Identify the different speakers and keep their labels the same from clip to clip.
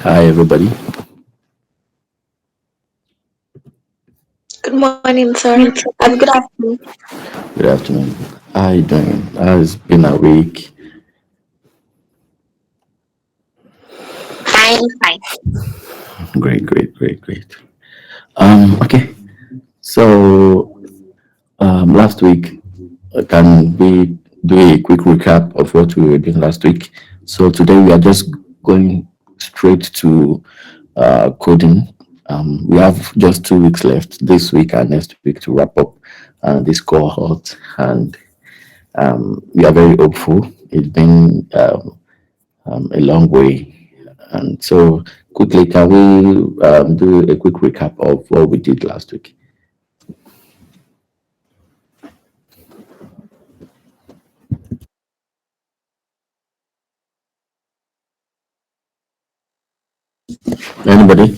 Speaker 1: Hi, everybody.
Speaker 2: Good morning, sir. Good afternoon.
Speaker 1: Good afternoon. How you doing? How's been a week?
Speaker 2: Fine, fine.
Speaker 1: Great, great, great, great. Okay. So, last week, can we do a quick recap of what we were doing last week? So today we are just going straight to coding. We have just 2 weeks left this week and next week to wrap up this cohort, and we are very hopeful. It's been a long way. And so, quickly, can we do a quick recap of what we did last week? Anybody?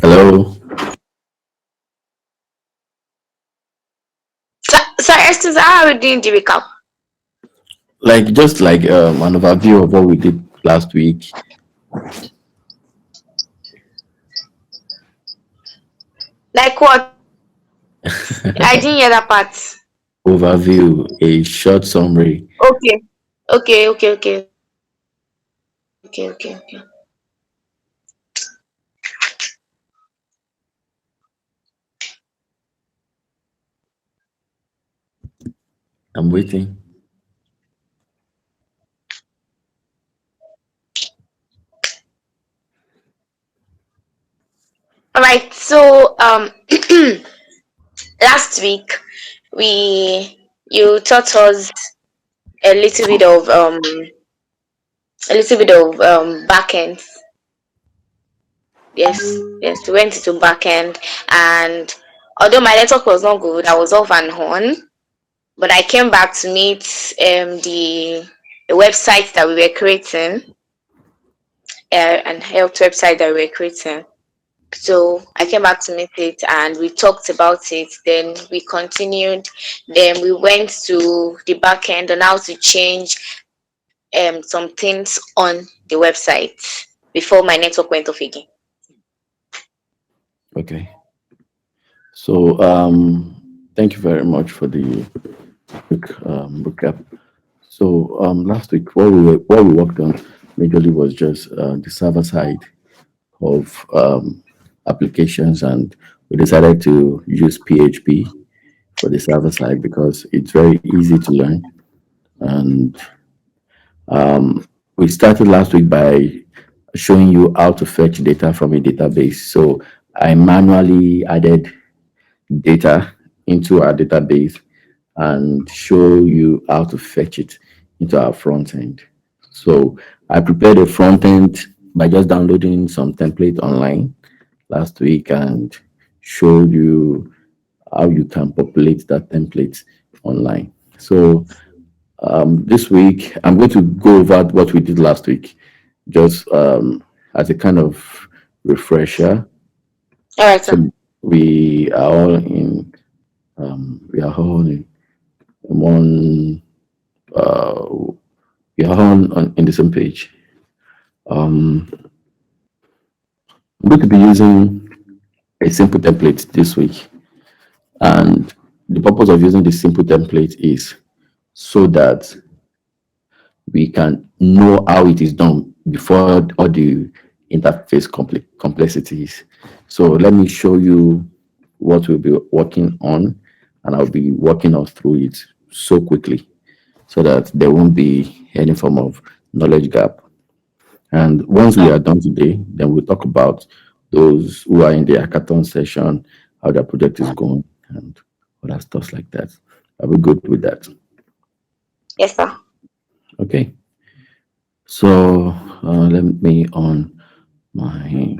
Speaker 1: Hello?
Speaker 2: So, Esther, how are we doing the recap?
Speaker 1: Like, just like an overview of what we did last week.
Speaker 2: Like what? I didn't hear that part.
Speaker 1: Overview, a short summary.
Speaker 2: Okay. Okay.
Speaker 1: I'm waiting.
Speaker 2: All right. So, last week you taught us a little bit of backend. Yes. We went into backend, and although my network was not good, I was off and on. But I came back to meet the website that we were creating, and health website that we were creating. So I came back to meet it, and we talked about it. Then we continued. Then we went to the back end on how to change some things on the website before my network went off again.
Speaker 1: Okay. So, thank you very much for the quick recap. So, last week, what we worked on majorly was just the server side of applications, and we decided to use PHP for the server side because it's very easy to learn. And we started last week by showing you how to fetch data from a database. So I manually added data into our database and show you how to fetch it into our front end. So I prepared a front end by just downloading some template online last week and showed you how you can populate that template online. So this week, I'm going to go over what we did last week, just as a kind of refresher.
Speaker 2: All right, sir.
Speaker 1: So we are all in, we are all in one, uh, we are all in the same page. Um, I'm going to be using a simple template this week, and the purpose of using this simple template is so that we can know how it is done before all the interface complexities. So let me show you what we'll be working on, and I'll be working us through it so quickly so that there won't be any form of knowledge gap. And once we are done today, then we'll talk about those who are in the hackathon session, how their project is going, and other stuff like that. Are we good with that?
Speaker 2: Yes, sir.
Speaker 1: Okay. So let me on my.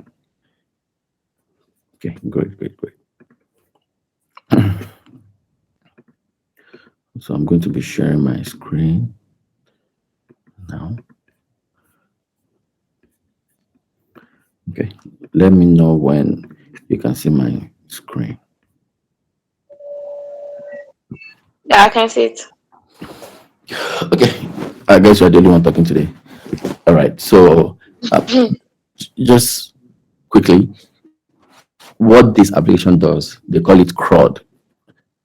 Speaker 1: Okay, great, great, great. So I'm going to be sharing my screen now. Okay, let me know when you can see my screen.
Speaker 2: Yeah, I can see it.
Speaker 1: Okay, I guess you're the only one talking today. All right, so just quickly, what this application does, they call it CRUD.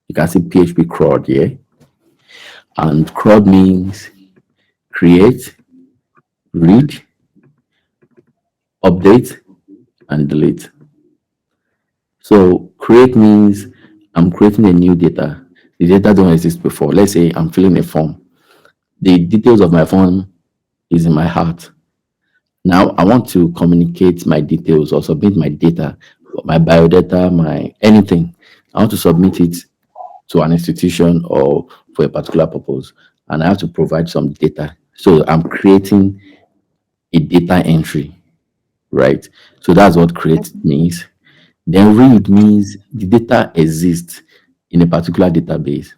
Speaker 1: You can see PHP CRUD here, and CRUD means create, read, update, and delete. So create means I'm creating a new data. The data don't exist before. Let's say I'm filling a form. The details of my form is in my heart. Now I want to communicate my details or submit my data, my biodata, my anything. I want to submit it to an institution or for a particular purpose, and I have to provide some data. So I'm creating a data entry, right? So that's what create means. Then read means the data exists in a particular database.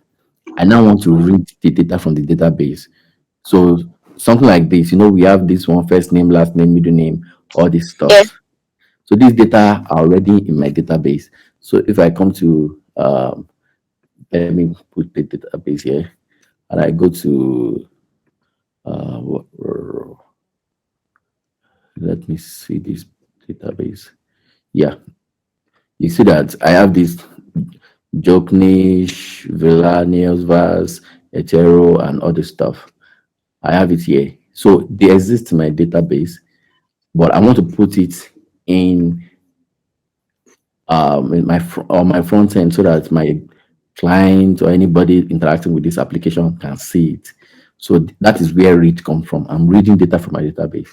Speaker 1: I now want to read the data from the database. So something like this, we have this one first name, last name, middle name, all this
Speaker 2: Yes.
Speaker 1: stuff. So these data are already in my database. So if I come to, let me put the database here, and I go to, let me see this database. Yeah, you see that I have this Joknish, Villa, Vaz, Etero, and other stuff. I have it here. So they exist in my database, but I want to put it in in on my front end so that my client or anybody interacting with this application can see it. So that is where read comes from. I'm reading data from my database.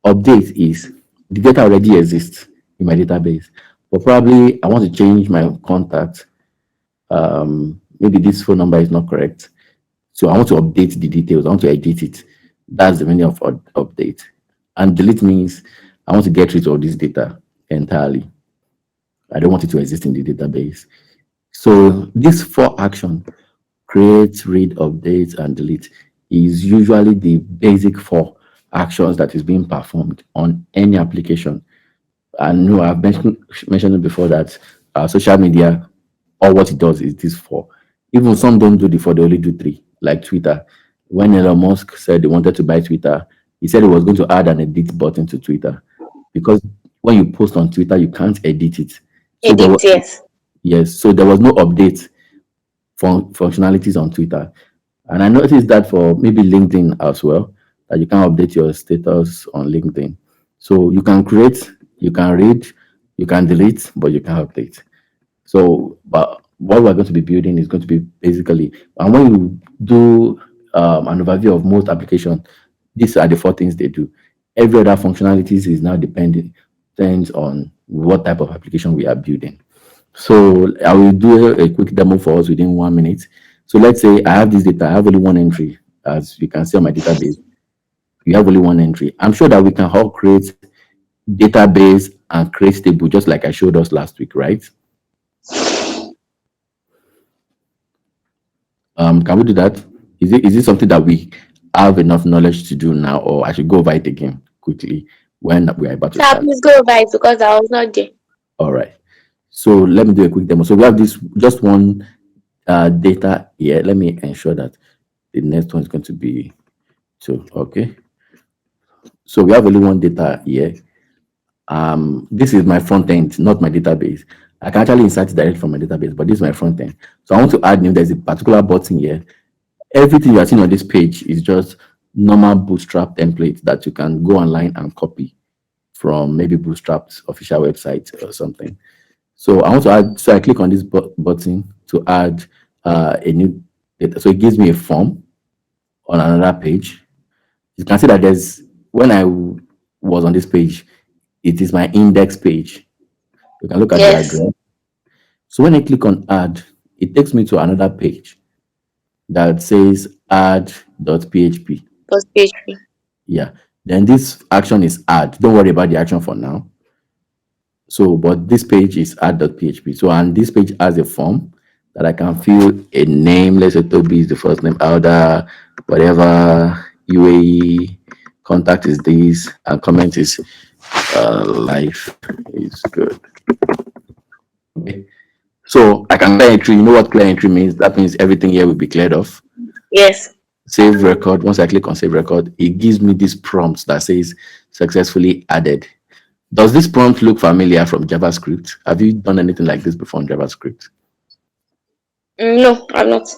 Speaker 1: Update is the data already exists in my database, but probably I want to change my contact. Maybe this phone number is not correct. So I want to update the details. I want to edit it. That's the meaning of update. And delete means I want to get rid of this data entirely. I don't want it to exist in the database. So this four action, create, read, update, and delete, is usually the basic four actions that is being performed on any application. And no, I've mentioned it before that social media, all what it does is this four. Even some don't do the four, they only do three, like Twitter. When Elon Musk said they wanted to buy Twitter, he said he was going to add an edit button to Twitter because when you post on Twitter, you can't edit it. So there
Speaker 2: Edit,
Speaker 1: was
Speaker 2: yes.
Speaker 1: yes, so there was no update for functionalities on Twitter. And I noticed that for maybe LinkedIn as well, that you can update your status on LinkedIn. So you can create, you can read, you can delete, but you can't update. So, but what we're going to be building is going to be basically, and when you do an overview of most applications, these are the four things they do. Every other functionalities is now depends on what type of application we are building. So I will do a quick demo for us within 1 minute. So let's say I have this data, I have only one entry, as you can see on my database. We have only one entry. I'm sure that we can all create database and create table just like I showed us last week, right? Can we do that? Is it something that we have enough knowledge to do now, or I should go over it again quickly when we are about to
Speaker 2: Sir,
Speaker 1: start?
Speaker 2: please go by it because I was not there.
Speaker 1: All right. So let me do a quick demo. So we have this just one data here. Let me ensure that the next one is going to be two. Okay. So we have only one data here. This is my front end, not my database. I can actually insert it directly from my database, but this is my front end. So I want to add new. There's a particular button here. Everything you are seeing on this page is just normal Bootstrap template that you can go online and copy from maybe Bootstrap's official website or something. So I want to add, so I click on this button to add a new data. So it gives me a form on another page. You can see that when I was on this page, it is my index page. You can look at the
Speaker 2: Yes.
Speaker 1: address. So when I click on add, it takes me to another page that says add.php.
Speaker 2: Post PHP.
Speaker 1: Yeah. Then this action is add. Don't worry about the action for now. So, but this page is add.php. So, and this page has a form that I can fill a name. Let's say Toby is the first name, Alda, whatever, UAE, contact is this, and comment is life is good. Okay. So I can clear entry. You know what clear entry means? That means everything here will be cleared off.
Speaker 2: Yes.
Speaker 1: Save record. Once I click on save record, it gives me this prompt that says successfully added. Does this prompt look familiar from JavaScript? Have you done anything like this before in JavaScript?
Speaker 2: No, I'm not.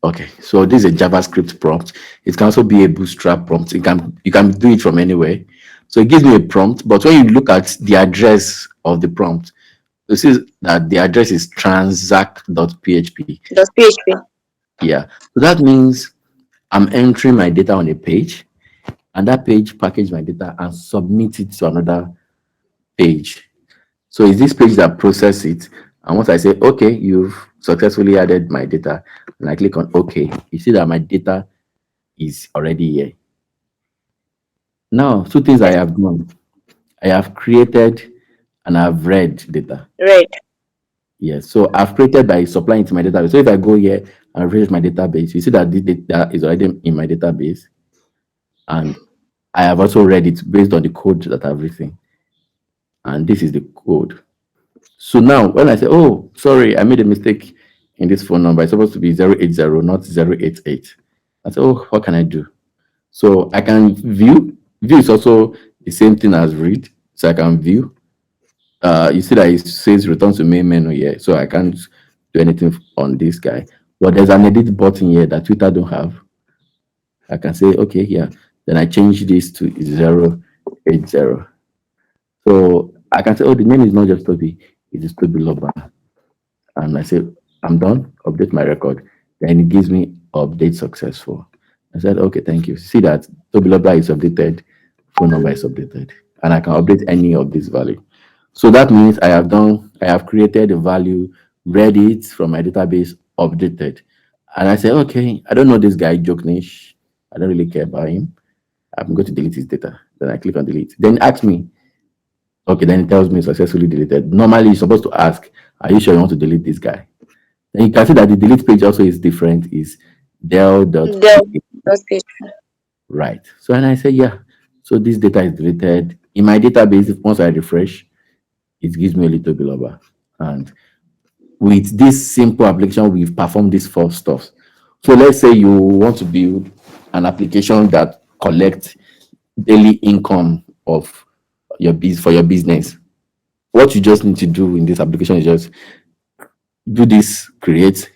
Speaker 1: Okay, so this is a JavaScript prompt. It can also be a Bootstrap prompt. You can do it from anywhere. So it gives me a prompt, but when you look at the address of the prompt, you see that the address is transact.php.
Speaker 2: Does PHP?
Speaker 1: Yeah, so that means I'm entering my data on a page, and that page package my data and submit it to another page. So it's this page that process it. And once I say, okay, you've successfully added my data, and I click on okay, you see that my data is already here. Now, two things I
Speaker 2: Yes.
Speaker 1: have done. I have created and I've read data.
Speaker 2: Right.
Speaker 1: Yes. So I've created by supplying to my database. So if I go here and refresh my database, you see that this data is already in my database. And I have also read it based on the code that I've written. And this is the code. So now when I say, oh, sorry, I made a mistake in this phone number, it's supposed to be 080, not 088. I say, oh, what can I do? So I can view. View is also the same thing as read. So I can view. You see that it says return to main menu here. So I can't do anything on this guy. But there's an edit button here that Twitter don't have. I can say, okay, yeah. Then I change this to 080. So I can say, oh, the name is not just Toby, it is Toby Loba. And I say, I'm done, update my record. Then it gives me update successful. I said, okay, thank you. See that Toby Loba is updated, phone number is updated, and I can update any of this value. So that means I have created a value, read it from my database, updated. And I say, okay, I don't know this guy, Joknish. I don't really care about him. I'm going to delete his data. Then I click on delete. Then it asks me, okay, then it tells me successfully deleted. Normally, you're supposed to ask, are you sure you want to delete this guy? Then you can see that the delete page also is different, is
Speaker 2: Del.
Speaker 1: del.php.
Speaker 2: Does PHP?
Speaker 1: Right. So and I say, yeah. So this data is deleted. In my database, once I refresh, it gives me a little bit over. And with this simple application, we've performed these four stuff. So let's say you want to build an application that collects daily income of for your business. What you just need to do in this application is just do this create.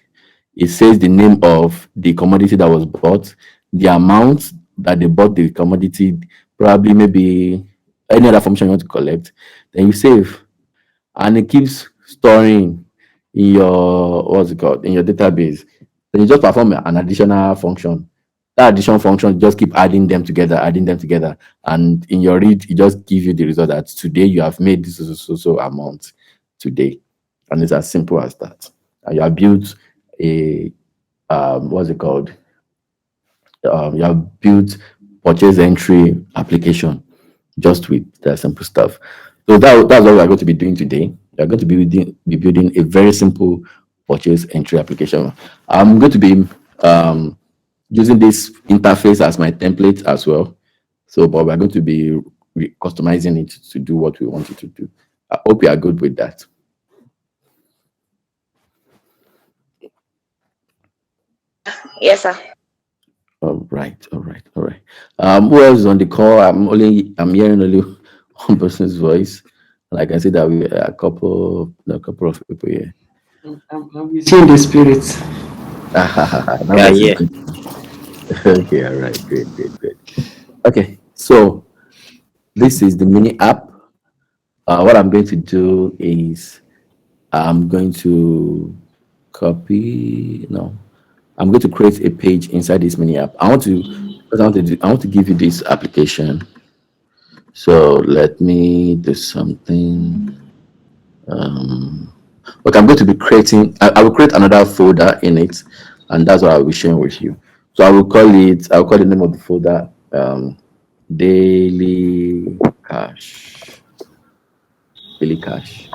Speaker 1: It says the name of the commodity that was bought, the amount that they bought the commodity, probably maybe any other function you want to collect. Then you save, and it keeps storing in your what's it called in your database. Then you just perform an additional function. That addition function just keep adding them together, and in your read, it just gives you the result that today you have made this so amount today, and it's as simple as that. And you have built a what's it called? You have built purchase entry application just with the simple stuff. So that's what we're going to be doing today. We're going to be building a very simple purchase entry application. I'm going to be using this interface as my template as well. So, but we're going to be customizing it to do what we want it to do. I hope you are good with that.
Speaker 2: Yes, sir.
Speaker 1: All right, all right, all right. Who else is on the call? I'm hearing only one person's voice. And I can see that we are a couple of people here.
Speaker 3: I'm within the spirit.
Speaker 1: That
Speaker 4: Yeah,
Speaker 1: voice is
Speaker 4: yeah.
Speaker 1: good. Okay, all right, great, great, great. Okay, so this is the mini app. What I'm going to do is I'm going to copy. No, I'm going to create a page inside this mini app. I want to give you this application. So let me do something. Okay, I'm going to be creating. I will create another folder in it, and that's what I will be sharing with you. So I will call it. I will call the name of the folder daily cash. Daily cash.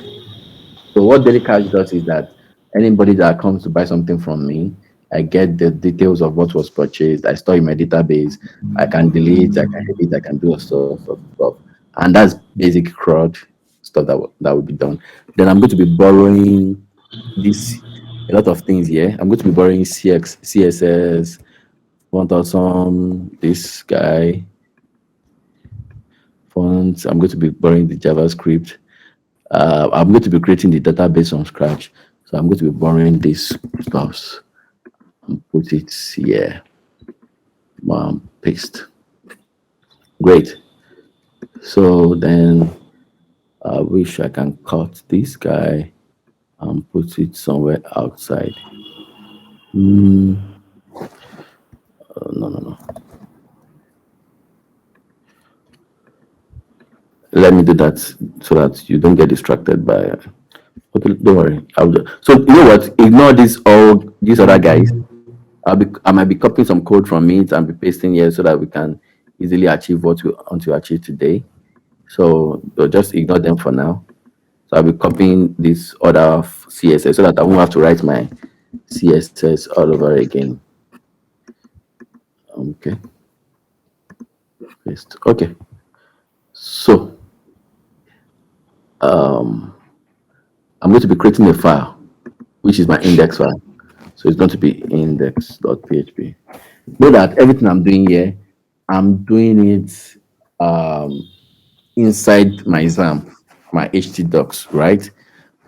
Speaker 1: So what daily cash does is that anybody that comes to buy something from me, I get the details of what was purchased. I store in my database. I can delete. I can edit. I can do a stuff of stuff. and that's basic CRUD stuff that will be done. Then I'm going to be borrowing this a lot of things here. I'm going to be borrowing CSS, font awesome, this guy, fonts. I'm going to be borrowing the JavaScript. I'm going to be creating the database from scratch. So I'm going to be borrowing these stuffs and put it here. Paste. Great. So then I wish I can cut this guy and put it somewhere outside. No, no, no. Let me do that so that you don't get distracted by. Okay, don't worry. So you know what? Ignore these other guys. I might be copying some code from it and be pasting here so that we can easily achieve what we want to achieve today. So just ignore them for now. So I'll be copying this other CSS so that I won't have to write my CSS all over again. Okay. Paste. Okay. So I'm going to be creating a file, which is my index file. So it's going to be index.php. Know that everything I'm doing here, I'm doing it inside my XAMPP, my htdocs, right?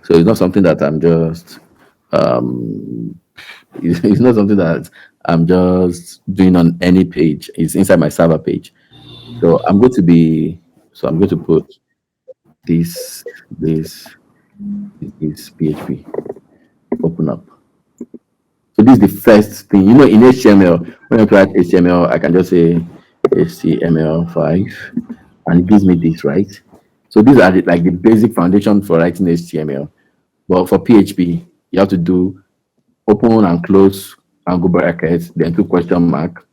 Speaker 1: So it's not something that I'm just it's not something that I'm just doing on any page. It's inside my server page. I'm going to put this this this PHP. Open up. So this is the first thing. You know, in HTML, when I write HTML, I can just say HTML5 and it gives me this, right? So these are like the basic foundation for writing HTML. But for PHP, you have to do open and close angle brackets, then two question mark,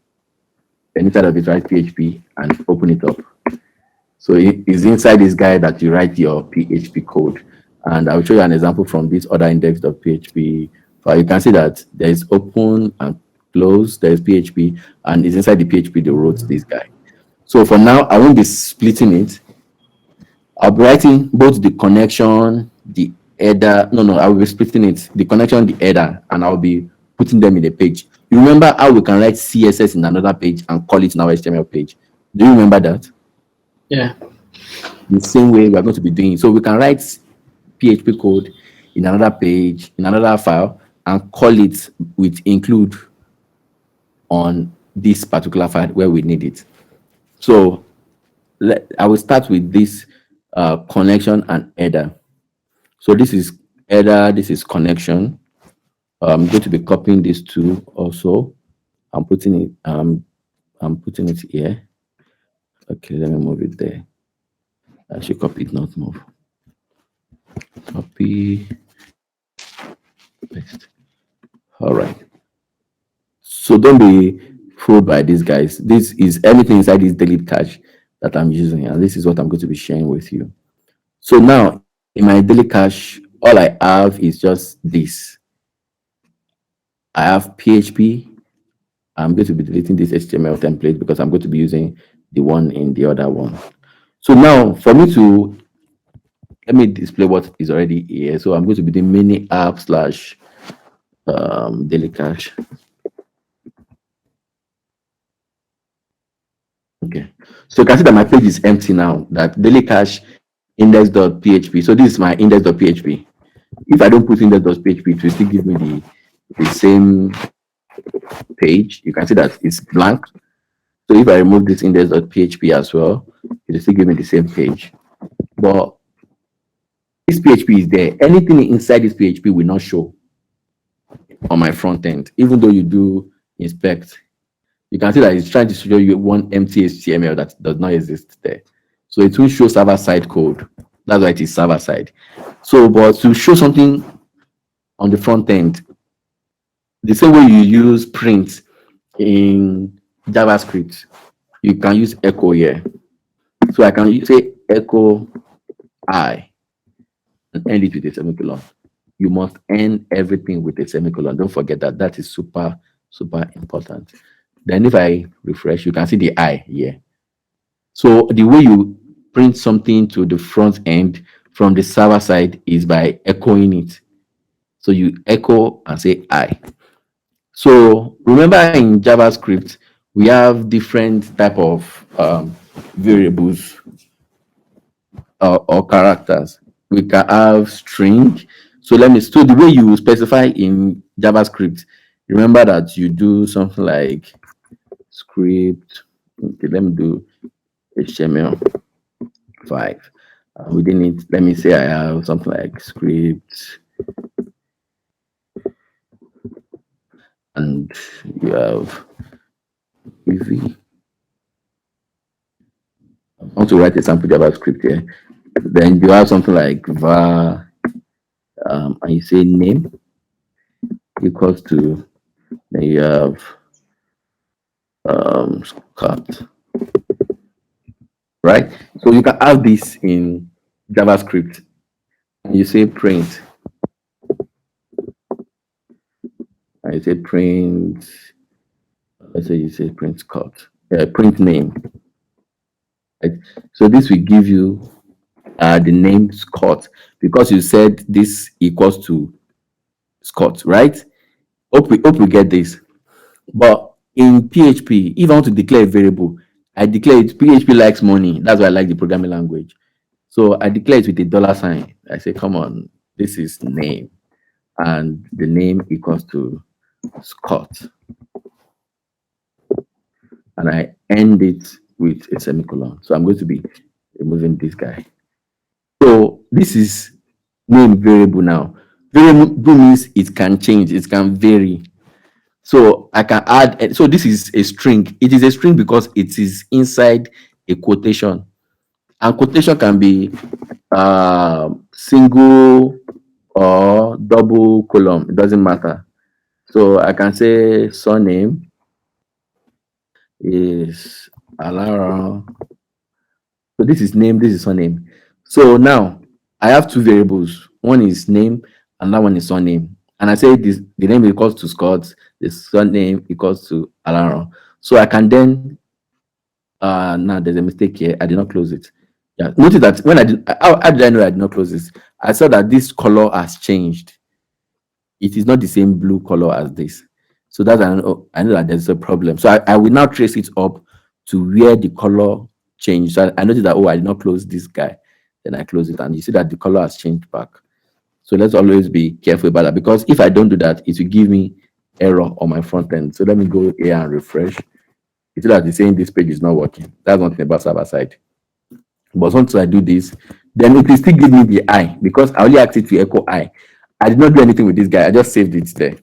Speaker 1: then inside of it write PHP and open it up. So it is inside this guy that you write your PHP code. And I'll show you an example from this other index.php. You can see that there is open and close, there is PHP, and it's inside the PHP they wrote this guy. So for now, I won't be splitting it. I'll be writing both the connection, the header. No, I will be splitting it, the connection, the header, and I'll be putting them in a page. You remember how we can write CSS in another page and call it in our HTML page? Do you remember that?
Speaker 3: Yeah.
Speaker 1: The same way we are going to be doing it. So we can write PHP code in another page, in another file, and call it with include on this particular file where we need it. So I will start with this connection and header. So this is header, this is connection. I'm going to be copying these two also. I'm putting it here. Okay, let me move it there. I should copy it, not move. Copy, paste. All right. So don't be fooled by these guys. This is everything inside this delete cache that I'm using, and this is what I'm going to be sharing with you. So now in my delete cache, all I have is just this. I have PHP. I'm going to be deleting this HTML template because I'm going to be using the one in the other one. So now for me to let me display what is already here. So I'm going to be doing mini app slash daily cache. Okay. So you can see that my page is empty now. That daily cache index.php. So this is my index.php. If I don't put index.php, it will still give me the same page. You can see that it's blank. So if I remove this index.php as well, it will still give me the same page. But this PHP is there. Anything inside this PHP will not show on my front end, even though you do inspect. You can see that it's trying to show you one empty HTML that does not exist there. So it will show server side code. That's why it is server side. So, but to show something on the front end, the same way you use print in JavaScript, you can use echo here. So I can say echo I and end it with a semicolon. You must end everything with a semicolon. Don't forget that. That is super, super important. Then if I refresh, you can see the I here. So the way you print something to the front end from the server side is by echoing it. So you echo and say I. So remember in JavaScript, we have different type of variables or characters. We can have string. So the way you specify in JavaScript, remember that you do something like script. Okay, let me do HTML5. Within it, let me say I have something like script, and you have easy. I want to write a sample JavaScript here. Then you have something like var, and you say name equals to, then you have Scott, right? So you can have this in JavaScript, and you say print, and you say print, let's say you say print Scott, print name, right? So this will give you the name Scott because you said this equals to Scott, right? Hope we get this. But in PHP, if I want to declare a variable, I declare it. PHP likes money. That's why I like the programming language. So I declare it with a dollar sign. I say, come on, this is name. And the name equals to Scott. And I end it with a semicolon. So I'm going to be removing this guy. So this is name variable now. Variable means it can change, it can vary. So I can add, so this is a string. It is a string because it is inside a quotation. And quotation can be single or double column. It doesn't matter. So I can say surname is Alara. So this is name, this is surname. So now I have two variables. One is name, and that one is surname. And I say this, the name equals to Scott, the surname equals to Alara. So I can then now there's a mistake here. I did not close it. Yeah, notice that when I did, how did I know I did not close this? I saw that this color has changed. It is not the same blue color as this. So that's I know that there's a problem. So I will now trace it up to where the color changed. So I noticed that, oh, I did not close this guy. Then I close it, and you see that the color has changed back. So let's always be careful about that, because if I don't do that, it will give me error on my front end. So let me go here and refresh. It's that it's saying this page is not working. That's one thing about server side. But once I do this, then it will still give me the I, because I only asked it to echo I. I did not do anything with this guy. I just saved it there.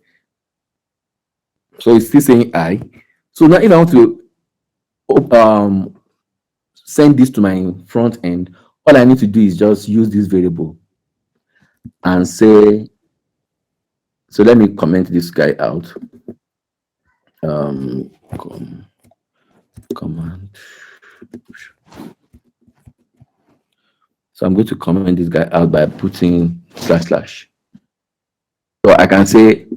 Speaker 1: So it's still saying I. So now if I want to send this to my front end, all I need to do is just use this variable and say, so let me comment this guy out. Command. So I'm going to comment this guy out by putting // So I can say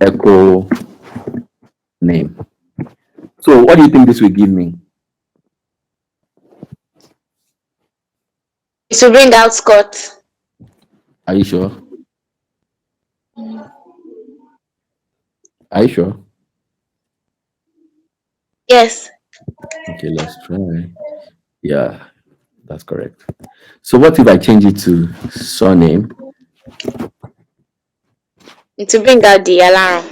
Speaker 1: echo name. So what do you think this will give me?
Speaker 2: To bring out Scott.
Speaker 1: Are you sure? Are you sure?
Speaker 2: Yes.
Speaker 1: Okay, let's try. Yeah, that's correct. So what if I change it to surname?
Speaker 2: To bring out the alarm.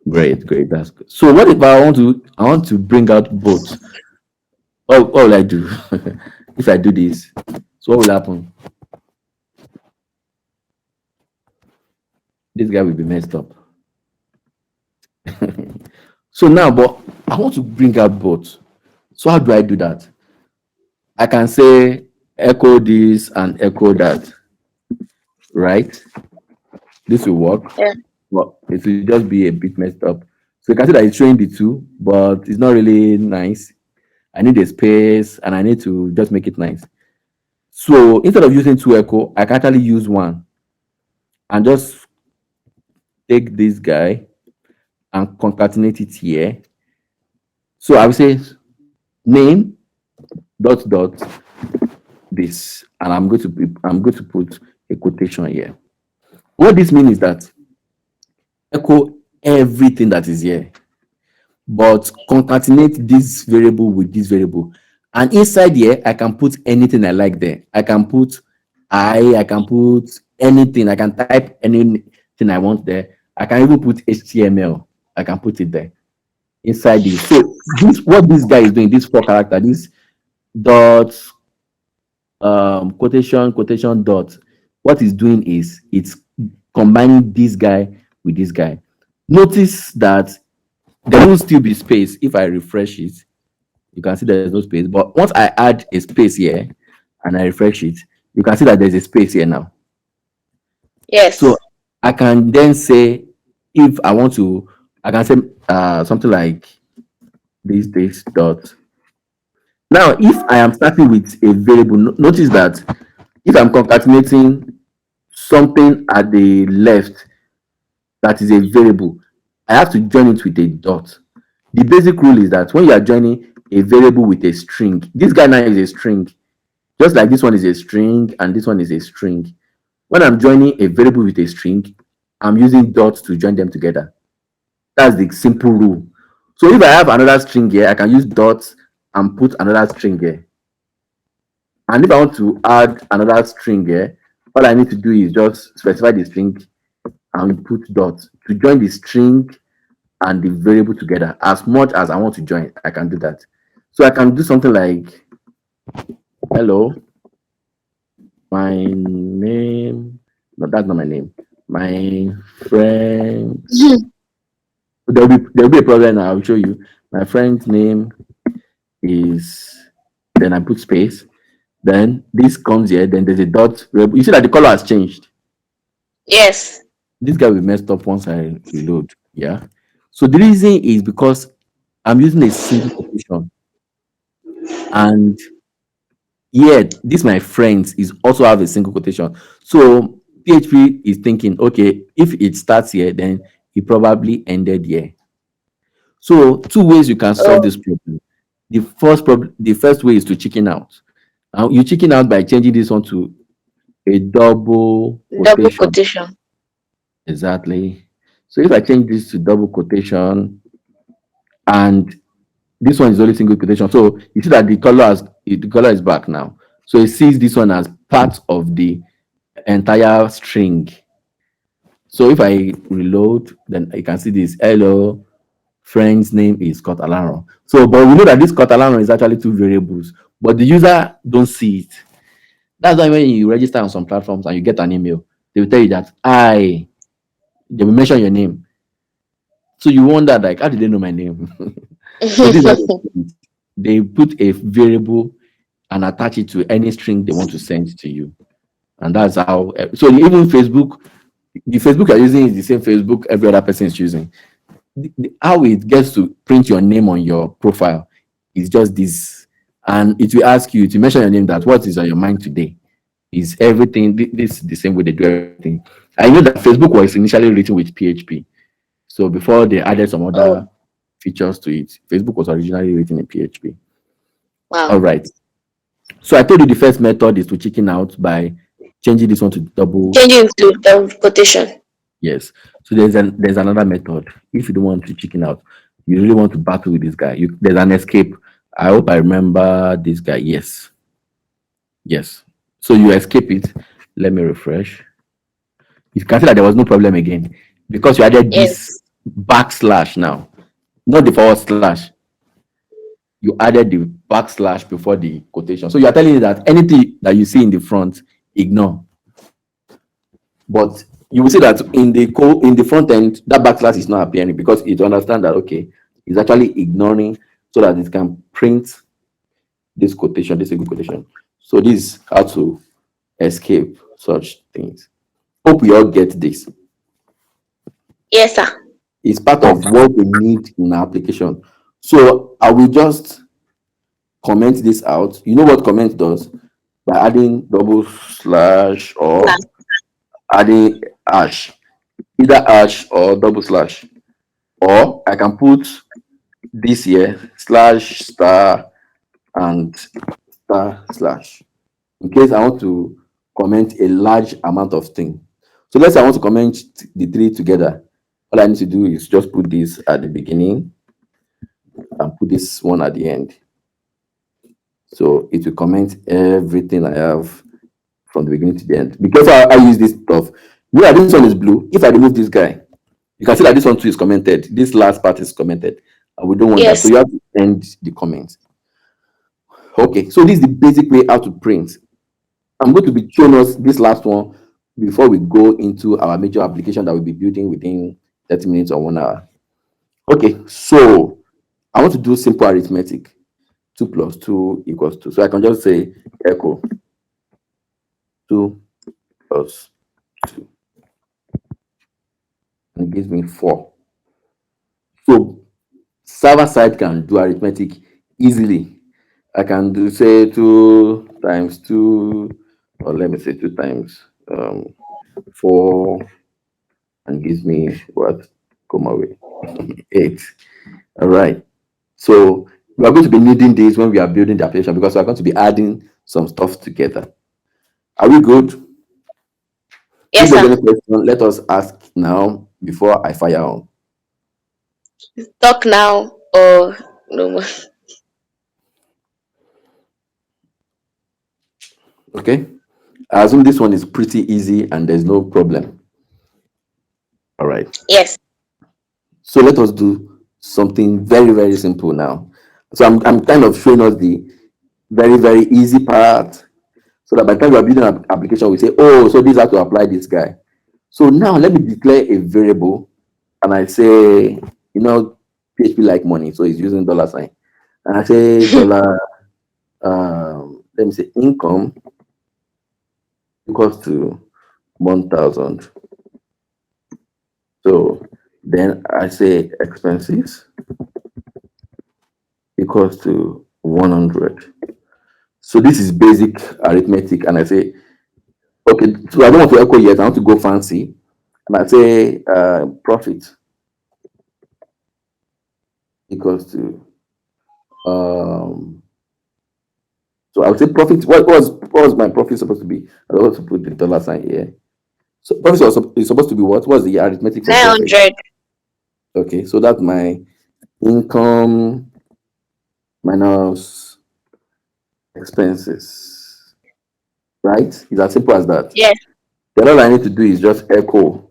Speaker 1: Great, that's good. So what if I want to bring out both? What will I do if I do this? So what will happen? This guy will be messed up. So now, but I want to bring out both. So how do I do that? I can say echo this and echo that, right? This will work.
Speaker 2: Yeah.
Speaker 1: But it will just be a bit messed up. So you can see that it's showing the two, but it's not really nice. I need a space and I need to just make it nice. So instead of using two echo, I can actually use one and just take this guy and concatenate it here. So I will say name dot dot this, and I'm going to put a quotation here. What this means is that echo everything that is here, but concatenate this variable with this variable. And inside here, I can put anything I like there. I can put anything. I can type anything I want there. I can even put HTML. I can put it there inside this. So this what this guy is doing, this four character, this dot quotation dot, what it's doing is it's combining this guy with this guy. Notice that there will still be space if I refresh it. You can see there's no space. But once I add a space here and I refresh it, you can see that there's a space here now. So
Speaker 2: Yes.
Speaker 1: I can then say, if I want to, I can say something like this dot. Now, if I am starting with a variable, notice that if I'm concatenating something at the left that is a variable, I have to join it with a dot. The basic rule is that when you are joining a variable with a string, this guy now is a string, just like this one is a string and this one is a string. When I'm joining a variable with a string, I'm using dots to join them together. That's the simple rule. So if I have another string here, I can use dots and put another string here. And if I want to add another string here, all I need to do is just specify the string and put dots to join the string and the variable together. As much as I want to join, I can do that. So I can do something like, hello, my name. No, that's not my name. My friend. There'll be a problem now. I'll show you. My friend's name is. Then I put space. Then this comes here. Then there's a dot. You see that the color has changed.
Speaker 2: Yes.
Speaker 1: This guy will messed up once I reload. Yeah. So the reason is because I'm using a single quotation, and yet this my friends is also have a single quotation. So PHP is thinking, okay, if it starts here, then it probably ended here. So two ways you can solve
Speaker 2: Oh,
Speaker 1: this problem. The first way is to chicken out. Now you chicken out by changing this one to a double
Speaker 2: double
Speaker 1: quotation.
Speaker 2: quotation.
Speaker 1: Exactly. So if I change this to double quotation and this one is only single quotation, so you see that the color is back now. So it sees this one as part of the entire string. So if I reload, then you can see this. Hello, friend's name is Scott Alaron. So, but we know that this Scott Alaron is actually two variables, but the user don't see it. That's why when you register on some platforms and you get an email, they will tell you that they will mention your name. So you wonder, like, how did they know my name? So this is how they do it. They put a variable and attach it to any string they want to send to you. And that's how, so even Facebook, the Facebook you're using is the same Facebook every other person is using. How it gets to print your name on your profile is just this. And it will ask you to mention your name, that what is on your mind today. Is everything, this is the same way they do everything. I know that Facebook was initially written with PHP. So before they added some
Speaker 2: Oh,
Speaker 1: other features to it, Facebook was originally written in PHP. All
Speaker 2: wow.
Speaker 1: right. So I told you the first method is to chicken out by changing this one to double.
Speaker 2: Changing to double quotation.
Speaker 1: Yes. So there's another method. If you don't want to chicken out, you really want to battle with this guy. There's an escape. I hope I remember this guy. Yes. Yes. So you escape it. Let me refresh. You can see that there was no problem again because you added
Speaker 2: Yes.
Speaker 1: this backslash now, not the forward slash. You added the backslash before the quotation. So you are telling me that anything that you see in the front, ignore. But you will see that in the front end, that backslash is not appearing because it understands that, okay, it's actually ignoring so that it can print this quotation, this single quotation. So this is how to escape such things. Hope we all get this.
Speaker 2: Yes, sir.
Speaker 1: It's part of what we need in our application. So I will just comment this out. You know what comment does? By adding double slash or
Speaker 2: Slash.
Speaker 1: adding hash, either hash or double slash. Or I can put this here slash star and star slash. in case I want to comment a large amount of things. So let's say I want to comment the three together. All I need to do is just put this at the beginning and put this one at the end. So it will comment everything I have from the beginning to the end. Because I use this stuff. You know, this one is blue. If I remove this guy, you can see that this one too is commented. This last part is commented, and we don't want that. So
Speaker 2: Yes.
Speaker 1: you have to end the comments. Okay, so this is the basic way how to print. I'm going to be showing us this last one before we go into our major application that we'll be building within 30 minutes or 1 hour. Okay, so I want to do simple arithmetic. 2 plus 2 equals 2. So I can just say echo 2 plus 2. And it gives me 4. So server side can do arithmetic easily. I can do say 2 times 2, or let me say 2 times 4, and gives me what? Come away. 8. All right. So we are going to be needing this when we are building the application because we are going to be adding some stuff together. Are we good? If
Speaker 2: Yes,
Speaker 1: there's
Speaker 2: sir.
Speaker 1: any question, let us ask now before I fire on.
Speaker 2: Talk now or no more.
Speaker 1: Okay. I assume this one is pretty easy and there's no problem. All right.
Speaker 2: Yes.
Speaker 1: So let us do something very, very simple now. So I'm kind of showing us the very, very easy part so that by the time we are building an application, we say, oh, so this has to apply this guy. So now let me declare a variable and I say, PHP like money, so it's using dollar sign. And I say dollar, let me say income equals to 1,000. So then I say expenses equals to 100. So this is basic arithmetic, and I say, okay, so I don't want to echo yet, I want to go fancy. And I say profit equals to, so I would say profit, what was my profit supposed to be? I want to put the dollar sign here. So profit is supposed to be what? What's the arithmetic for profit?
Speaker 2: 900.
Speaker 1: Okay, so that's my income minus expenses, right? It's as simple as that.
Speaker 2: Yes.
Speaker 1: Then all I need to do is just echo.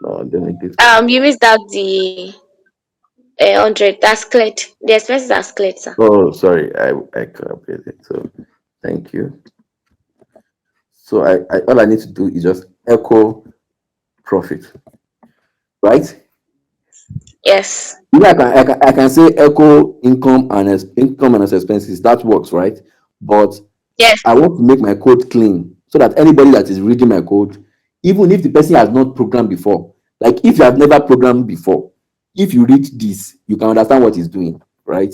Speaker 1: No, then it is.
Speaker 2: You missed out the 100. That's cleared. The expenses are cleared, sir.
Speaker 1: Oh, sorry, I copied it. So thank you. So I all I need to do is just echo profit, right?
Speaker 2: Yes.
Speaker 1: Yeah, I can say echo income and income minus expenses. That works, right? But
Speaker 2: Yes.
Speaker 1: I want to make my code clean so that anybody that is reading my code, even if the person has not programmed before, like if you have never programmed before, if you read this, you can understand what it's doing, right?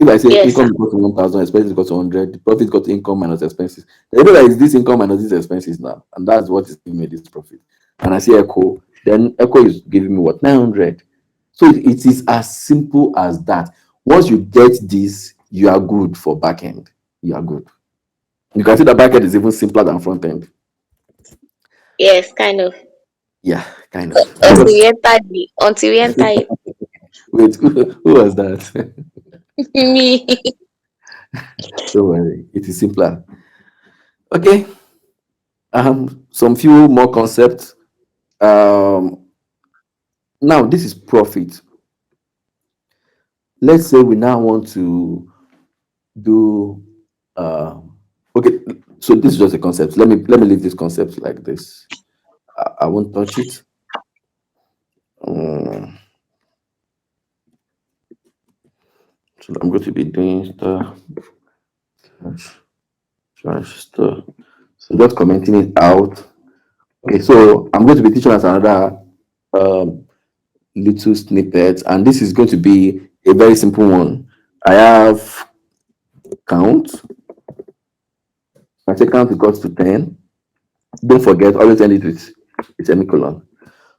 Speaker 1: If I say
Speaker 2: Yes, sir.
Speaker 1: income equals to 1,000, expenses equals to 100, the profit equals to income minus expenses. They know that it's this income minus these expenses now, and that's what is giving me this profit. And I say echo, then echo is giving me what? 900. So it is as simple as that. Once you get this, you are good for backend. You are good. You can see the backend is even simpler than front end.
Speaker 2: Yes, kind of.
Speaker 1: Yeah, kind of.
Speaker 2: Until we enter it.
Speaker 1: Wait, who was that?
Speaker 2: Me.
Speaker 1: Don't worry, it is simpler. Okay. Some few more concepts. Um, Now this is profit. Let's say we now want to do. Okay, so this is just a concept. Let me leave this concept like this. I won't touch it. Um, so I'm going to be doing stuff. Trash stuff. So just commenting it out. Okay, so I'm going to be teaching us another um, little snippet, and this is going to be a very simple one. I have count. I say count equals to 10. Don't forget, always end it with a semicolon.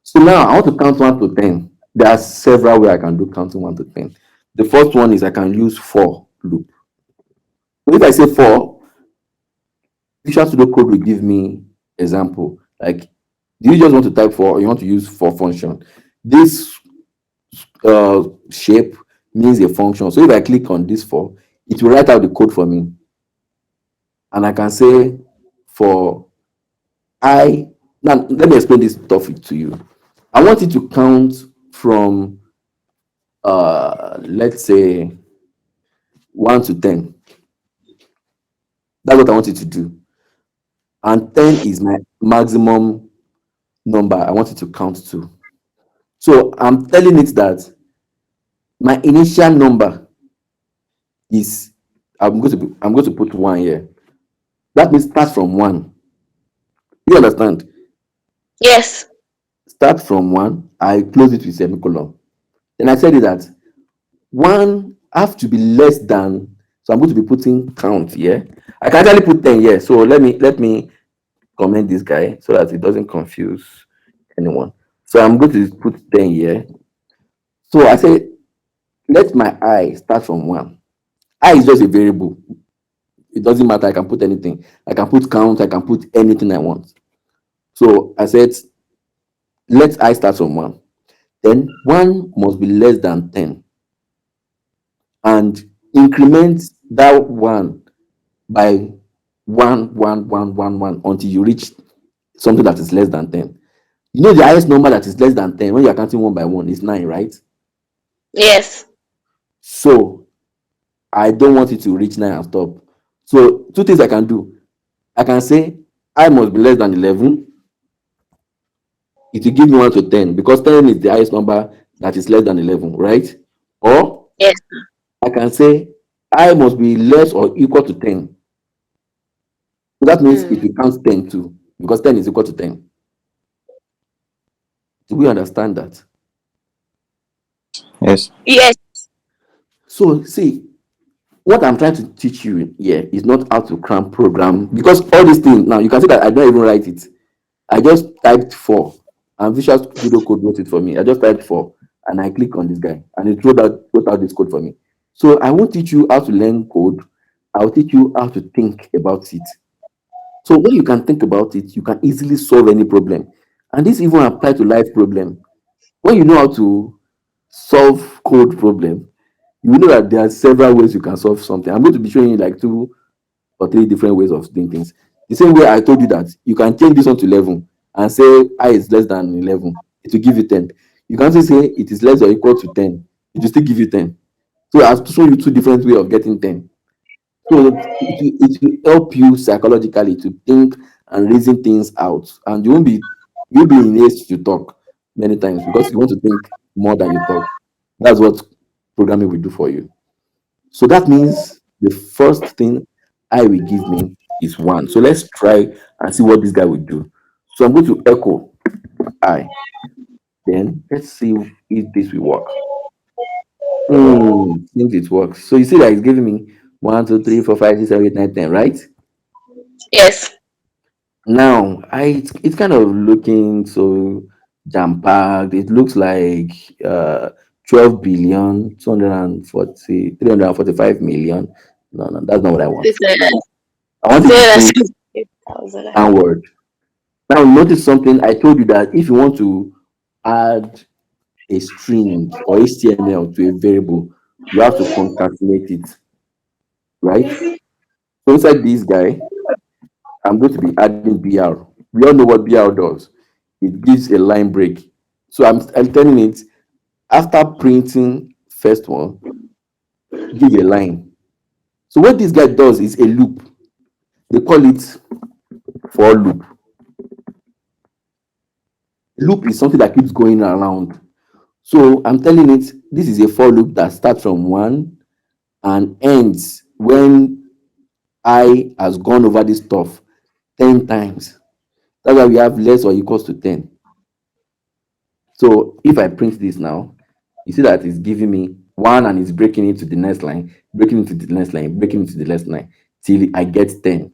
Speaker 1: So now I want to count 1 to 10. There are several ways I can do counting 1 to 10. The first one is I can use for loop. So if I say for, Visual Studio Code will give me example. Like, do you just want to type for, or you want to use for function? This shape means a function. So if I click on this for, it will write out the code for me. And I can say for I, now let me explain this topic to you. I want it to count from let's say 1 to 10. That's what I want it to do. And 10 is my maximum number I want it to count to. So I'm telling it that my initial number is, I'm going to put 1 here. That means start from 1. You understand?
Speaker 2: Yes.
Speaker 1: Start from 1, I close it with semicolon. Then I said it that 1 have to be less than, so I'm going to be putting count here. I can actually put 10 here. So let me comment this guy so that it doesn't confuse anyone. So I'm going to put 10 here. So I say let my I start from 1. I is just a variable. It doesn't matter. I can put anything. I can put count. I can put anything I want. So I said let I start from 1. Then 1 must be less than 10, and increment that 1 by 1, 1, 1, 1, 1 until you reach something that is less than 10. You know the highest number that is less than 10 when you're counting 1 by 1 is 9, right?
Speaker 2: Yes.
Speaker 1: So I don't want it to reach 9 and stop. So two things I can do. I can say I must be less than 11. It will give me 1 to 10 because 10 is the highest number that is less than 11, right? Or
Speaker 2: Yes.
Speaker 1: I can say I must be less or equal to 10. So that means it
Speaker 2: Mm.
Speaker 1: will count 10 too because 10 is equal to 10. Do we understand that?
Speaker 4: Yes.
Speaker 2: Yes.
Speaker 1: So see, what I'm trying to teach you here is not how to cram program, because all these things now you can see that I don't even write it. I just typed 4 and Visual Studio Code wrote it for me. I just typed 4 and I click on this guy and it wrote out this code for me. So I won't teach you how to learn code. I'll teach you how to think about it. So when you can think about it, you can easily solve any problem. And this even apply to life problem. When you know how to solve code problem, you will know that there are several ways you can solve something. I'm going to be showing you like 2 or 3 different ways of doing things. The same way I told you that you can change this one to 11 and say I is less than 11, it will give you 10. You can also say it is less or equal to 10, it will still give you 10. So I've shown you 2 different ways of getting 10. So it will help you psychologically to think and reason things out, and you'll be in haste to talk many times because you want to think more than you talk. That's what programming will do for you. So that means the first thing I will give me is 1. So let's try and see what this guy will do. So I'm going to echo I. Then let's see if this will work. Seems it works. So you see that it's giving me 1, 2, 3, 4, 5, 6, 7, 8, 9, 10, right?
Speaker 2: Yes.
Speaker 1: Now it's kind of looking so jam packed. It looks like 12 billion 240 345 million. No, no, that's not what I want.
Speaker 2: It's a
Speaker 1: I want it to think
Speaker 2: 0.68,000.
Speaker 1: downward. Now, notice something. I told you that if you want to add a string or HTML to a variable, you have to concatenate it, right? So inside this guy, I'm going to be adding BR. We all know what BR does. It gives a line break. So I'm telling it after printing first one, give a line. So what this guy does is a loop. They call it for loop. Loop is something that keeps going around. So I'm telling it this is a for loop that starts from 1 and ends when I has gone over this stuff 10 times. That's why we have less or equals to 10. So if I print this now, you see that it's giving me 1 and it's breaking into the next line, breaking into the next line, breaking into the next line till I get 10.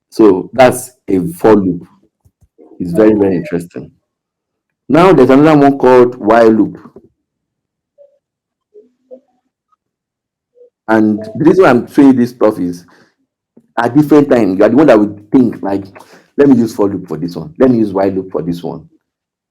Speaker 1: So that's a for loop. It's very, very interesting. Now there's another one called while loop. And the reason I'm showing this stuff is at different times. You are the one that would think like, let me use for loop for this one, let me use while loop for this one.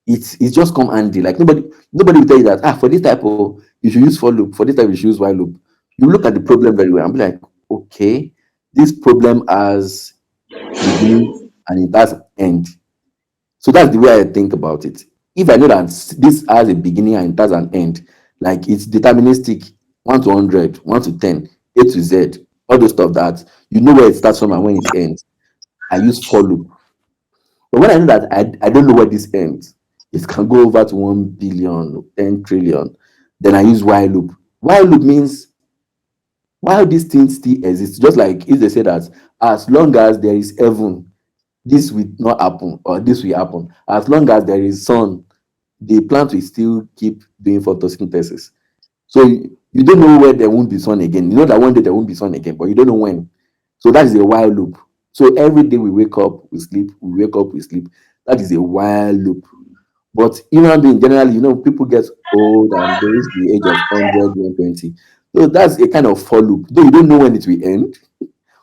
Speaker 1: It's just come handy. Like nobody will tell you that for this type of you should use for loop, for this type you should use while loop. You look at the problem very well and be like, okay, this problem has beginning and it has end. So that's the way I think about it. If I know that this has a beginning and it has an end, like it's deterministic, 1 to 100, 1 to 10, A to Z, all those stuff that you know where it starts from and when it ends. I use for loop. But when I know that I don't know where this ends, it can go over to 1 billion, 10 trillion, then I use while loop. While loop means while this thing still exists, just like if they say that as long as there is heaven, this will not happen or this will happen. As long as there is sun, the plant will still keep doing photosynthesis. So you don't know where there won't be sun again. You know that one day there won't be sun again, but you don't know when. So that is a while loop. So every day we wake up, we sleep, we wake up, we sleep. That is a while loop. But human being generally, people get old and they reach the age of 100, 120. So that's a kind of for loop. Though you don't know when it will end,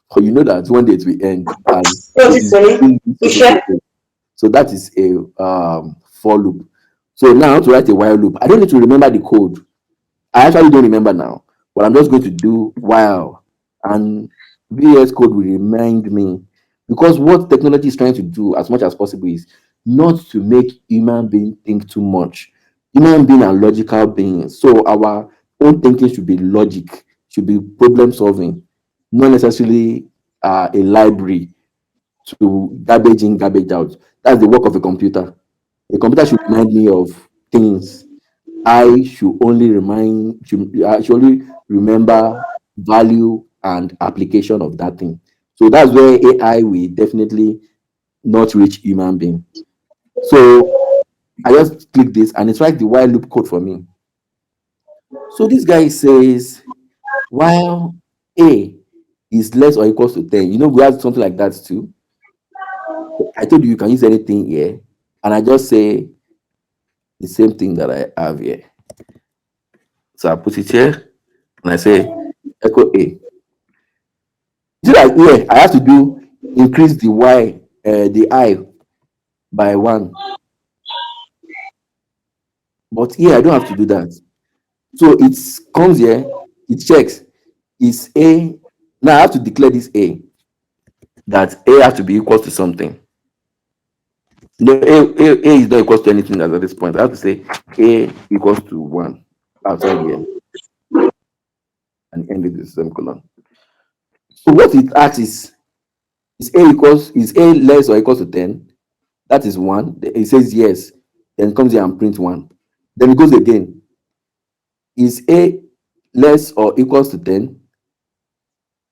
Speaker 1: but you know that one day it will end and
Speaker 2: What
Speaker 1: it
Speaker 2: is
Speaker 1: is
Speaker 2: funny?
Speaker 1: doing
Speaker 2: You
Speaker 1: this
Speaker 2: sure?
Speaker 1: so. So that is a for loop. So now to write a while loop, I don't need to remember the code. I actually don't remember now, but I'm just going to do while, and VS Code will remind me, because what technology is trying to do as much as possible is not to make human being think too much. Human being are logical beings, so our own thinking should be logic, should be problem solving, not necessarily a library to garbage in, garbage out. That's the work of a computer. A computer should remind me of things. I should only remember value and application of that thing. So that's where AI will definitely not reach human being. So I just click this and it's like the while loop code for me. So this guy says while A is less or equals to 10. We have something like that too. I told you can use anything here. And I just say the same thing that I have here. So I put it here and I say echo A. See that here I have to do increase the I by 1. But here I don't have to do that. So it comes here, it checks. Is A now I have to declare this A, that A has to be equal to something. No, A is not equal to anything as at this point. I have to say A equals to 1 outside here and end with the semicolon. So what it asks is A less or equals to 10? That is 1. It says yes. Then it comes here and print 1. Then it goes again. Is A less or equals to 10?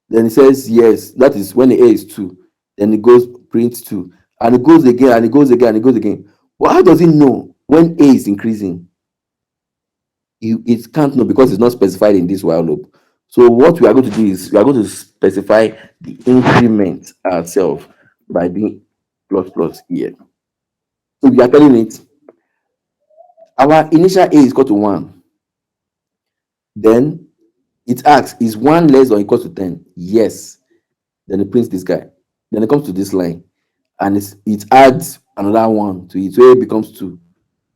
Speaker 1: Then it says yes. That is when the A is 2. Then it goes print 2. And it goes again and it goes again and it goes again. Well, how does it know when A is increasing? It can't know because it's not specified in this while loop. So what we are going to do is we are going to specify the increment ourselves by doing plus plus here. So we are telling it our initial A is equal to 1. Then it asks, is 1 less or equal to 10? Yes. Then it prints this guy. Then it comes to this line and it adds another 1 to it. So it becomes 2.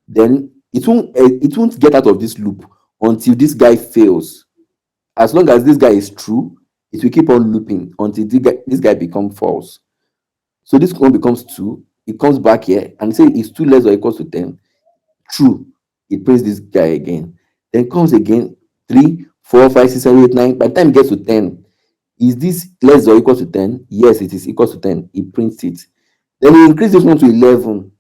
Speaker 1: Then it won't get out of this loop until this guy fails. As long as this guy is true, it will keep on looping until this guy becomes false. So this one becomes 2. It comes back here and it says it's 2 less or equals to 10. True. It prints this guy again. Then comes again 3, 4, 5, 6, 7, 8, 9. By the time it gets to 10, is this less or equal to 10? Yes, it is equal to 10. It prints it. Then we increase this one to 11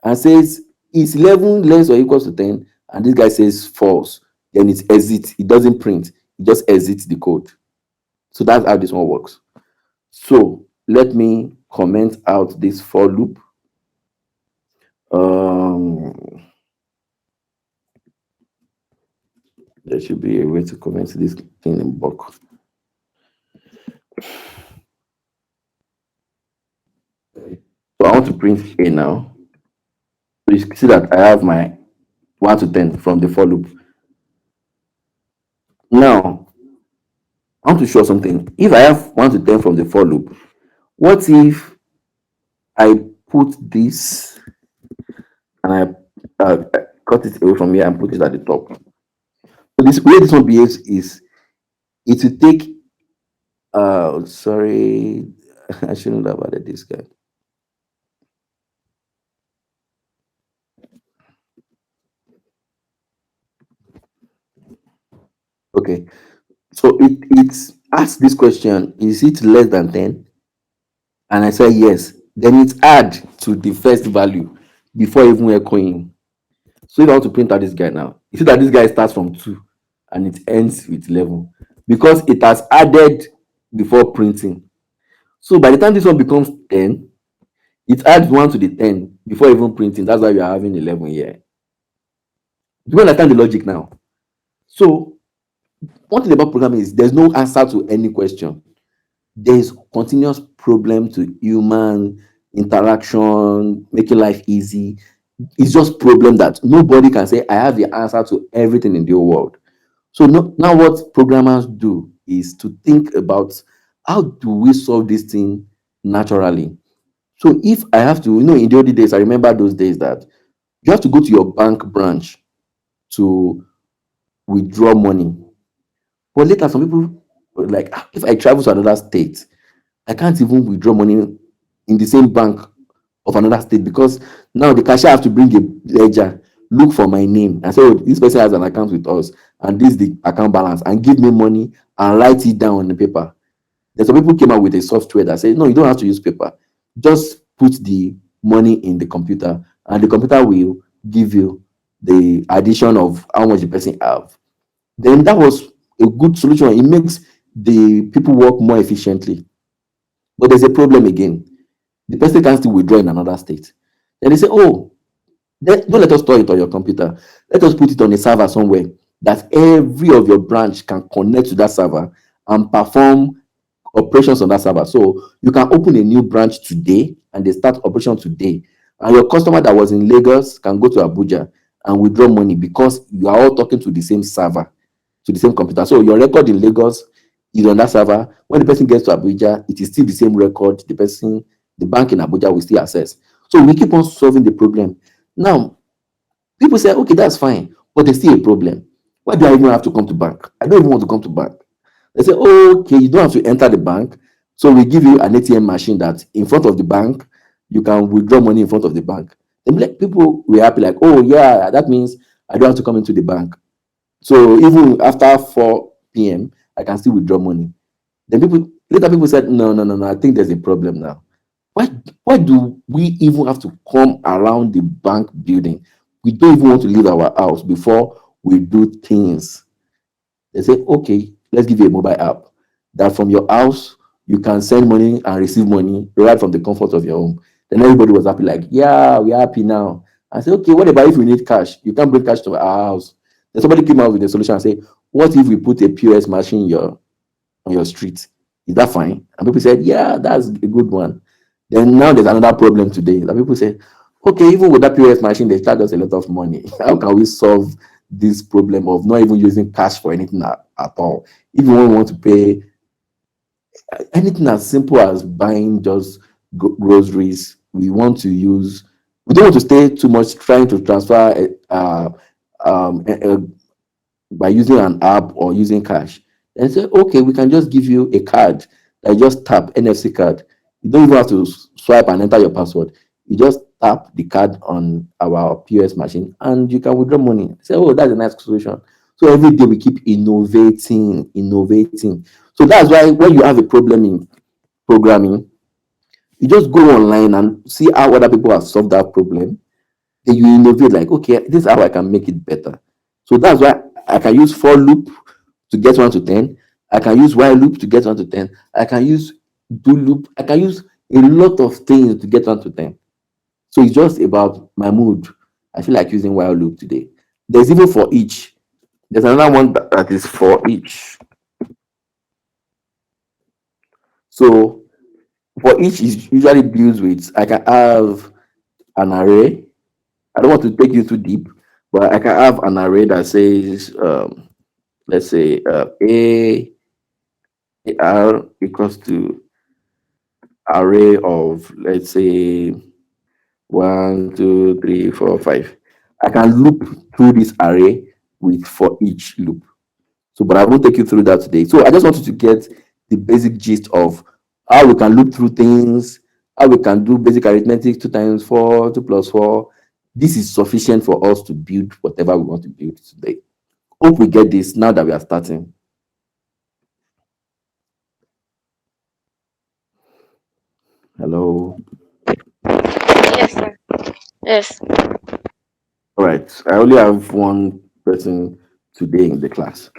Speaker 1: and says, is 11 less or equal to 10? And this guy says false. Then it exits. It doesn't print. It just exits the code. So that's how this one works. So let me comment out this for loop. There should be a way to comment this thing in bulk. So I want to print A now. So you see that I have my 1 to 10 from the for loop. Now, I want to show something. If I have 1 to 10 from the for loop, what if I put this and I cut it away from here and put it at the top? So this way this one behaves is it will take sorry, I shouldn't have added this guy. Okay. So it asks this question, is it less than 10? And I say yes. Then it add to the first value before even echoing. So if I want to print out this guy now, you see that this guy starts from 2 and it ends with 11 because it has added before printing. So by the time this one becomes 10, it adds 1 to the 10 before even printing. That's why we are having 11 here. Do you understand the logic now? So one thing about programming is there's no answer to any question. There is continuous problem to human interaction, making life easy. It's just problem that nobody can say I have the answer to everything in the whole world. So now what programmers do is to think about how do we solve this thing naturally. So if I have to, in the old days, I remember those days that you have to go to your bank branch to withdraw money. But later, some people were like, "Ah, if I travel to another state, I can't even withdraw money in the same bank of another state because now the cashier have to bring a ledger, look for my name, and say, oh, this person has an account with us, and this is the account balance, and give me money and write it down on the paper." Then some people came out with a software that said, no, you don't have to use paper. Just put the money in the computer, and the computer will give you the addition of how much the person have. Then that was a good solution. It makes the people work more efficiently. But there's a problem again. The person can still withdraw in another state. Then they say, oh, don't let us store it on your computer. Let us put it on a server somewhere that every of your branch can connect to that server and perform operations on that server. So you can open a new branch today and they start operation today. And your customer that was in Lagos can go to Abuja and withdraw money because you are all talking to the same server, to the same computer. So your record in Lagos is on that server. When the person gets to Abuja, it is still the same record. The bank in Abuja will still access. So we keep on solving the problem. Now, people say, okay, that's fine, but there's still a problem. Why do I even have to come to bank? I don't even want to come to bank. They say, oh, okay, you don't have to enter the bank. So we give you an ATM machine that in front of the bank, you can withdraw money in front of the bank. Then people were happy, like, oh, yeah, that means I don't have to come into the bank. So even after 4 p.m., I can still withdraw money. Then later people said, no, no, no, no, I think there's a problem now. Why why do we even have to come around the bank building? We don't even want to leave our house before we do things. They say, okay, let's give you a mobile app that from your house you can send money and receive money right from the comfort of your home. Then everybody was happy, like, yeah, we're happy now. I said, okay, what about if we need cash? You can't bring cash to our house. Then somebody came out with a solution and say, what if we put a POS machine on your street? Is that fine? And people said, yeah, that's a good one. Then now there's another problem today. That people say, okay, even with that POS machine, they charge us a lot of money. How can we solve this problem of not even using cash for anything at all? If you want to pay anything as simple as buying just groceries, we don't want to stay too much trying to transfer um, uh, by using an app or using cash. And say, okay, we can just give you a card that you just tap NFC card. You don't even have to swipe and enter your password. You just tap the card on our POS machine and you can withdraw money. Say, oh, that's a nice solution. So every day we keep innovating. So that's why when you have a problem in programming, you just go online and see how other people have solved that problem. Then you innovate, like, okay, this is how I can make it better. So that's why I can use for loop to get 1 to 10. I can use while loop to get 1 to 10. I can use do loop. I can use a lot of things to get 1 to 10. So it's just about my mood. I feel like using while loop today. There's even for each. There's another one that is for each. So for each is usually builds with, I can have an array. I don't want to take you too deep, but I can have an array that says, let's say A ar equals to array of, let's say, 1, 2, 3, 4, 5. I can loop through this array with for each loop. So, but I won't take you through that today. So I just want you to get the basic gist of how we can loop through things, how we can do basic arithmetic, 2 times 4, 2 plus 4. This is sufficient for us to build whatever we want to build today. Hope we get this now that we are starting. Hello.
Speaker 2: Yes, sir. Yes.
Speaker 1: All right. I only have one person today in the class.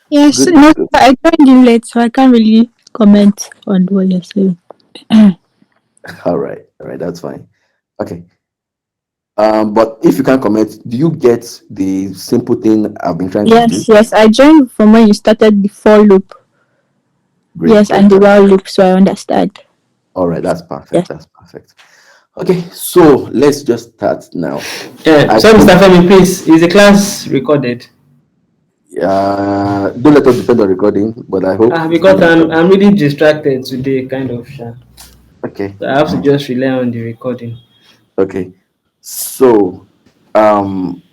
Speaker 4: Yes,
Speaker 1: Good.
Speaker 4: no,
Speaker 1: Good.
Speaker 4: I joined in late, so I can't really comment on what you're saying.
Speaker 1: All right. All right. That's fine. Okay. But if you can't comment, do you get the simple thing I've been trying to do?
Speaker 4: Yes, I joined from when you started the for loop.
Speaker 1: Great,
Speaker 4: Yes, and
Speaker 1: great.
Speaker 4: the while loop, so I understand.
Speaker 1: All right, that's perfect.
Speaker 4: Yes.
Speaker 1: That's perfect. Okay, so let's just start now. I
Speaker 3: So, Mr.
Speaker 1: think
Speaker 3: Femi, please, is the class recorded?
Speaker 1: don't let us depend on recording, but I hope it's being
Speaker 3: Because
Speaker 1: recorded.
Speaker 3: I'm really distracted today, kind of.
Speaker 1: Okay,
Speaker 3: So I have to just rely on the recording.
Speaker 1: okay. So um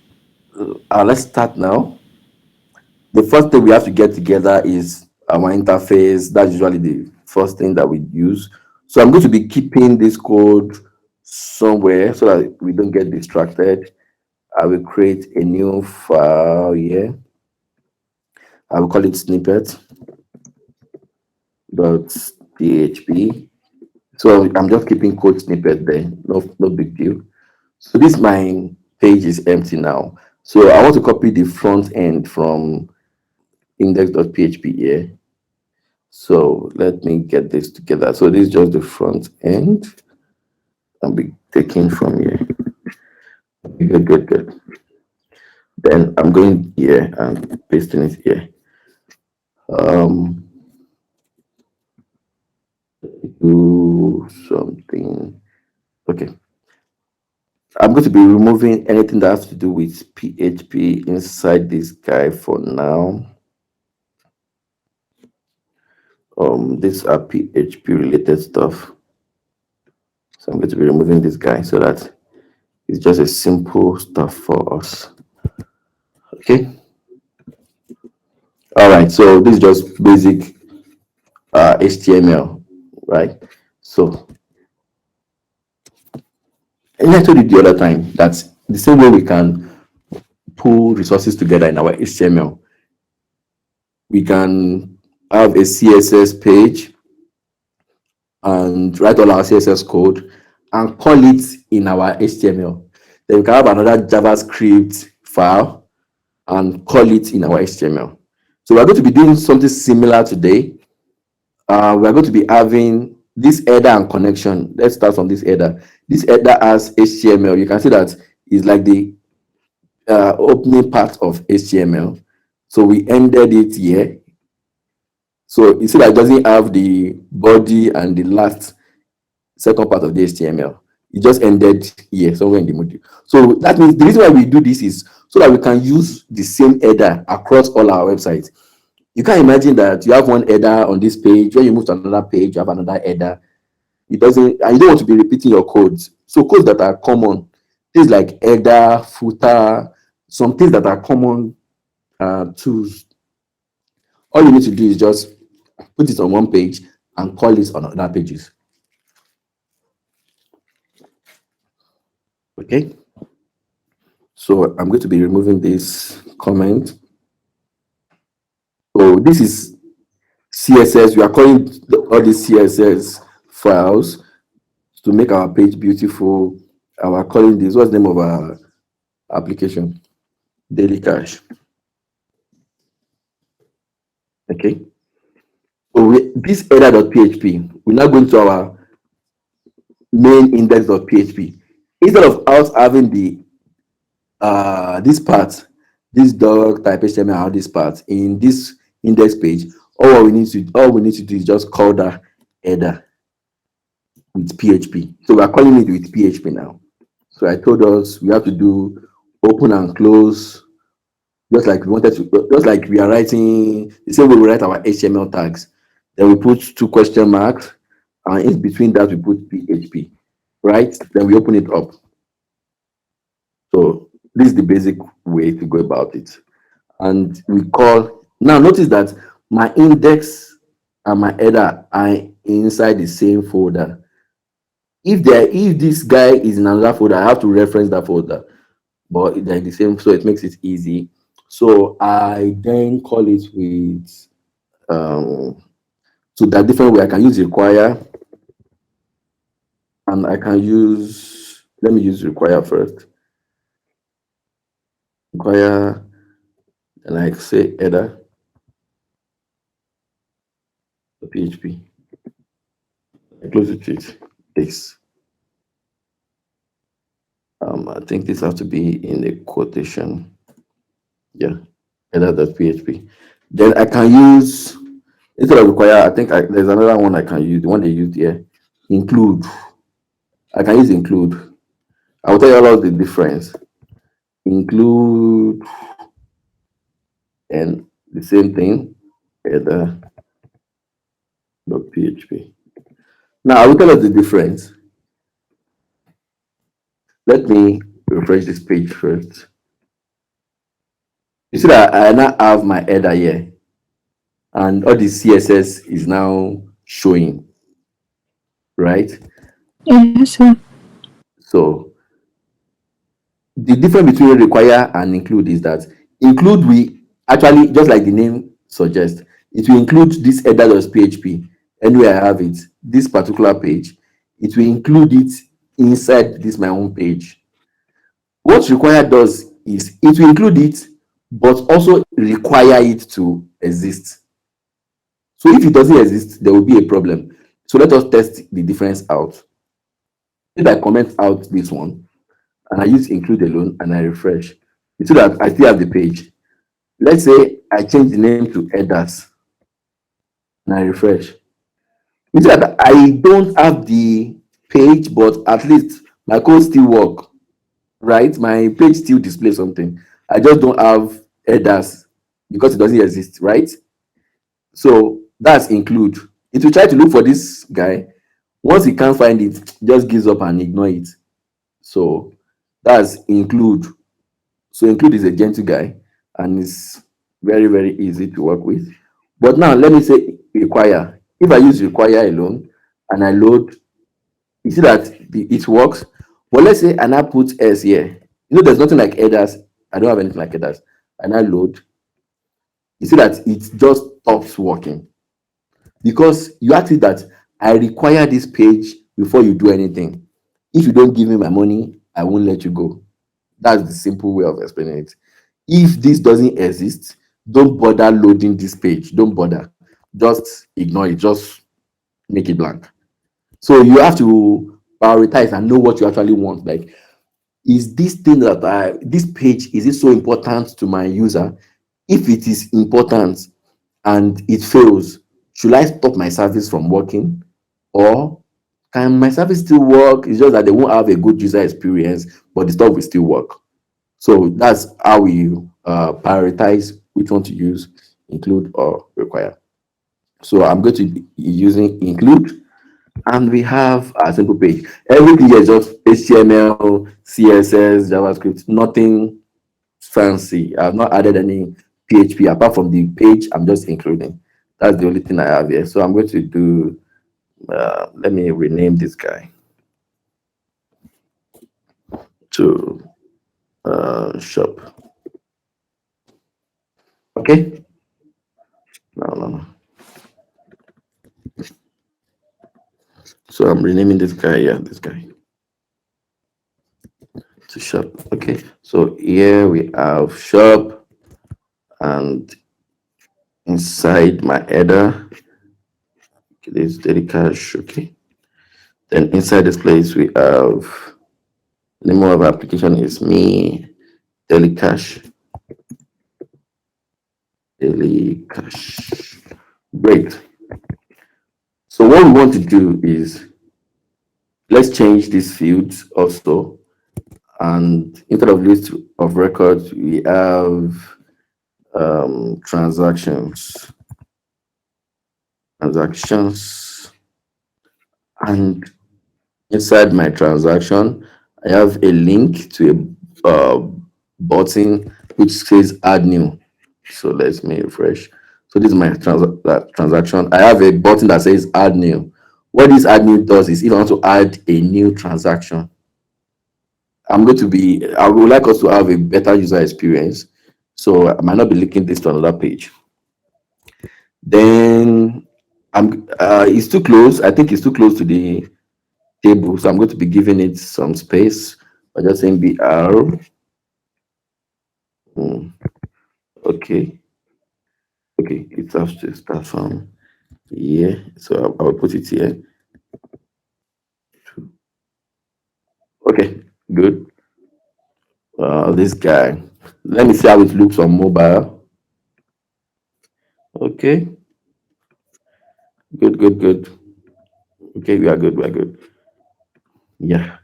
Speaker 1: let's start now. The first thing we have to get together is our interface. That's usually the first thing that we use. So I'm going to be keeping this code somewhere so that we don't get distracted. I will create a new file here. I will call it snippet.php. So I'm just keeping code snippet there. No big deal. So this my page is empty now. So I want to copy the front end from index.php here. So let me get this together. So this is just the front end. I'll be taking from here. Good, good, good. Then I'm going here and pasting it here. Um, do something. Okay. I'm going to be removing anything that has to do with PHP inside this guy for now. These are PHP related stuff. So I'm going to be removing this guy so that it's just a simple stuff for us. Okay. All right. So this is just basic HTML, right? So, and I told you the other time that the same way we can pull resources together in our HTML, we can have a CSS page and write all our CSS code and call it in our HTML. Then we can have another JavaScript file and call it in our HTML. So we're going to be doing something similar today. We're going to be having this header and connection. Let's start from this header. This header has HTML. You can see that it's like the opening part of HTML. So we ended it here. So you see that it doesn't have the body and the last second part of the HTML. It just ended here, somewhere in the middle. So that means the reason why we do this is so that we can use the same header across all our websites. You can imagine that you have one header on this page. When you move to another page, you have another header. It doesn't, and you don't want to be repeating your codes. So codes that are common, things like header, footer, some things that are common tools. All you need to do is just put it on one page and call it on other pages. Okay. So I'm going to be removing this comment. So this is CSS. We are calling all these CSS files to make our page beautiful. We are calling this, what's the name of our application? Daily Cache. Okay. So this header.php, we're now going to our main index.php. Instead of us having the this part, this dog type HTML, this part in this index page, all we need to do is just call that header with PHP. So we are calling it with PHP now. So I told us we have to do open and close, just like we are writing the same way we write our HTML tags. then we put two question marks, and in between that we put PHP, right? Then we open it up. So this is the basic way to go about it. And we call, now notice that my index and my header are inside the same folder. If this guy is in another folder, I have to reference that folder, but they're the same, so it makes it easy. So I then call it with so that different way. I can use require, and I can use, let me use require first. Require, and I say header PHP. I close it with this. I think this has to be in a quotation. Yeah, header.php. Then I can use, instead of require, I think there's another one I can use, the one they used here, include. I can use include. I'll tell you about the difference. Include, and the same thing, header.php. Now I will tell us the difference. Let me refresh this page first. You see that I now have my header here, and all the CSS is now showing, right?
Speaker 4: Yes, sir.
Speaker 1: So the difference between require and include is that include, we actually, just like the name suggests, it will include this header.php anywhere I have it, this particular page, it will include it inside this my own page. What require does is it will include it, but also require it to exist. So if it doesn't exist, there will be a problem. So let us test the difference out. If I comment out this one and I use include alone and I refresh, you see that I still have the page. Let's say I change the name to headers and I refresh. You see that I don't have the page, but at least my code still work, right? My page still displays something. I just don't have headers because it doesn't exist, right? So that's include. It will try to look for this guy. Once he can't find it, just gives up and ignore it. So that's include. So include is a gentle guy and is very, very easy to work with. But now let me say require. If I use require alone and I load, you see that it works. But let's say and I put s here. You know, there's nothing like headers. I don't have anything like headers. And I load, you see that it just stops working. Because you ask it that I require this page before you do anything. If you don't give me my money, I won't let you go. That's the simple way of explaining it. If this doesn't exist, don't bother loading this page. Don't bother. Just ignore it. Just make it blank. So you have to prioritize and know what you actually want. Like, is this thing that this page, is it so important to my user? If it is important and it fails, should I stop my service from working? Or can my service still work? It's just that they won't have a good user experience, but the stuff will still work. So that's how we prioritize which one to use, include or require. So I'm going to be using include, and we have a simple page. Everything is just HTML, CSS, JavaScript, nothing fancy. I've not added any PHP apart from the page. I'm just including. That's the only thing I have here. So I'm going to do, let me rename this guy to shop. Okay. No. So I'm renaming this guy, this guy to shop. Okay. So here we have shop, and inside my header, okay, this daily cash. Okay. Then inside this place we have the name of our application is me daily cash. Daily cash. Great. So what we want to do is let's change these fields also. And instead of list of records, we have transactions. transactions, and inside my transaction, I have a link to a button which says add new. So let me refresh. So this is my transaction. I have a button that says add new. What this add new does is if I want to add a new transaction, I would like us to have a better user experience. So I might not be linking this to another page. Then it's too close. I think it's too close to the table. So I'm going to be giving it some space by just saying BR. Okay. Okay. It has to start from here. So I'll put it here. Okay. Good. This guy. Let me see how it looks on mobile. Okay. Good, good, good. Okay, we are good. We are good. Yeah.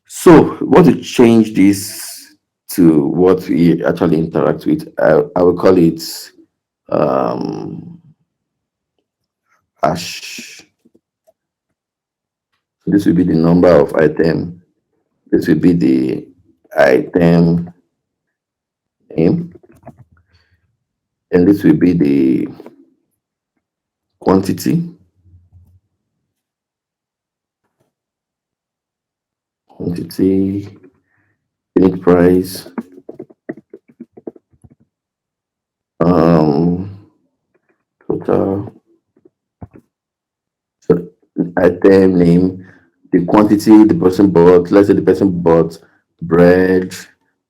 Speaker 1: So, we want to change this to what we actually interact with. I will call it hash. So this will be the number of item. This will be the item name, and this will be the quantity. Quantity, unit price, total. So item name, the quantity the person bought. Let's say the person bought bread,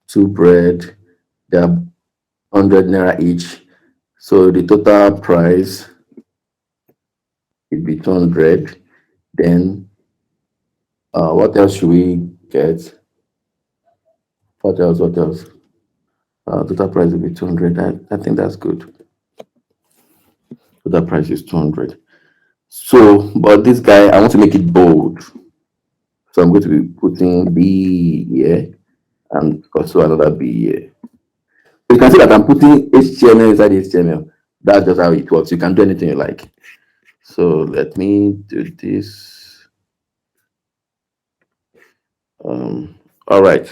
Speaker 1: two bread. They are 100 naira each. So the total price will be 200. Then what else should we get? What else? What else? Total price will be 200. I think that's good. Total price is 200. So, but this guy, I want to make it bold. So I'm going to be putting B here and also another B here. So you can see that I'm putting HTML inside HTML. That's just how it works. You can do anything you like. So let me do this. All right.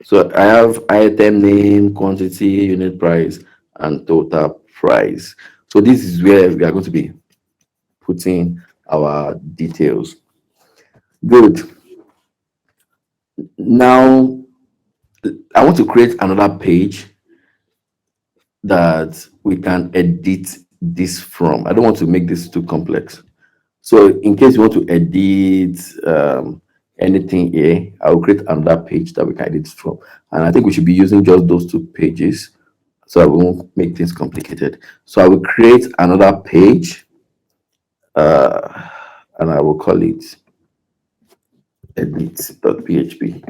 Speaker 1: So I have item name, quantity, unit price, and total price. So this is where we are going to be putting our details. Good. Now I want to create another page that we can edit this from. I don't want to make this too complex. So in case you want to edit anything here, I will create another page that we can edit from. And I think we should be using just those two pages so I won't make things complicated. So I will create another page and I will call it edit.php.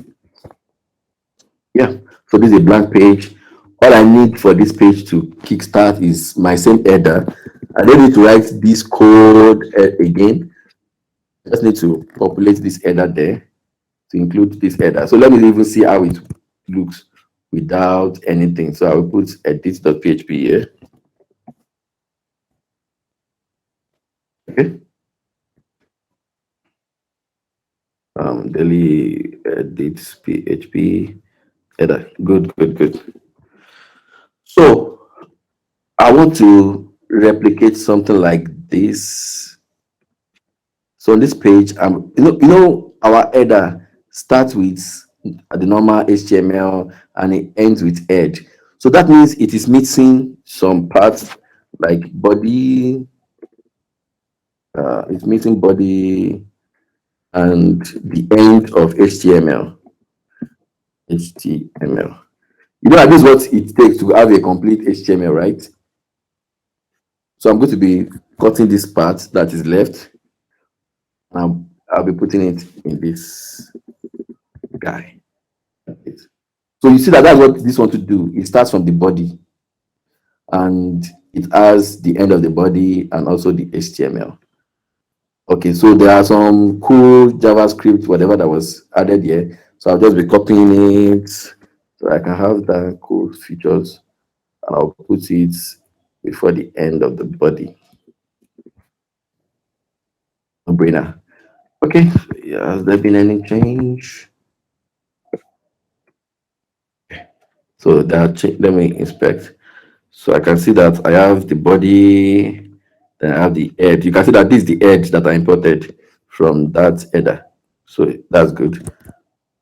Speaker 1: Yeah, so this is a blank page. All I need for this page to kickstart is my same header. I don't need to write this code again. I just need to populate this header there to include this header. So let me even see how it looks without anything. So I will put edit.php here. Okay. Daily edits PHP header. Good, good, good. So I want to replicate something like this. So on this page, our header starts with the normal HTML and it ends with head. So that means it is missing some parts like body. It's missing body and the end of HTML. HTML. You know that this is what it takes to have a complete HTML, right? So I'm going to be cutting this part that is left. I'll be putting it in this guy. So you see that's what this want to do. It starts from the body and it has the end of the body and also the HTML. Okay, so there are some cool JavaScript, whatever that was added here. So I'll just be copying it so I can have the cool features and I'll put it before the end of the body. No brainer. Okay. Has there been any change? So let me inspect. So I can see that I have the body, then I have the edge. You can see that this is the edge that I imported from that header. So that's good.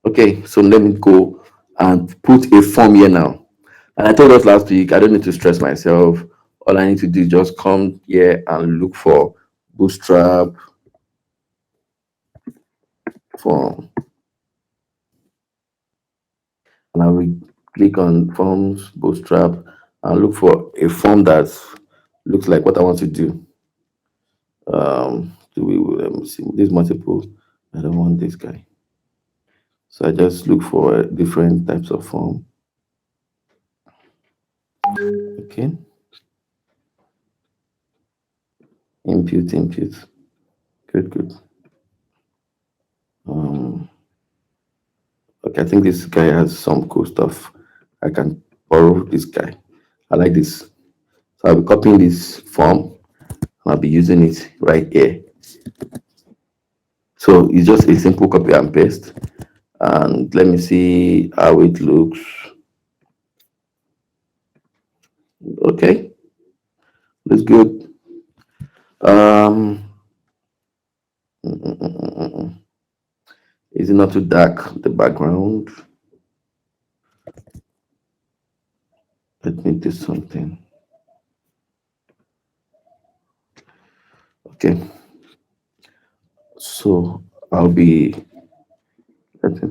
Speaker 1: Okay, so let me go and put a form here now. And I told us last week, I don't need to stress myself. All I need to do is just come here and look for Bootstrap form. And I will click on Forms, Bootstrap, and look for a form that looks like what I want to do. Let me see, this multiple. I don't want this guy. So I just look for different types of form. Okay. Impute. Good. Okay, I think this guy has some cool stuff. I can borrow this guy. I like this. So I'll be copying this form and I'll be using it right here. So it's just a simple copy and paste. And let me see how it looks. Okay, looks good. Um, is it not too dark, the background? Let me do something. Okay. So let me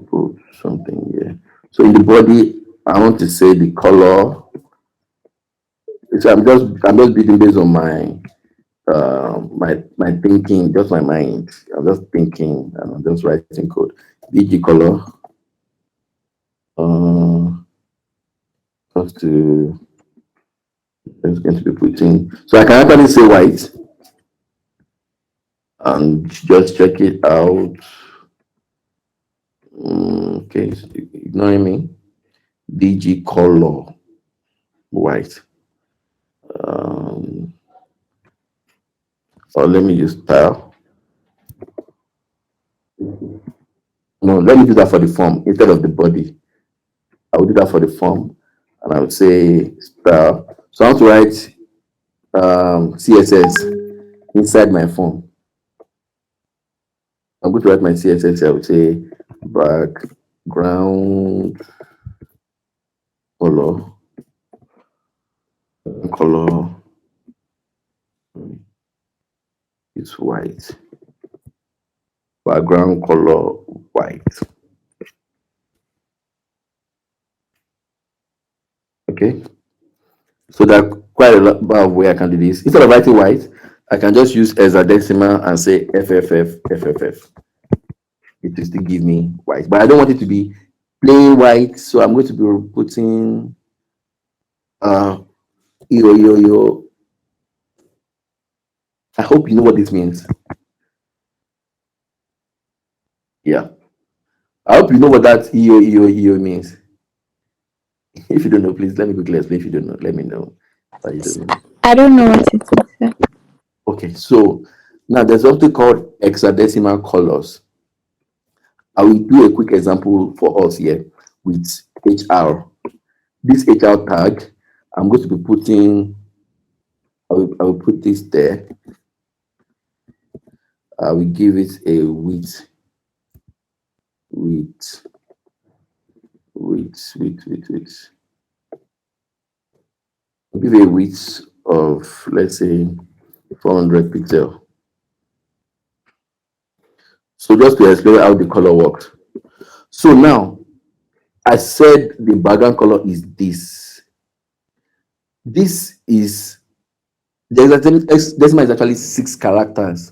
Speaker 1: put something here. So in the body, I want to say the color. So I'm just building based on my thinking, just my mind. I'm just thinking and I'm just writing code. BG color. Just to it's going to be putting. So I can actually say white and just check it out. Okay, ignoring me. DG color white. Or let me use style. No, let me do that for the form instead of the body. I will do that for the form, and I would say style. So I want to write CSS inside my form. I'm going to write my CSS. I would say background color is white. Background color white. Okay. So there are quite a lot of way I can do this. Instead of writing white, I can just use hexadecimal and say FFF. It will still give me white. But I don't want it to be plain white, so I'm going to be putting yo. I hope you know what this means. Yeah. I hope you know what that yo means. If you don't know, please let me quickly explain. If you don't know, let me know. That you don't know.
Speaker 4: I don't know what it is.
Speaker 1: Okay, so now there's something called hexadecimal colors. I will do a quick example for us here with HR. This HR tag, I'm going to be putting, I will put this there. I will give it a width. I'll give it a width of, let's say, 400 pixel. So just to explain how the color works. So now, I said the background color is this. This is, decimal is actually 6 characters.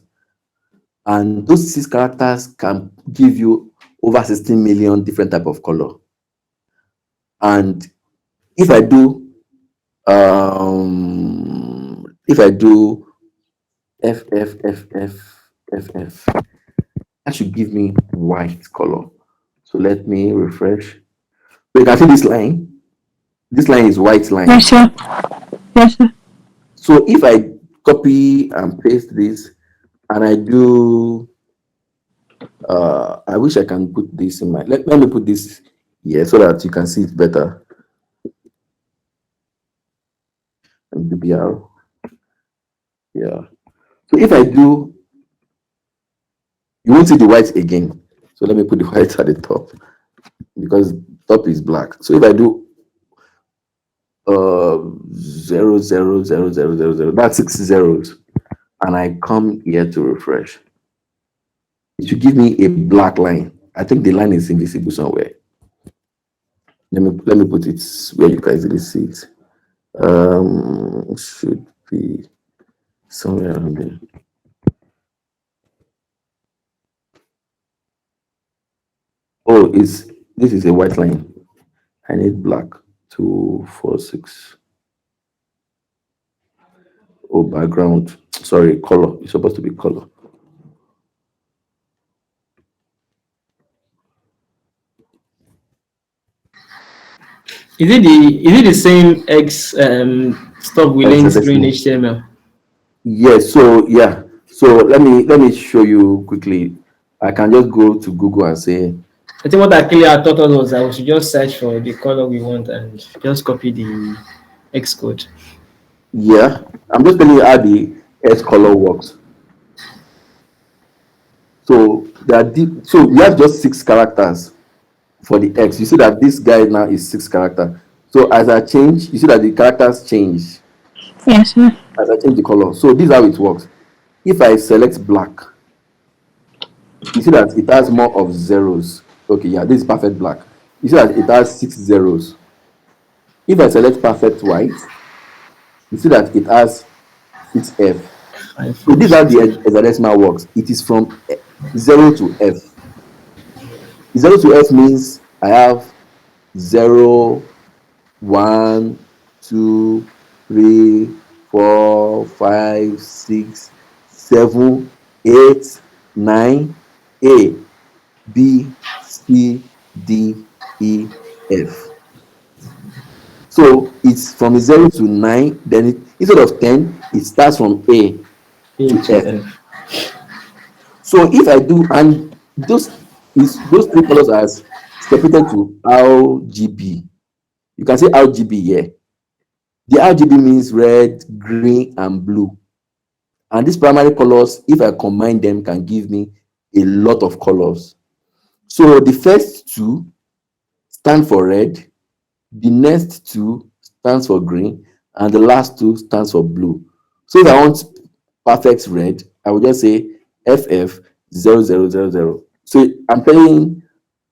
Speaker 1: And those 6 characters can give you over 16 million different type of color. And if I do FFFFFF, that should give me white color. So let me refresh. So you can see this line. This line is white line.
Speaker 4: Yes, sir. Yes, sir.
Speaker 1: So if I copy and paste this, and I do, I wish I can put this in my, let me put this here so that you can see it better. And BBR, yeah. So if I do, you won't see the white again. So let me put the white at the top because top is black. So if I do 0, 0, 0, 0, 0, 0, that's 6 zeros, and I come here to refresh, it should give me a black line. I think the line is invisible somewhere. Let me put it where you guys easily see it. It should be somewhere around there. Oh, this is a white line. I need black. 2, 4, 6. Oh, background. Sorry, color. It's supposed to be color.
Speaker 3: Is it the same X stuff we learned during
Speaker 1: XLSM.
Speaker 3: HTML?
Speaker 1: Yes. So yeah. So let me show you quickly. I can just go to Google and say,
Speaker 3: I think what Akilia taught us was that we should just search for the color we want and just copy the X code.
Speaker 1: yeah. I'm just telling you how the S color works. So there are deep. So we have just 6 characters for the X. You see that this guy now is 6 character. So as I change, you see that the characters change
Speaker 4: Yes, sir.
Speaker 1: as I change the color. So this is how it works. If I select black, you see that it has more of zeros. Okay, yeah, this is perfect black. You see that it has 6 zeros. If I select perfect white, you see that it has 6F.
Speaker 3: Five,
Speaker 1: So
Speaker 3: four,
Speaker 1: this is how
Speaker 3: six.
Speaker 1: the hexadecimal works. It is from 0 to F. 0 to F means I have 0, 1, 2, 3, 4, 5, 6, 7, 8, 9, A, B, C, D, E, F. So it's from 0 to 9, then instead of 10, it starts from A
Speaker 3: A
Speaker 1: to
Speaker 3: to
Speaker 1: F.
Speaker 3: F.
Speaker 1: So if I do, and those 3 colors are separated to RGB. You can say RGB here. The RGB means red, green, and blue. And these primary colors, if I combine them, can give me a lot of colors. So the first 2 stand for red, the next 2 stands for green, and the last 2 stands for blue. So if I want perfect red, I will just say FF 0000. So I'm telling,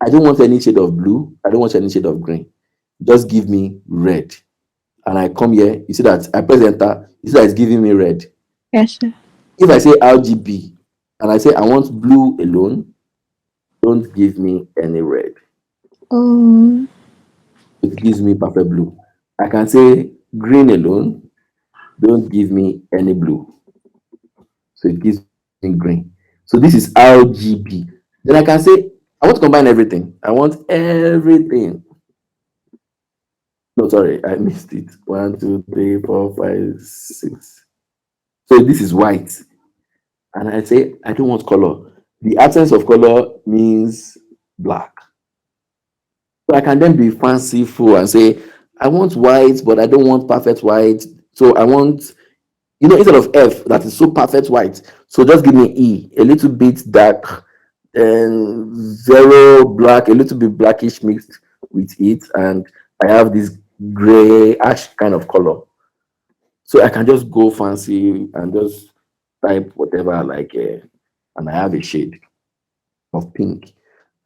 Speaker 1: I don't want any shade of blue, I don't want any shade of green. Just give me red. And I come here, you see that I press enter, you see that it's giving me red.
Speaker 4: Yes, sir.
Speaker 1: If I say RGB and I say I want blue alone, don't give me any red.
Speaker 4: Oh,
Speaker 1: It gives me perfect blue. I can say green alone, don't give me any blue. So it gives me green. So this is RGB. Then I can say I want to combine everything. I want everything. No, sorry, I missed it. 1, 2, 3, 4, 5, 6. So this is white. And I say I don't want color. The absence of color means black. So I can then be fanciful and say, I want white, but I don't want perfect white. So I want, instead of F that is so perfect white. So just give me E, a little bit dark, and 0 black, a little bit blackish mixed with it. And I have this gray ash kind of color. So I can just go fancy and just type whatever I like, and I have a shade of pink.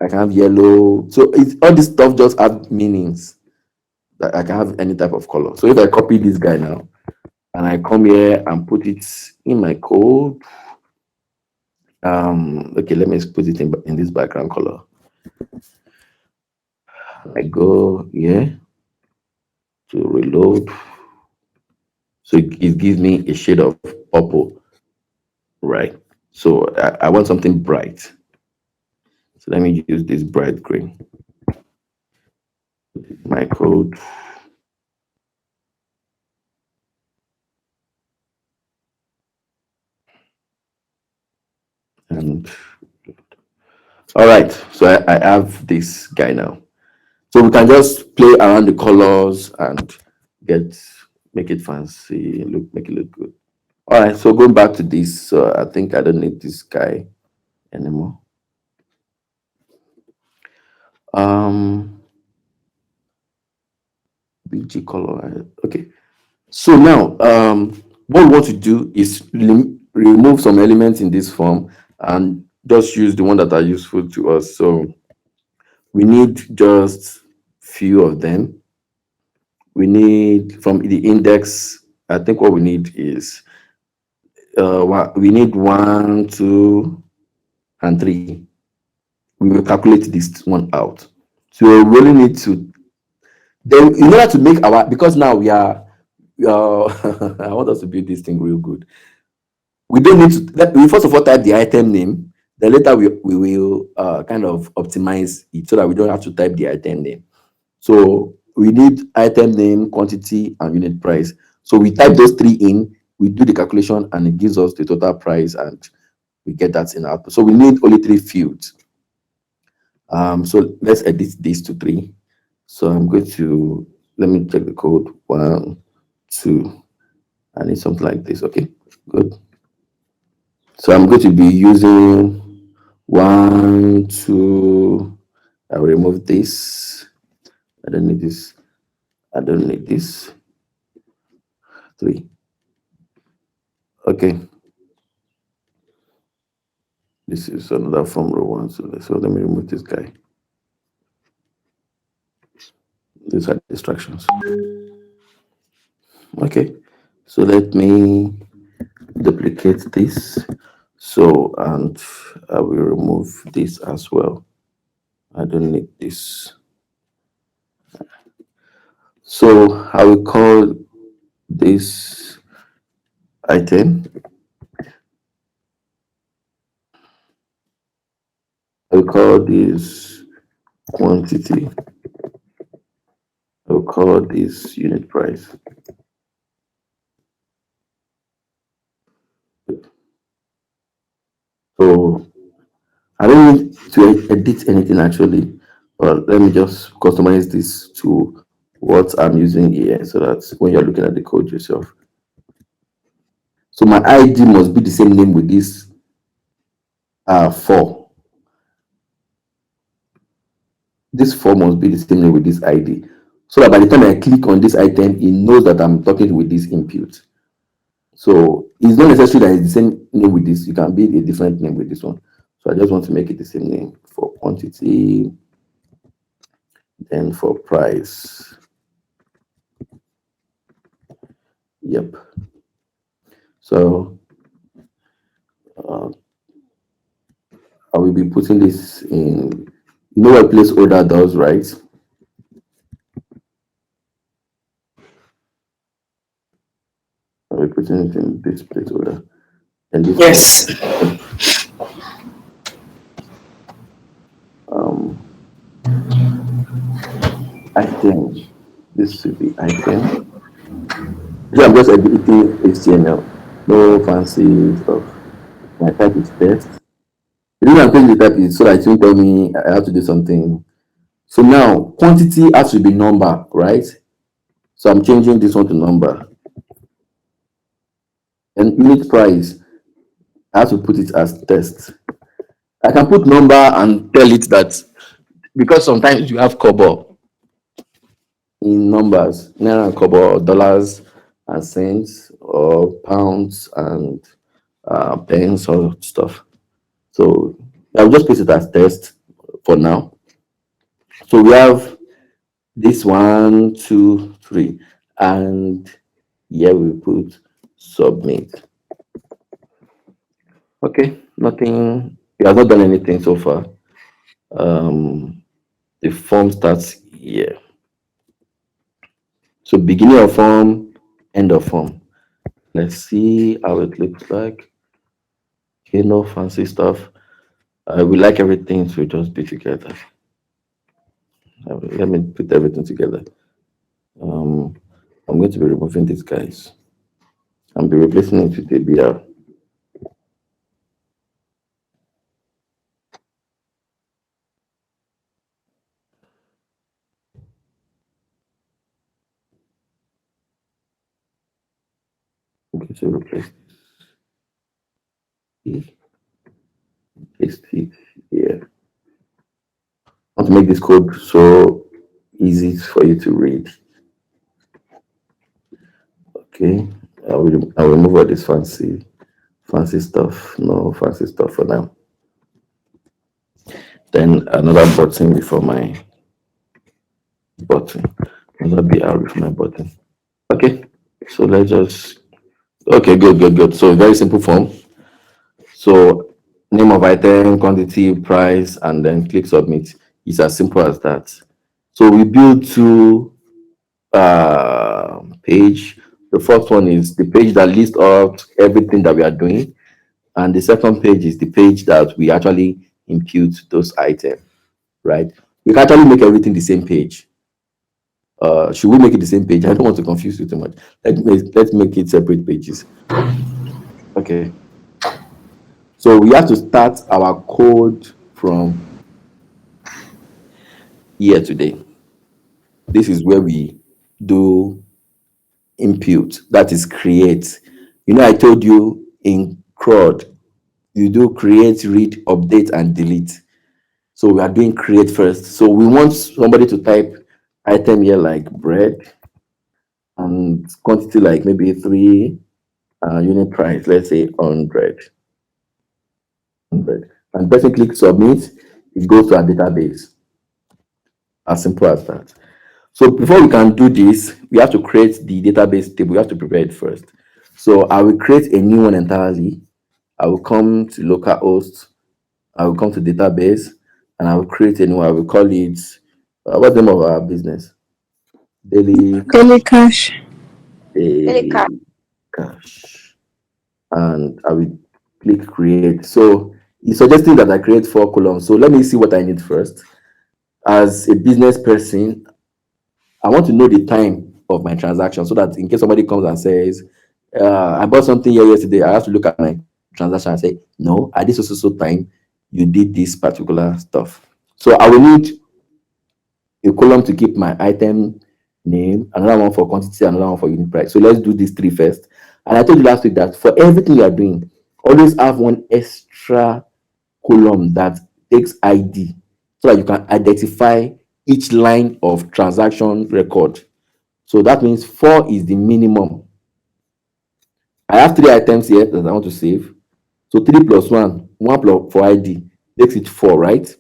Speaker 1: I can have yellow. So all this stuff just have meanings. That I can have any type of color. So if I copy this guy now and I come here and put it in my code, okay, let me put it in this background color. I go here to reload. So it gives me a shade of purple, right? So I want something bright. So let me use this bright green. My code. And all right, so I have this guy now. So we can just play around the colors and make it fancy, make it look good. All right, so going back to this, so I think I don't need this guy anymore. Um, BG color. Okay. So now, what we want to do is remove some elements in this form and just use the one that are useful to us. So we need just few of them. We need from the index. I think what we need is we need 1, 2, and 3. We will calculate this one out. So we really need to then in order to make our because now we are I want us to build this thing real good. We don't need to we first of all type the item name, then later we will kind of optimize it so that we don't have to type the item name. So we need item name, quantity, and unit price. So we type those three in, we do the calculation, and it gives us the total price, and we get that in output. So we need only 3 fields. So let's edit this to 3. So I'm going to let me check the code. 1, 2. I need something like this. Okay, good. So I'm going to be using 1, 2. I will remove this. I don't need this. I don't need this. 3. Okay. This is another from row 1. So let me remove this guy. These are distractions. Okay. So let me duplicate this. So, and I will remove this as well. I don't need this. So I will call this item. I will call this quantity. I will call this unit price. So I don't need to edit anything actually, but let me just customize this to what I'm using here so that when you're looking at the code yourself. So my ID must be the same name with this 4. This 4 must be the same name with this ID. So that by the time I click on this item, it knows that I'm talking with this input. So it's not necessary that it's the same name with this. You can be a different name with this one. So I just want to make it the same name for quantity, then for price. Yep. So I will be putting this in, you know what placeholder does, right? I will be putting it in this placeholder. And this
Speaker 3: Yes.
Speaker 1: item. This should be item. So I'm just editing HTML. No fancy stuff. My type is test. The reason I'm changing the type is so that it won't tell me I have to do something. So now quantity has to be number, right? So I'm changing this one to number. And unit price, I have to put it as test. I can put number and tell it that because sometimes you have kobo in numbers, naira and kobo, or dollars and cents, or pounds and pence or stuff. So I'll just put it as test for now. So we have this 1, 2, 3, and here we put submit. Okay, nothing. We have not done anything so far. The form starts here. So beginning of form, end of form. Let's see how it looks like. Okay, no fancy stuff. We like everything to just be together. Let me put everything together. I'm going to be removing these guys and be replacing it with a BR. Okay, so replace this, paste it here. I want to make this code so easy for you to read. Okay, I will remove all this fancy stuff. No fancy stuff for now. Then another button before my button. Another BR before my button. Okay, so let's just. Okay, good. So very simple form. So name of item, quantity, price, and then click submit. It's as simple as that. So we build two page. The first one is the page that lists out everything that we are doing, and the second page is the page that we actually impute those items. Right? We can actually make everything the same page. Should we make it the same page? I don't want to confuse you too much. Let's make it separate pages. Okay. So we have to start our code from here today. This is where we do impute, that is create. I told you in CRUD, you do create, read, update, and delete. So we are doing create first. So we want somebody to type item here like bread and quantity like maybe 3, unit price, let's say 100. And person click submit, it goes to our database. As simple as that. So before we can do this, we have to create the database table. We have to prepare it first. So I will create a new one entirely. I will come to localhost. I will come to database, and I will create a new one. I will call it, what's the name of our business? Daily
Speaker 4: Daily cash.
Speaker 2: Daily
Speaker 1: cash. And I will click create. So it's suggesting that I create 4 columns. So let me see what I need first. As a business person, I want to know the time of my transaction so that in case somebody comes and says, I bought something here yesterday, I have to look at my transaction and say, no, at this so time, you did this particular stuff. So I will need a column to keep my item name, another one for quantity, another one for unit price. So let's do these 3 first. And I told you last week that for everything you are doing, always have one extra column that takes ID so that you can identify each line of transaction record. So that means 4 is the minimum. I have 3 items here that I want to save. So 3 plus 1, 1 plus for ID makes it 4, right?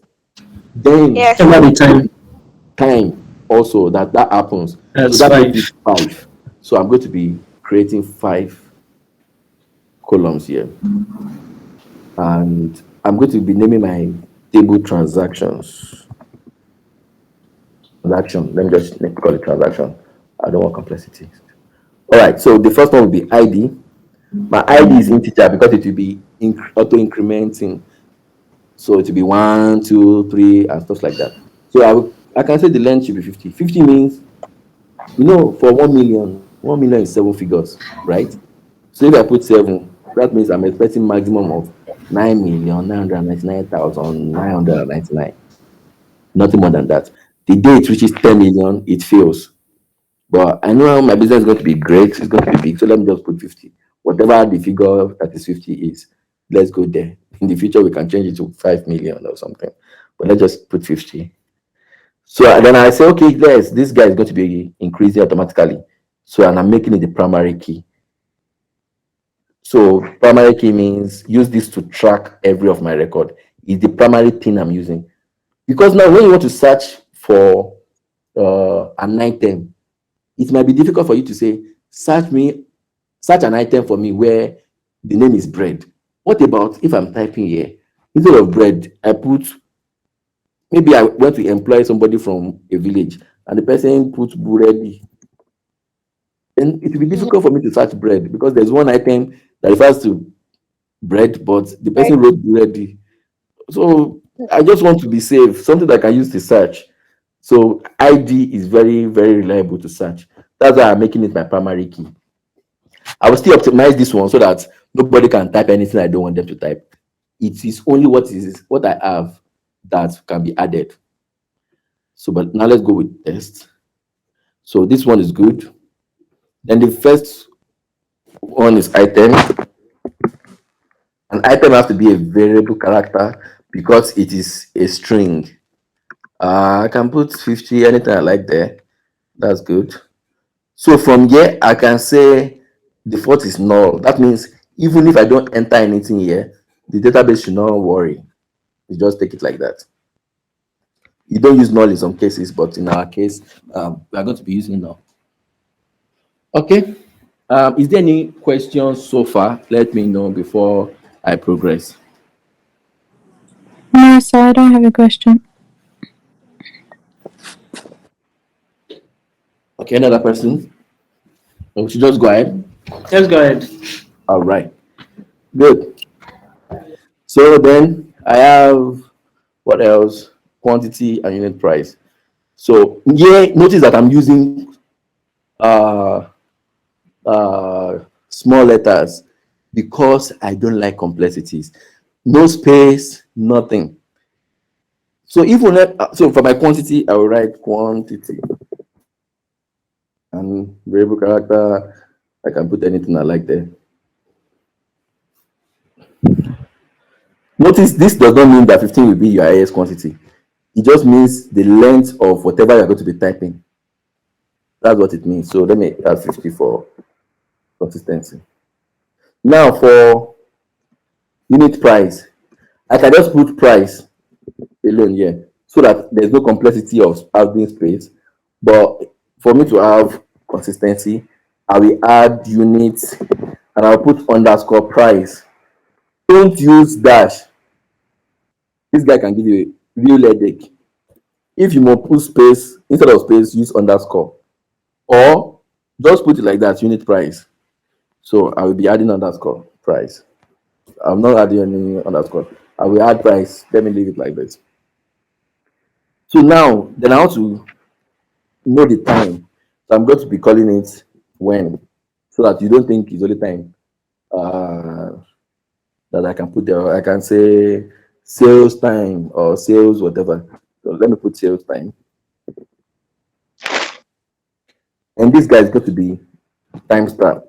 Speaker 1: Then
Speaker 2: Yes.
Speaker 3: Over the
Speaker 1: time also that happens. So
Speaker 3: that's
Speaker 1: that makes it
Speaker 3: 5.
Speaker 1: 5. So I'm going to be creating 5 columns here. And I'm going to be naming my table transactions. Transaction. Let me just call it transaction. I don't want complexity. All right. So the first one will be ID. My ID is integer because it will be auto incrementing. So it will be 1, 2, 3, and stuff like that. So I can say the length should be 50. 50 means, for 1 million, 1 million is 7 figures, right? So if I put 7, that means I'm expecting maximum of 9,999,999. Nothing more than that. The day it reaches 10 million, it fails. But I know my business is going to be great. It's going to be big. So let me just put 50. Whatever the figure that is 50 is, let's go there. In the future, we can change it to 5 million or something. But let's just put 50. So then I say, okay, yes, this guy is going to be increasing automatically. So and I'm making it the primary key. So primary key means use this to track every of my record. It's the primary thing I'm using. Because now when you want to search for an item, it might be difficult for you to say, search an item for me where the name is bread. What about if I'm typing here, instead of bread, maybe I want to employ somebody from a village and the person puts buredi. Then it will be difficult for me to search bread because there's one item that refers to bread, but the person wrote buredi. So I just want to be safe, something that I can use to search. So ID is very, very reliable to search. That's why I'm making it my primary key. I will still optimize this one so that nobody can type anything I don't want them to type. It is only what I have that can be added. So, but now let's go with test. So this one is good. Then the first One is item. An item has to be a variable character because it is a string. I can put 50 anything I like there. That's good. So from here, I can say default is null. That means even if I don't enter anything here, the database should not worry. You just take it like that. You don't use null in some cases, but in our case, we are going to be using null. Okay. Is there any questions so far? Let me know before I progress.
Speaker 4: No, sir, I don't have a question.
Speaker 1: Okay, another person? We should just go ahead.
Speaker 3: Let's go ahead.
Speaker 1: All right. Good. So then I have what else? Quantity and unit price. So here, notice that I'm using uh, small letters because I don't like complexities. No space, nothing. So if we so for my quantity, I will write quantity and variable character. I can put anything I like there. Notice this does not mean that 15 will be your highest quantity. It just means the length of whatever you're going to be typing. That's what it means. So let me add 50 for consistency. Now for unit price, I can just put price alone here so that there's no complexity of adding space. But for me to have consistency, I will add units and I'll put underscore price. Don't use dash. This guy can give you a real headache. If you must put space, instead of space, use underscore. Or just put it like that, unit price. So I will be adding underscore price. I'm not adding any underscore. I will add price. Let me leave it like this. So now, then I want to know the time. So I'm going to be calling it when, so that you don't think it's only time that I can put there. I can say sales time or sales whatever. So let me put sales time. And this guy is going to be timestamp.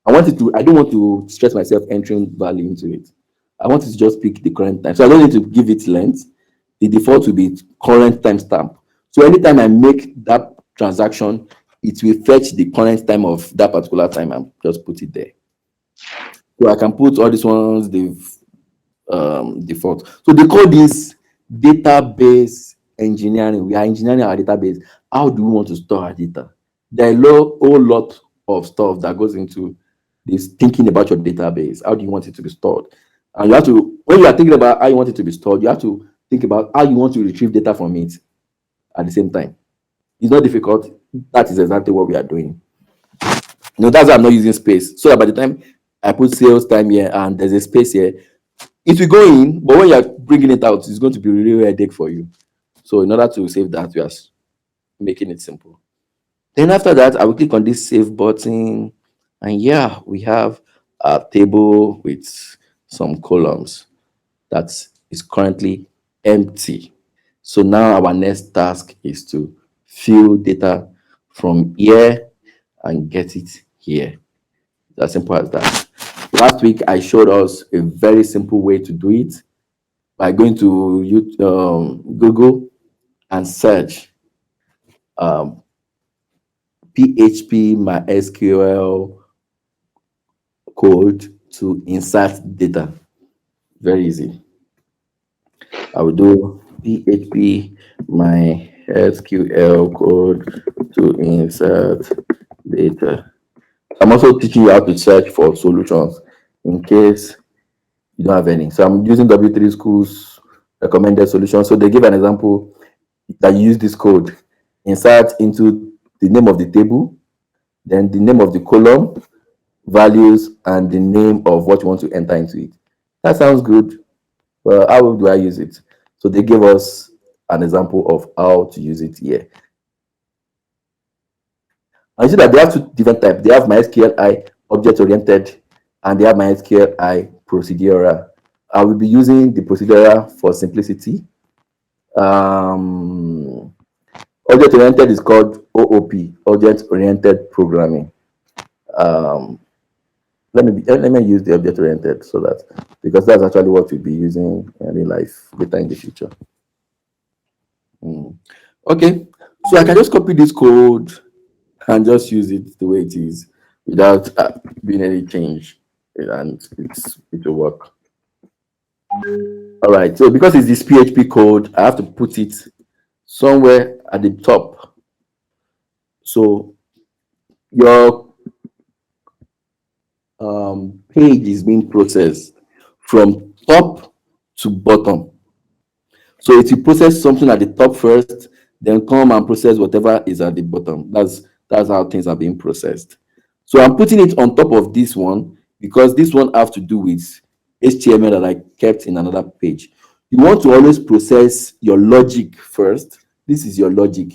Speaker 1: I don't want to stress myself entering value into it. I want it to just pick the current time. So I don't need to give it length. The default will be current timestamp. So anytime I make that transaction, it will fetch the current time of that particular time and just put it there. So I can put all these ones, the default. So they call this database engineering. We are engineering our database. How do we want to store our data? There are a whole lot of stuff that goes into this thinking about your database. How do you want it to be stored? And you have to, when you are thinking about how you want it to be stored, you have to think about how you want to retrieve data from it at the same time. It's not difficult. That is exactly what we are doing. That's why I'm not using space. So that by the time I put sales time here and there's a space here, it will go in, but when you're bringing it out, it's going to be really headache for you. So in order to save that, we are making it simple. Then after that, I will click on this save button. And yeah, we have a table with some columns that is currently empty. So now our next task is to fill data from here and get it here. As simple as that. Last week, I showed us a very simple way to do it by going to Google and search PHP MySQL code to insert data. Very easy. I will do PHP MySQL code to insert data. I'm also teaching you how to search for solutions in case you don't have any. So I'm using W3 School's recommended solution. So they give an example that you use this code, insert into the name of the table, then the name of the column, values, and the name of what you want to enter into it. That sounds good. Well, how do I use it? So they give us an example of how to use it here. And you see that they have two different types. They have MySQLi object-oriented, and they have MySQLi procedural. I will be using the procedural for simplicity. Object-oriented is called OOP, object-oriented programming. um, let me use the object oriented so that, because that's actually what we'll be using in real life later in the future. Okay, so I can just copy this code and just use it the way it is without doing any change, and it will work. All right, so because it's this PHP code, I have to put it somewhere at the top. So your page is being processed from top to bottom. So it will process something at the top first, then come and process whatever is at the bottom. That's how things are being processed. So I'm putting it on top of this one because this one have to do with HTML that I kept in another page. You want to always process your logic first. This is your logic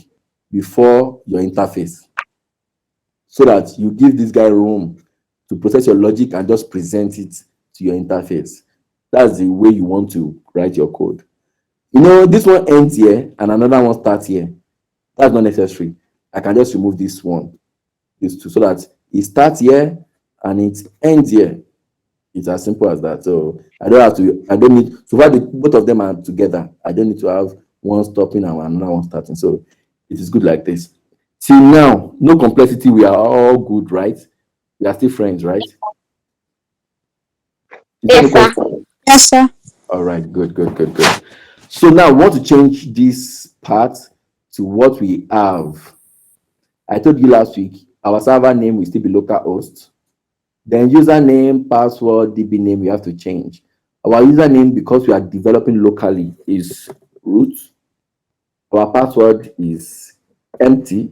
Speaker 1: before your interface, so that you give this guy room to process your logic and just present it to your interface. That's the way you want to write your code. This one ends here and another one starts here. That's not necessary. I can just remove this one, these two, so that it starts here and it ends here. It's as simple as that. So I don't need, so far both of them are together. I don't need to have one stopping and another one starting. So it is good like this. See, now, no complexity. We are all good, right? We are still friends, right? Is there any
Speaker 2: Yes, sir.
Speaker 1: question?
Speaker 4: Yes, sir.
Speaker 1: All right, good. So now we want to change this part to what we have. I told you last week, our server name will still be localhost. Then username, password, DB name, we have to change. Our username, because we are developing locally, is root. Our password is empty.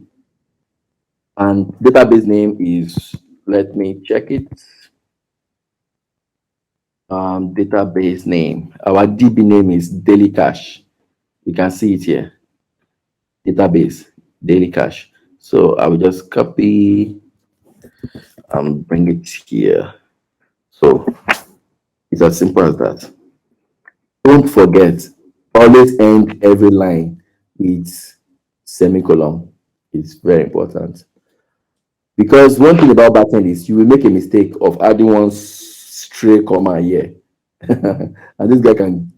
Speaker 1: And database name is, let me check it. Database name. Our DB name is daily cache. You can see it here. Database, daily cache. So I will just copy and bring it here. So it's as simple as that. Don't forget, always end every line with semicolon. It's very important. Because one thing about backend is you will make a mistake of adding one stray comma here. And this guy can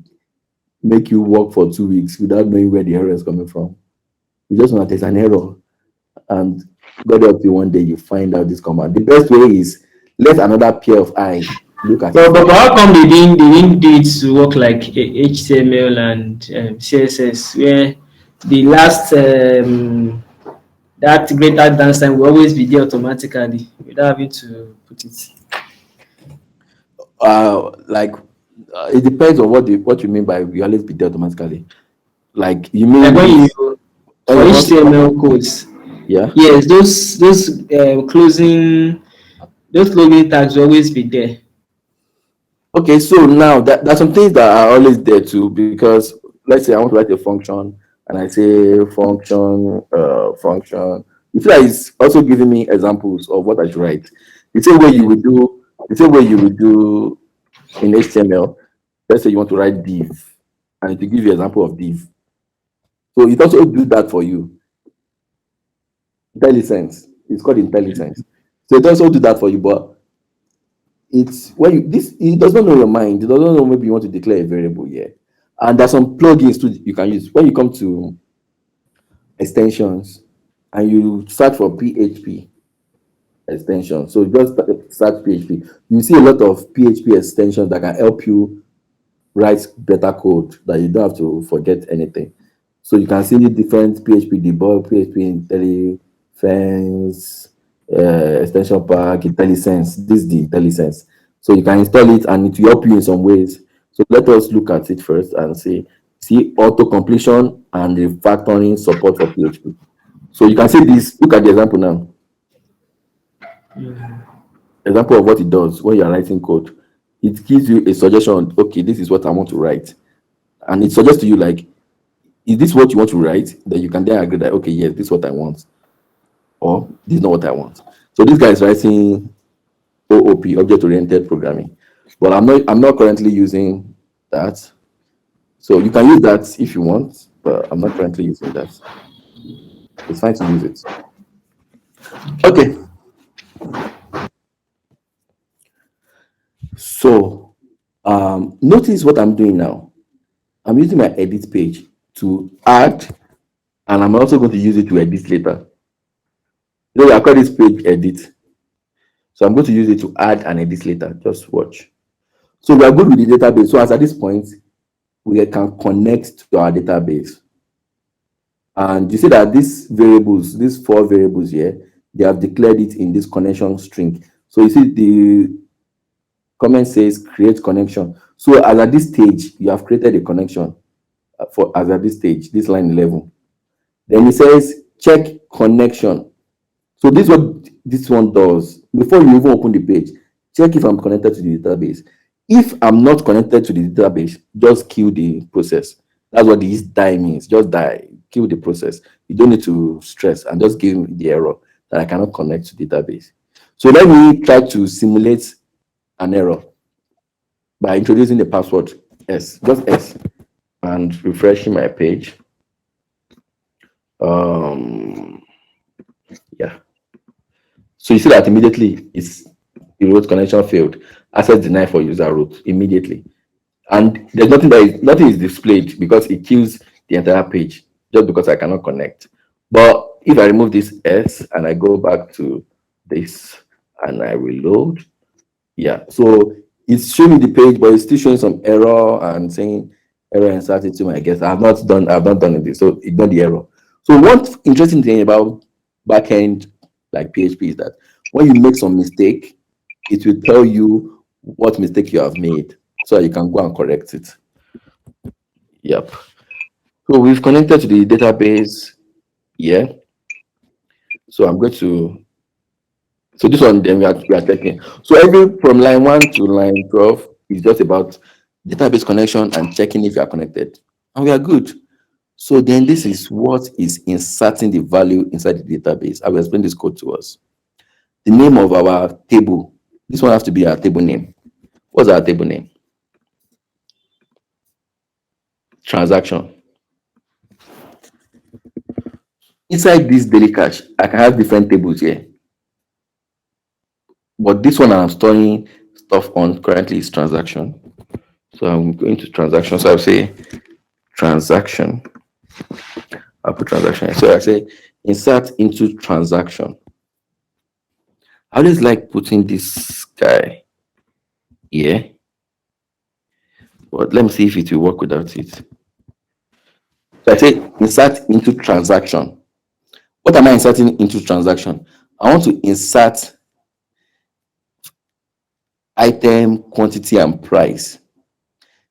Speaker 1: make you work for 2 weeks without knowing where the error is coming from. You just know that there's an error. And God help you, one day you find out this comma. The best way is let another pair of eyes look at it.
Speaker 3: But how come they didn't do it to work like HTML and CSS, where the last that greater than sign will always be there automatically without having to put it?
Speaker 1: Like it depends on what you mean by we always be there automatically. Like you mean
Speaker 3: Like when you for
Speaker 1: when you want to,
Speaker 3: HTML codes,
Speaker 1: yeah.
Speaker 3: yes, those closing tags will always be there.
Speaker 1: Okay, so now there's some things that are always there too, because let's say I want to write a function and I say function. You feel like it's also giving me examples of what I should write. The same way you would do in HTML. Let's say you want to write div, and it will give you an example of div. So it also do that for you. IntelliSense. It's called IntelliSense. So it also do that for you, but it's when it does not know your mind. It doesn't know maybe you want to declare a variable here. And there's some plugins too you can use when you come to extensions and you search for PHP extension. So just search PHP. You see a lot of PHP extensions that can help you write better code that you don't have to forget anything. So you can see the different PHP debug, PHP IntelliFence, extension pack, IntelliSense. This is the IntelliSense. So you can install it and it will help you in some ways. So let us look at it first and see auto completion and refactoring support for PHP. So you can see this. Look at the example now. Example of what it does when you are writing code. It gives you a suggestion. Okay, this is what I want to write, and it suggests to you like, is this what you want to write? Then you can then agree that okay, yes, this is what I want, or this is not what I want. So this guy is writing OOP, object-oriented programming, but I'm not currently using that. So you can use that if you want, but I'm not currently using that. It's fine to use it. Okay. notice what I'm doing now. I'm using my edit page to add, and I'm also going to use it to edit later. I call this page edit. So I'm going to use it to add and edit later. Just watch. So we are good with the database. So as at this point, we can connect to our database. And you see that these variables, these 4 variables here, they have declared it in this connection string. So you see the comment says create connection. So as at this stage, you have created a connection for as at this stage, this line 11. Then it says check connection. So this is what this one does. Before you even open the page, check if I'm connected to the database. If I'm not connected to the database, just kill the process. That's what this die means. Just die, kill the process. You don't need to stress and just give me the error that I cannot connect to the database. So let me try to simulate an error by introducing the password S, just S, and refreshing my page. Yeah. So you see that immediately the root connection failed. Access denied for user root immediately. And there's nothing is displayed because it kills the entire page just because I cannot connect. But if I remove this S and I go back to this and I reload, yeah. So it's showing me the page, but it's still showing some error and saying error inserted to my guess. I've not done this, so ignore the error. So one interesting thing about backend like PHP is that when you make some mistake, it will tell you what mistake you have made so you can go and correct it. Yep. So we've connected to the database. Yeah. So I'm going to, so this one then we are checking. So every from line 1 to line 12 is just about database connection and checking if you are connected. And we are good. So then this is what is inserting the value inside the database. I will explain this code to us. The name of our table. This one has to be our table name. What's our table name? Transaction. Inside this daily cache, I can have different tables here. But this one I'm storing stuff on currently is transaction. So I'm going to transaction. So I'll say transaction. I'll put transaction. So I say insert into transaction. I always like putting this guy here. But let me see if it will work without it. So I say insert into transaction. What am I inserting into transaction? I want to insert item, quantity, and price.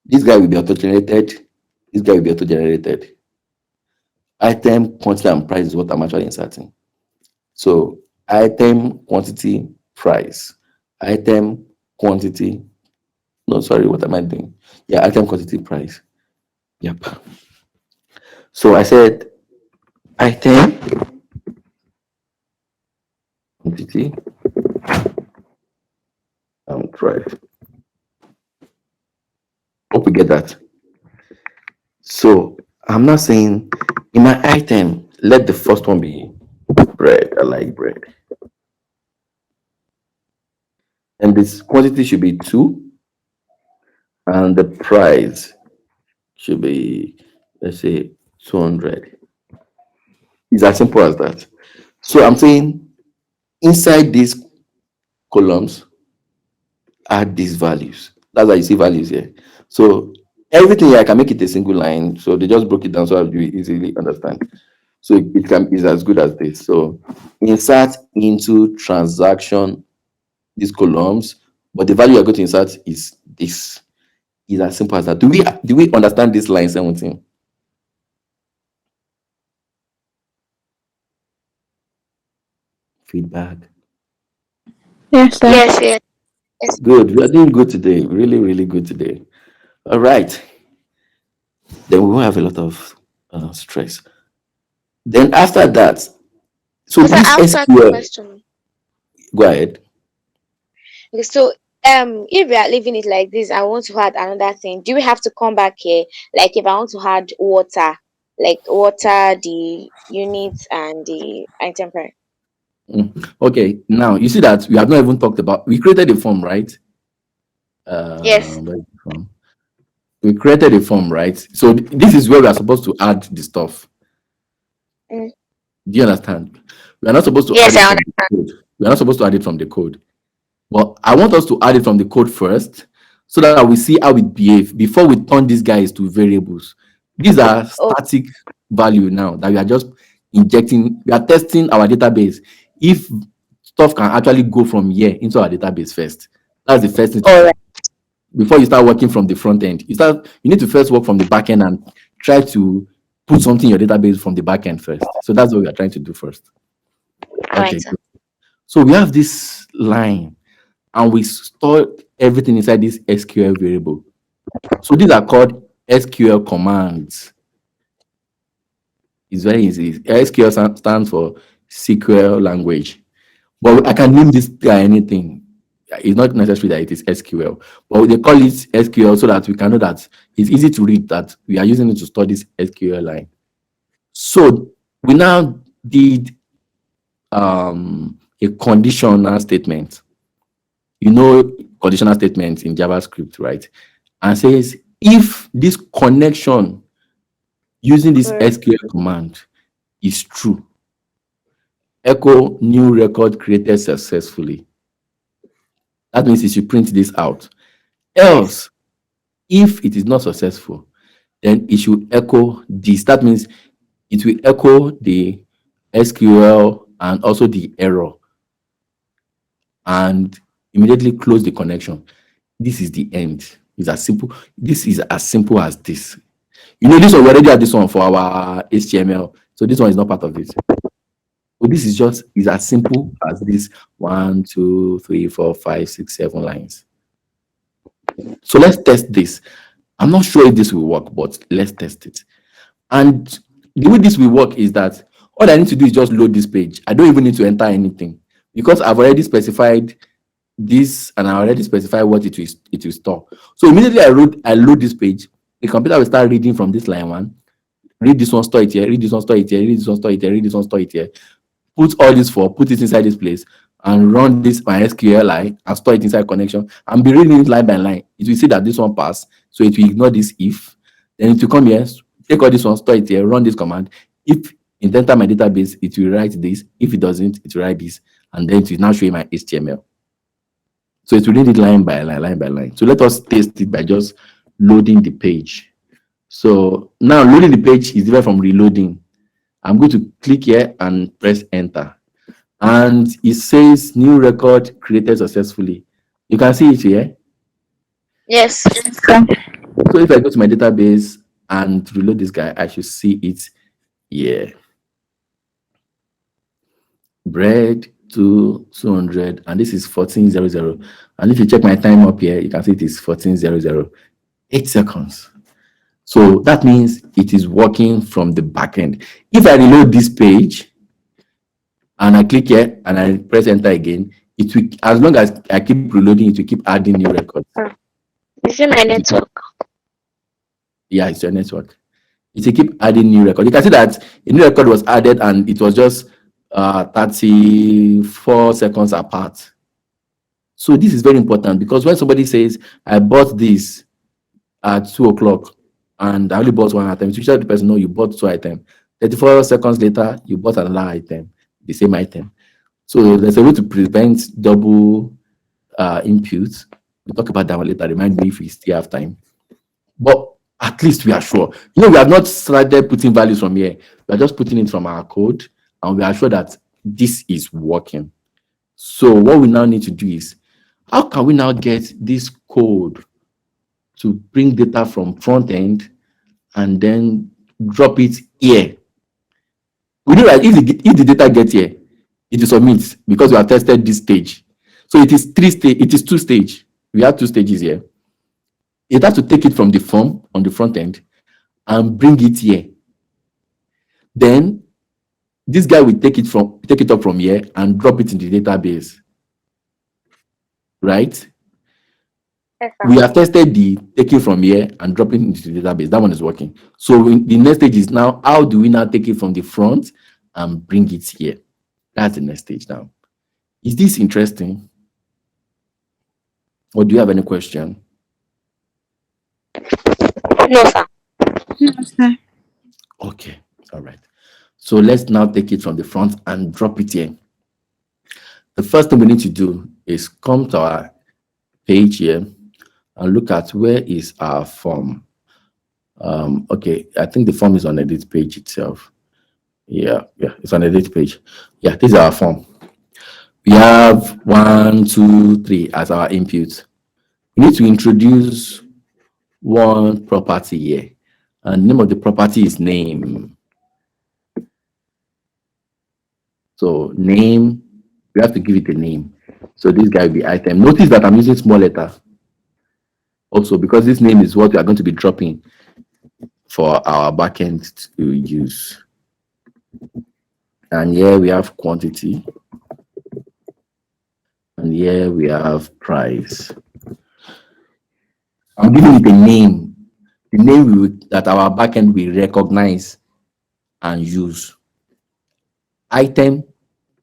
Speaker 1: This guy will be auto-generated. This guy will be auto-generated. Item, quantity, and price is what I'm actually inserting. So item, quantity, price. Item, quantity. No, sorry, what am I doing? Yeah, item, quantity, price. Yep. So I said item, quantity, and price. Hope we get that. So I'm not saying in my item, let the first one be bread. I like bread. And this quantity should be 2. And the price should be, let's say, 200. It's as simple as that. So I'm saying inside these columns, add these values. That's why you see values here. So everything here, I can make it a single line. So they just broke it down so you easily understand. So it is as good as this. So insert into transaction these columns, but the value you're going to insert is this. It's as simple as that. Do we understand this line 17? Feedback.
Speaker 4: Yes, sir.
Speaker 2: Yes.
Speaker 1: Good. We are doing good today. Really, really good today. All right. Then we won't have a lot of stress. Then after that, so
Speaker 2: Because I
Speaker 1: this
Speaker 2: asked that
Speaker 1: SQL,
Speaker 2: question.
Speaker 1: go ahead.
Speaker 2: Okay, so if we are leaving it like this, I want to add another thing. Do we have to come back here? Like if I want to add water, like water, the units and the item price.
Speaker 1: Okay. Now you see that we have not even talked about. We created a form, right?
Speaker 2: Yes.
Speaker 1: Where's the form? we created a form, right? So this is where we are supposed to add the stuff.
Speaker 2: Mm.
Speaker 1: Do you understand? We are not supposed to add
Speaker 2: Yes,
Speaker 1: it
Speaker 2: I
Speaker 1: from the code. We are not supposed to add it from the code. But I want us to add it from the code first so that we see how it behaves before we turn these guys to variables. These are
Speaker 2: understand.
Speaker 1: static value now that we are just injecting. We are testing our database if stuff can actually go from here into our database first. That's the first thing to
Speaker 2: All
Speaker 1: do
Speaker 2: right.
Speaker 1: before you start working from the front end. You need to first work from the back end and try to put something in your database from the back end first. So that's what we are trying to do first.
Speaker 2: All right,
Speaker 1: Okay.
Speaker 2: sir.
Speaker 1: So we have this line and we store everything inside this SQL variable. So these are called SQL commands. It's very easy. SQL stands for SQL language. But I can name this guy anything. It's not necessary that it is SQL, but they call it SQL so that we can know that it's easy to read that we are using it to store this SQL line. So we now did a conditional statement. You know conditional statements in JavaScript, right? And says if this connection using this
Speaker 2: Mm.
Speaker 1: SQL command is true, echo new record created successfully. That means it should print this out.
Speaker 2: Yes.
Speaker 1: Else, if it is not successful, then it should echo this. That means it will echo the SQL and also the error and immediately close the connection. This is the end. It's as simple. This is as simple as this. You know, this one, we already have this one for our HTML. So this one is not part of it. So this is as simple as this 1, 2, 3, 4, 5, 6, 7 lines. So let's test this. I'm not sure if this will work, but let's test it. And the way this will work is that all I need to do is just load this page. I don't even need to enter anything because I've already specified this and I already specified what it will store. So immediately I load this page, the computer will start reading from this line 1. Read this one, store it here, read this one, store it here, read this one, store it here, read this one, store it here. Put all this put it inside this place and run this MySQL line and store it inside connection and be reading it line by line. It will see that this one passed, so it will ignore this if. Then it will come here, take all this one, store it here, run this command. If it enter my database, it will write this. If it doesn't, it will write this, and then it will now show you my HTML. So it will read it line by line, line by line. So let us test it by just loading the page. So now loading the page is different from reloading. I'm going to click here and press enter. And it says new record created successfully. You can see it here.
Speaker 2: Yes.
Speaker 1: So if I go to my database and reload this guy, I should see it here. Bread to 200, and this is 1400. And if you check my time up here, you can see it is 1400. 8 seconds. So that means it is working from the back end. If I reload this page and I click here and I press enter again, it will, as long as I keep reloading, it will keep adding new records.
Speaker 2: Is it my network?
Speaker 1: Yeah, it's your network. It will keep adding new record. You can see that a new record was added and it was just 34 seconds apart. So this is very important because when somebody says, I bought this at 2 o'clock and I only bought one item, so you tell the person, no, you bought 2 items. 34 seconds later, you bought another item, the same item. So there's a way to prevent double inputs. We'll talk about that one later. Remind me if we still have time. But at least we are sure. You know, we have not started putting values from here. We are just putting it from our code, and we are sure that this is working. So what we now need to do is, how can we now get this code to bring data from front end and then drop it here? We know that if the data gets here, it is submit because we have tested this stage. So it is 2 stage. We have 2 stages here. It has to take it from the form on the front end and bring it here. Then this guy will take it up from here and drop it in the database. Right?
Speaker 2: Yes,
Speaker 1: We have tested the taking from here and dropping into the database. That one is working. So the next stage is now, how do we now take it from the front and bring it here? That's the next stage now. Is this interesting? Or do you have any question?
Speaker 2: No, sir.
Speaker 4: Yes, sir.
Speaker 1: Okay, all right. So let's now take it from the front and drop it here. The first thing we need to do is come to our page here and look at where is our form. Okay, I think the form is on edit page itself. Yeah, it's on edit page. Yeah, this is our form. We have 1, 2, 3 as our input. We need to introduce one property here, and the name of the property is name. So name, we have to give it a name. So this guy will be item. Notice that I'm using small letter also because this name is what we are going to be dropping for our backend to use. And here we have quantity. And here we have price. I'm giving it a name. The name that our backend will recognize and use. Item,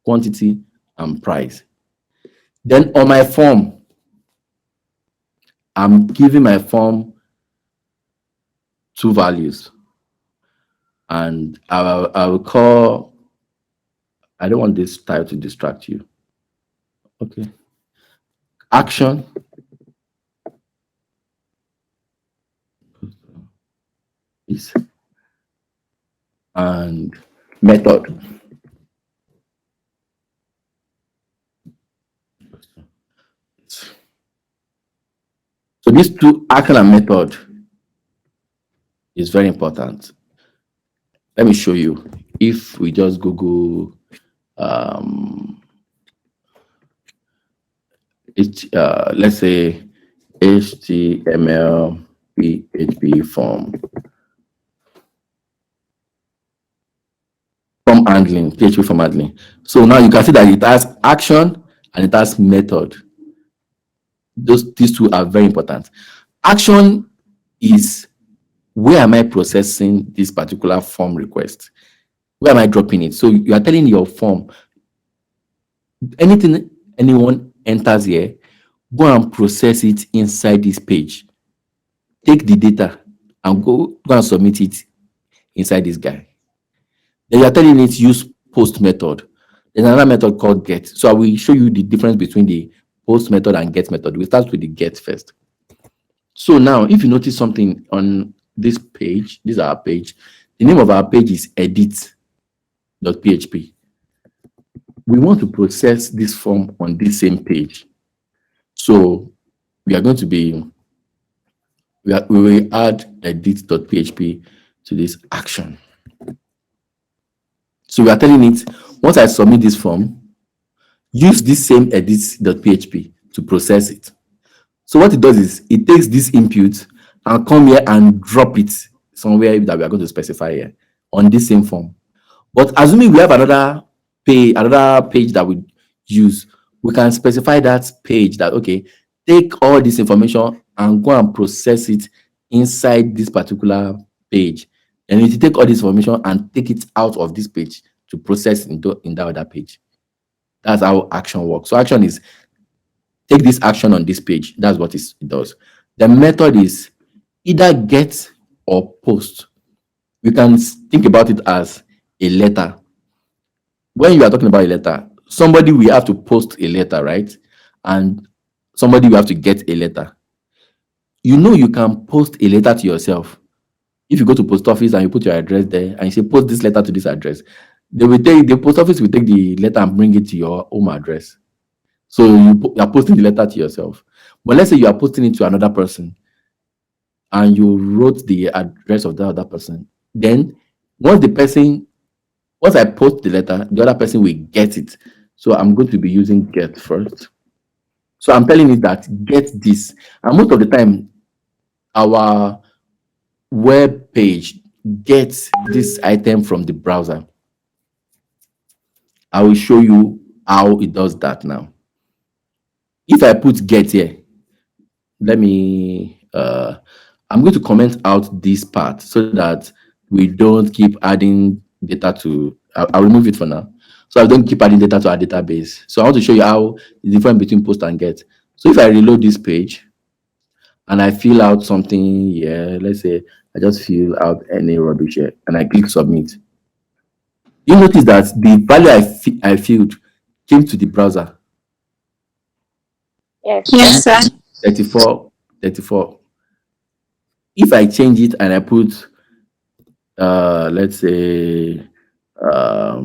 Speaker 1: quantity, and price. Then on my form, I'm giving my form 2 values. And I will call, I don't want this style to distract you. Okay. Action. Is and method. So these 2, action and method, is very important. Let me show you. If we just Google let's say HTML PHP form handling, PHP form handling. So now you can see that it has action and it has method. These 2 are very important. Action is where am I processing this particular form request? Where am I dropping it? So you are telling your form, anything anyone enters here, go and process it inside this page. Take the data and go and submit it inside this guy. Then you are telling it use post method. There's another method called get. So I will show you the difference between the post method and get method. We start with the get first. So now, if you notice something on this page, this is our page. The name of our page is edit.php. We want to process this form on this same page. So we are going to be, we will add edit.php to this action. So we are telling it, once I submit this form, use this same edit.php to process it. So what it does is it takes this input and come here and drop it somewhere that we are going to specify here on this same form. But assuming we have another page that we use, we can specify that page that, okay, take all this information and go and process it inside this particular page. And if you take all this information and take it out of this page to process in that other page. That's how action works. So action is take this action on this page. That's what it does. The method is either get or post. We can think about it as a letter. When you are talking about a letter, somebody will have to post a letter, right? And somebody will have to get a letter. You know you can post a letter to yourself. If you go to post office and you put your address there and you say post this letter to this address, the post office will take the letter and bring it to your home address. So you are posting the letter to yourself. But let's say you are posting it to another person and you wrote the address of that other person. Then once I post the letter, the other person will get it. So I'm going to be using get first. So I'm telling it that get this. And most of the time, our web page gets this item from the browser. I will show you how it does that now. If I put get here, let me, I'm going to comment out this part so that we don't keep adding data to, I'll remove it for now. So I don't keep adding data to our database. So I want to show you how the difference between post and get. So if I reload this page, and I fill out something here. Let's say I just fill out any rubbish here and I click submit. You notice that the value I filled came to the browser
Speaker 2: Yes.
Speaker 4: Yes, sir.
Speaker 1: 34, 34. If I change it and I put, let's say, I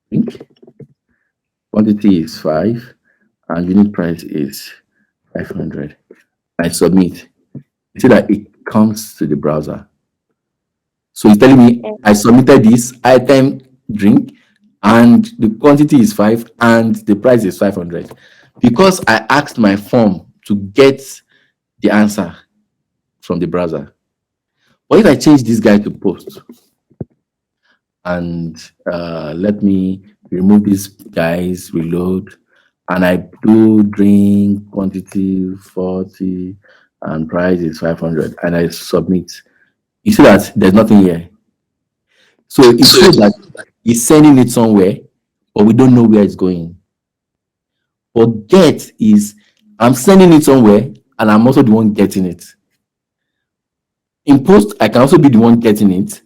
Speaker 1: think quantity is 5 and unit price is 500, I submit. You see that it comes to the browser. So it's telling me
Speaker 2: Yes.
Speaker 1: I submitted this item drink and the quantity is 5 and the price is 500 because I asked my form to get the answer from the browser. But if I change this guy to post and let me remove these guys, reload, and I do drink quantity 40 and price is 500 and I submit, you see that there's nothing here. So it shows that it's sending it somewhere, but we don't know where it's going. But get is I'm sending it somewhere and I'm also the one getting it. In post, I can also be the one getting it,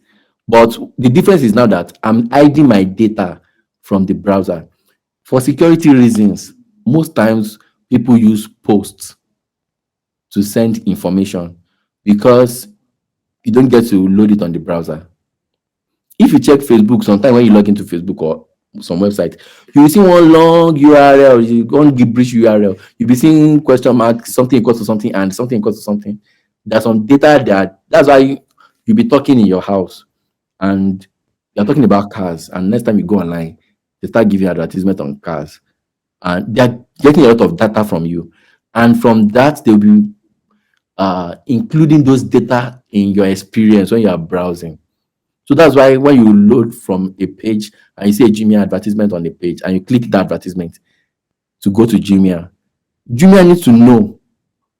Speaker 1: but the difference is now that I'm hiding my data from the browser. For security reasons, most times people use posts to send information because you don't get to load it on the browser. If you check Facebook, sometimes when you log into Facebook or some website, you will see one long URL, you go on gibberish URL. You'll be seeing question mark, something equals to something, and something equals to something. There's some data that's why you'll be talking in your house and you're talking about cars. And next time you go online, they start giving you advertisement on cars. And they're getting a lot of data from you. And from that, they'll be including those data in your experience when you are browsing. So that's why when you load from a page and you see a Jumia advertisement on the page and you click that advertisement to go to Jumia, Jumia needs to know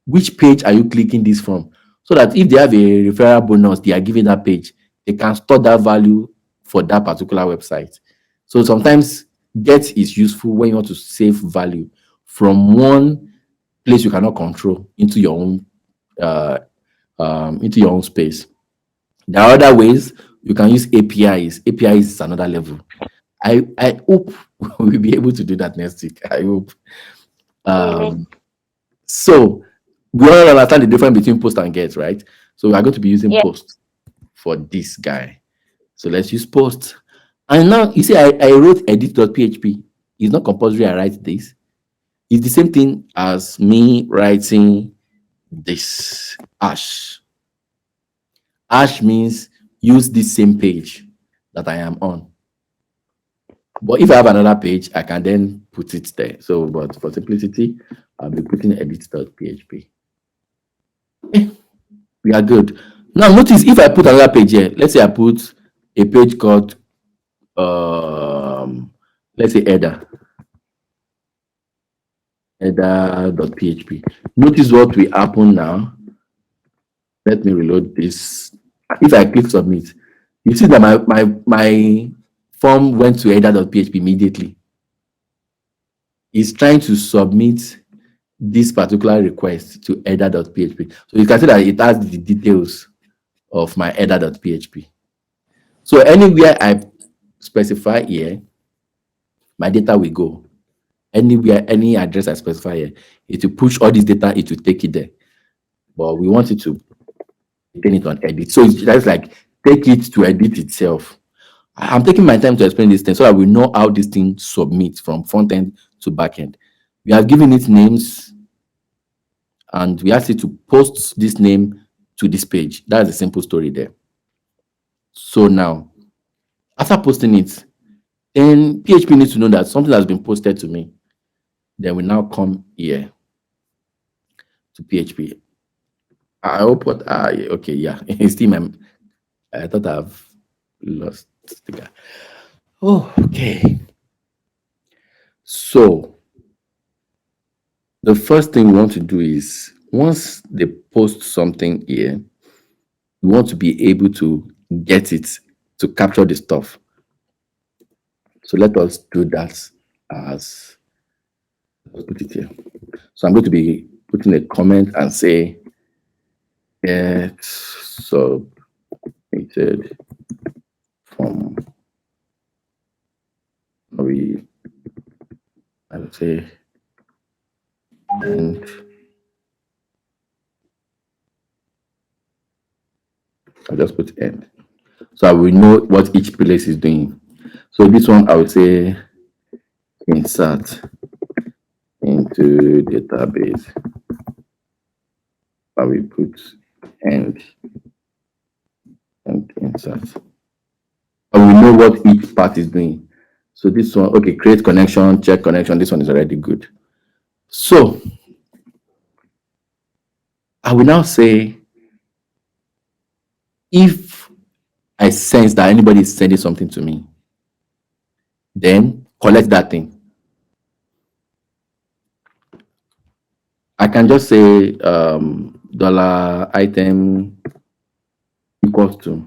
Speaker 1: which page are you clicking this from, so that if they have a referral bonus they are giving that page, they can store that value for that particular website. So sometimes get is useful when you want to save value from one place you cannot control uh, into your own space. There are other ways you can use APIs. APIs is another level. I hope we'll be able to do that next week. I hope.
Speaker 2: Really?
Speaker 1: Um, so we all understand the difference between post and get, right? So we are going to be using
Speaker 2: Yes.
Speaker 1: post for this guy. So let's use post. And now you see, I wrote edit.php. It's not compulsory I write this. It's the same thing as me writing this hash. Hash means use this same page that I am on. But if I have another page, I can then put it there. So, but for simplicity, I'll be putting edit.php. We are good. Now, notice if I put another page here, let's say I put a page called, let's say header.php. Notice what will happen now. Let me reload this. If I click submit, you see that my form went to header.php immediately. It's trying to submit this particular request to header.php. So you can see that it has the details of my header.php. So anywhere I specify here, my data will go. Anywhere, any address I specify here, it will push all this data, it will take it there. But we want it to retain it on edit. So it's just like take it to edit itself. I'm taking my time to explain this thing so that we know how this thing submits from front end to back end. We have given it names and we asked it to post this name to this page. That's a simple story there. So now, after posting it, then PHP needs to know that something has been posted to me. Then we now come here to PHP. I hope what okay, yeah. It's still my I thought I've lost the guy. Oh, okay. So the first thing we want to do is once they post something here, we want to be able to get it to capture the stuff. So let us do that as let's put it here. So I'm going to be put in a comment and say get submitted from we and say and I'll just put end. So I will know what each place is doing. So this one I would say insert into database. I will put end and insert. I will know what each part is doing. So this one, okay, create connection, check connection. This one is already good. So I will now say if I sense that anybody is sending something to me, then collect that thing. I can just say dollar item equals to.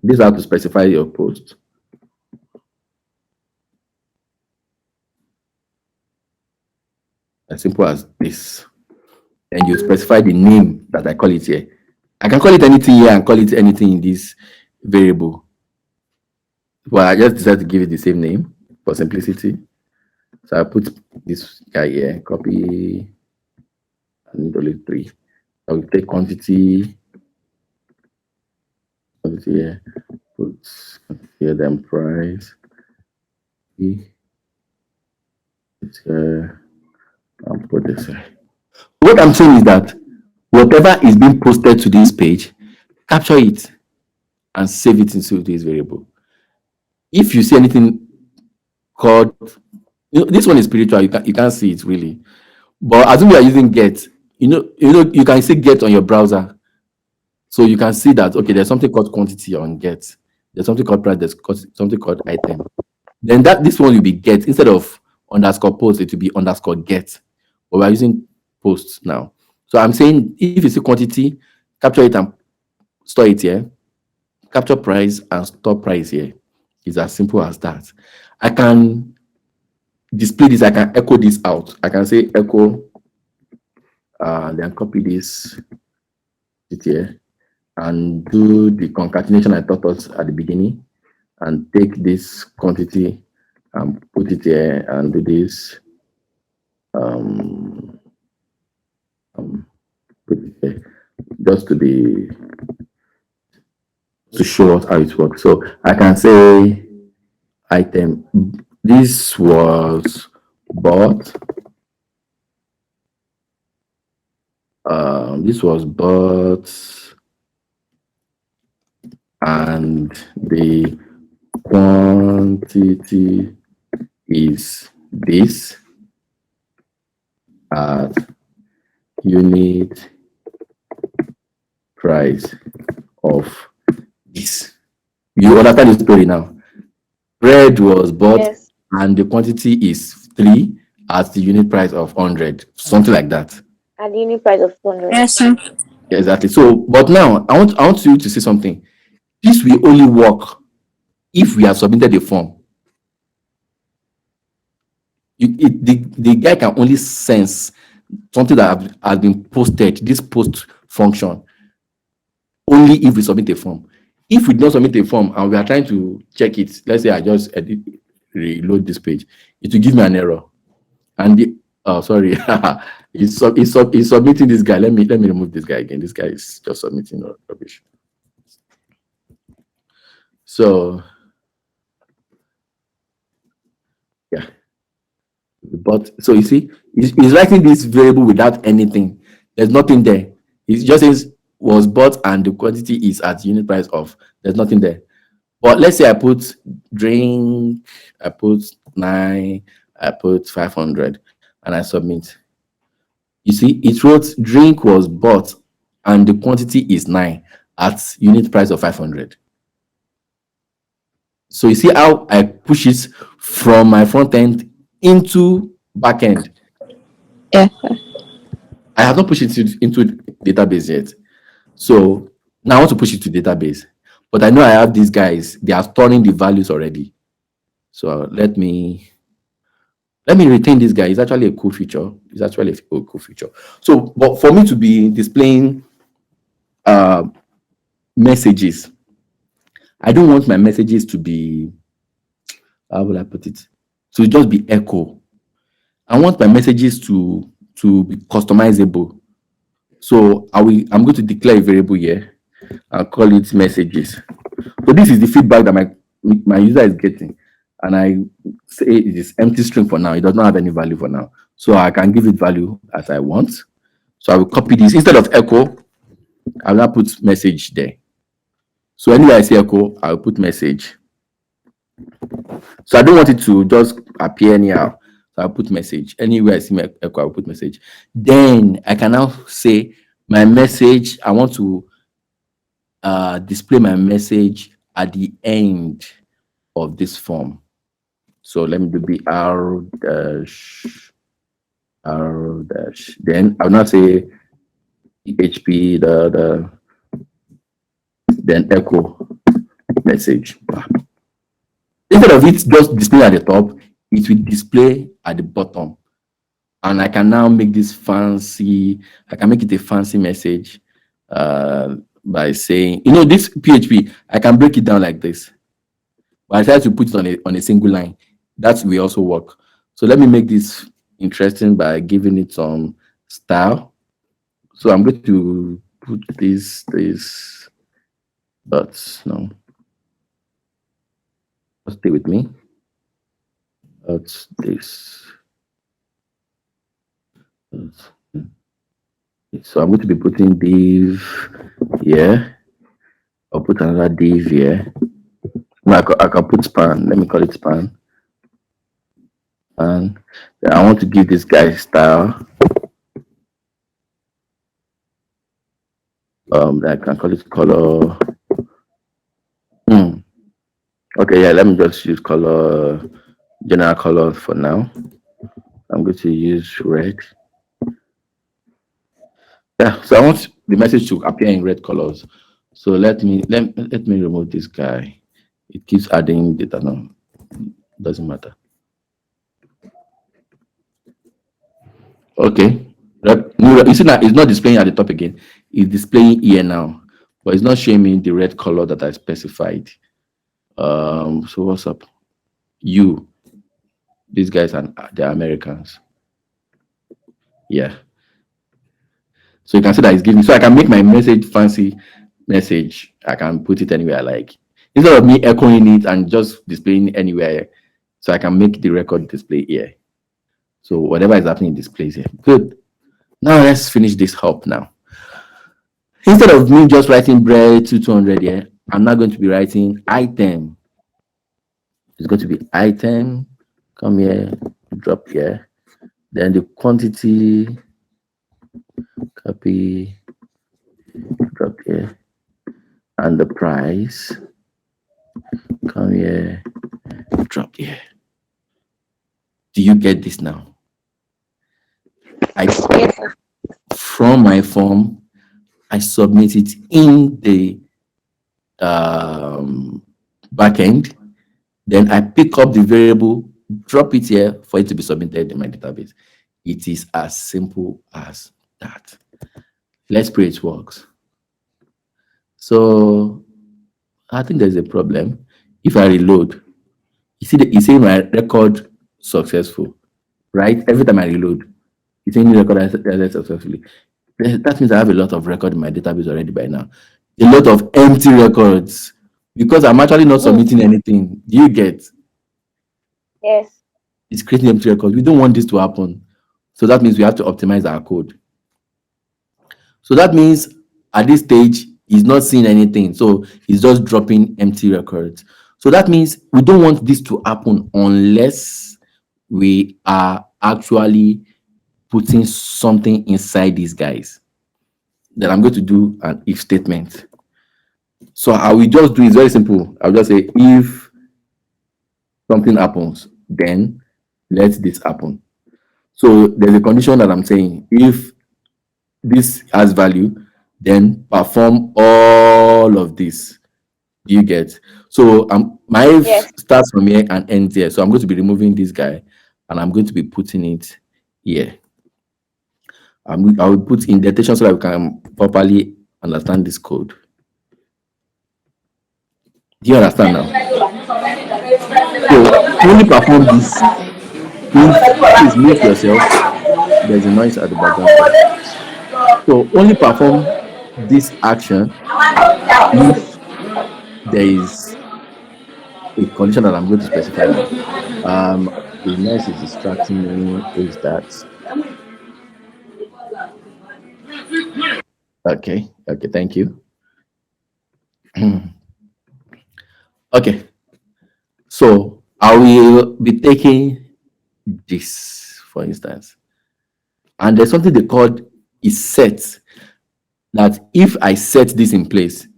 Speaker 1: This is how to specify your post. As simple as this. And you specify the name that I call it here. I can call it anything here and call it anything in this variable. Well, I just decided to give it the same name for simplicity. So I put this guy here, copy, I need only 3. I will take quantity here, put here, then price, it's here, and put this here. What I'm saying is that whatever is being posted to this page, capture it and save it into this variable. If you see anything called, this one is spiritual, you can't see it really. But assume you are using get, you can see get on your browser. So you can see that, okay, there's something called quantity on get. There's something called price, there's something called item. Then this one will be get. Instead of underscore post, it will be underscore get. But we're using posts now. So I'm saying if you see quantity, capture it and store it here. Capture price and store price here. It's as simple as that. I can display this, I can echo this out. I can say echo, then copy this here and do the concatenation I taught us at the beginning and take this quantity and put it here and do this. Put it here just to show us how it works. So I can say item, this was bought. This was bought and the quantity is this at unit price of this. You understand the story now? Bread was bought, yes, and the quantity is 3 at the unit price of 100, something like that.
Speaker 2: At the unit price of 100.
Speaker 4: Yes, sir.
Speaker 1: Yeah, exactly. So, but now I want you to say something. This will only work if we have submitted a form. The guy can only sense something that has been posted, this post function, only if we submit a form. If we don't submit a form and we are trying to check it, let's say I just reload this page, it will give me an error. And sorry, he's submitting this guy. Let me remove this guy again. This guy is just submitting rubbish. So yeah, but so you see, he's writing this variable without anything. There's nothing there. It just says was bought and the quantity is at unit price of. There's nothing there. But let's say I put drink, I put 9, I put 500, and I submit. You see, it wrote drink was bought and the quantity is 9 at unit price of 500. So you see how I push it from my front end into back end.
Speaker 4: Yeah.
Speaker 1: I have not pushed it into database yet. So now I want to push it to database. But I know I have these guys, they are storing the values already. So let me Let me retain this guy. It's actually a cool feature. It's actually a cool feature. So, but for me to be displaying messages, I don't want my messages to be, how will I put it? To just be echo. I want my messages to be customizable. So I'm going to declare a variable here and call it messages. So this is the feedback that my user is getting. And I say it is empty string for now. It does not have any value for now. So I can give it value as I want. So I will copy this. Instead of echo, I will now put message there. So anywhere I see echo, I will put message. So I don't want it to just appear anyhow. So I'll put message. Anywhere I see my echo, I'll put message. Then I can now say my message, I want to display my message at the end of this form. So let me do br dash r dash. Then I'll not say PHP then echo message. Instead of it just displaying at the top, it will display at the bottom. And I can now make this fancy, I can make it a fancy message by saying, this PHP, I can break it down like this. But I try to put it on a single line. That will also work. So let me make this interesting by giving it some style. So I'm going to put this dots. No. Stay with me. That's this. So I'm going to be putting div here. I'll put another div here. I can put span. Let me call it span. And then I want to give this guy style. I can call it color. Okay, yeah, let me just use color, general color for now. I'm going to use red. Yeah, so I want the message to appear in red colors. So let me remove this guy. It keeps adding data now. Doesn't matter. Okay. You see now it's not displaying at the top again. It's displaying here now, but it's not showing me the red color that I specified. So what's up? These guys they're Americans. Yeah. So you can see that it's giving. So I can make my message fancy message. I can put it anywhere I like. Instead of me echoing it and just displaying anywhere, so I can make the record display here. So whatever is happening displays here. Good. Now let's finish this hop now. Instead of me just writing bread to 200 here, I'm not going to be writing item. It's going to be item. Come here, drop here. Then the quantity, copy, drop here. And the price, come here, drop here. Do you get this now?
Speaker 2: Yes, sir.
Speaker 1: From my form, I submit it in the backend. Then I pick up the variable, drop it here for it to be submitted in my database. It is as simple as that. Let's pray it works. So I think there's a problem. If I reload, you see my record successful, right? Every time I reload, it's saying record as successfully. That means I have a lot of record in my database already by now. A lot of empty records because I'm actually not submitting anything. Do you get?
Speaker 2: Yes.
Speaker 1: It's creating empty records. We don't want this to happen. So that means we have to optimize our code. So that means at this stage, he's not seeing anything. So he's just dropping empty records. So that means we don't want this to happen unless we are actually putting something inside these guys. Then I'm going to do an if statement. So I will just do it very simple. I'll just say if something happens, then let this happen. So there's a condition that I'm saying if this has value, then perform all of this. Do you get? So my if
Speaker 2: Yes.
Speaker 1: starts from here and ends here. So I'm going to be removing this guy and I'm going to be putting it here. I will put indentation so that we can properly understand this code. Do you understand now? So only perform this if, please mute yourself. There's a noise at the background. So only perform this action if there is a condition that I'm going to specify now. The noise is distracting me. Who is that? Okay, thank you. Okay, so I will be taking this, for instance, and there's something they called is set, that if I set this in place,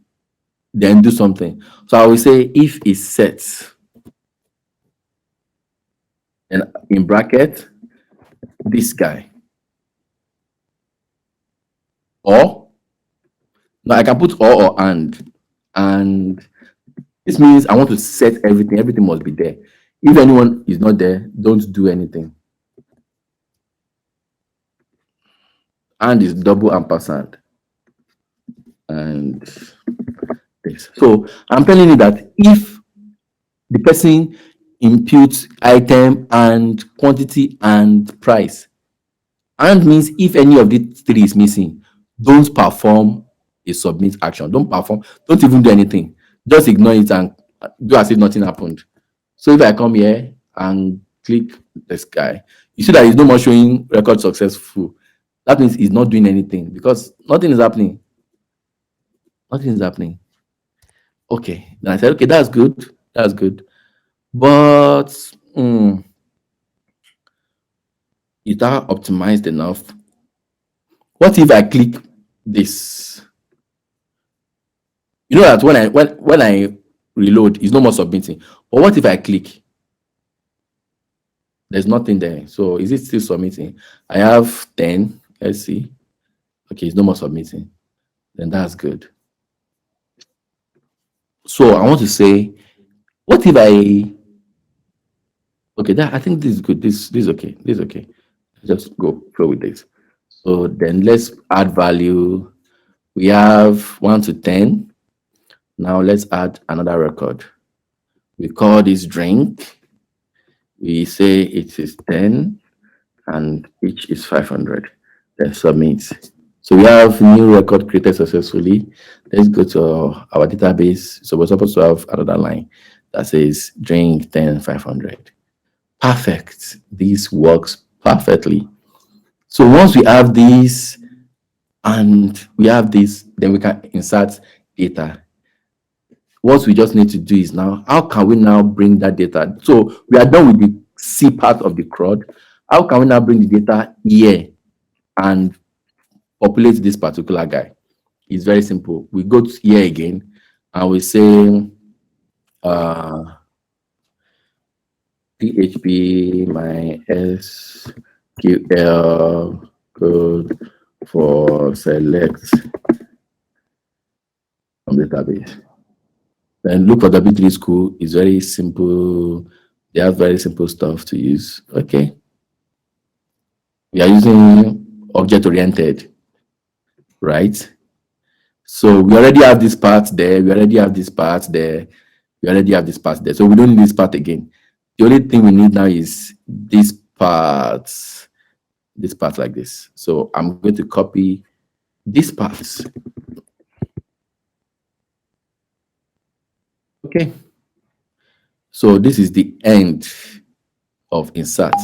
Speaker 1: then do something. So I will say if is set, and in bracket, this guy, or no, I can put or and this means I want to set everything. Everything must be there. If anyone is not there, don't do anything. And is double ampersand. And this. So I'm telling you that if the person imputes item and quantity and price, and means if any of these three is missing, don't perform a submit action. Don't even do anything. Just ignore it and do as if nothing happened. So if I come here and click this guy, you see that it's no more showing record successful. That means it's not doing anything because nothing is happening. Nothing is happening. Okay. Then I said, okay, that's good. That's good. But is that optimized enough? What if I click this? You know that when I reload, it's no more submitting. But what if I click? There's nothing there. So is it still submitting? I have 10. Let's see. Okay, it's no more submitting. Then that's good. So I want to say, what if I I think this is good. This is okay. This is okay. Just go with this. So then let's add value. We have 1 to 10. Now let's add another record. We call this drink. We say it is 10 and each is 500. Then submit. So we have new record created successfully. Let's go to our database. So we're supposed to have another line that says drink 10 500. Perfect. This works perfectly. So once we have this and we have this, then we can insert data. What we just need to do is now, how can we now bring that data? So we are done with the C part of the CRUD. How can we now bring the data here and populate this particular guy? It's very simple. We go to here again and we say PHP MySQL code for select from database. Then look for W3 School. It's very simple. They have very simple stuff to use. Okay. We are using object-oriented, right? So we already have this part there. We already have this part there. We already have this part there. So we don't need this part again. The only thing we need now is this part like this. So I'm going to copy this part. Okay. So this is the end of insert.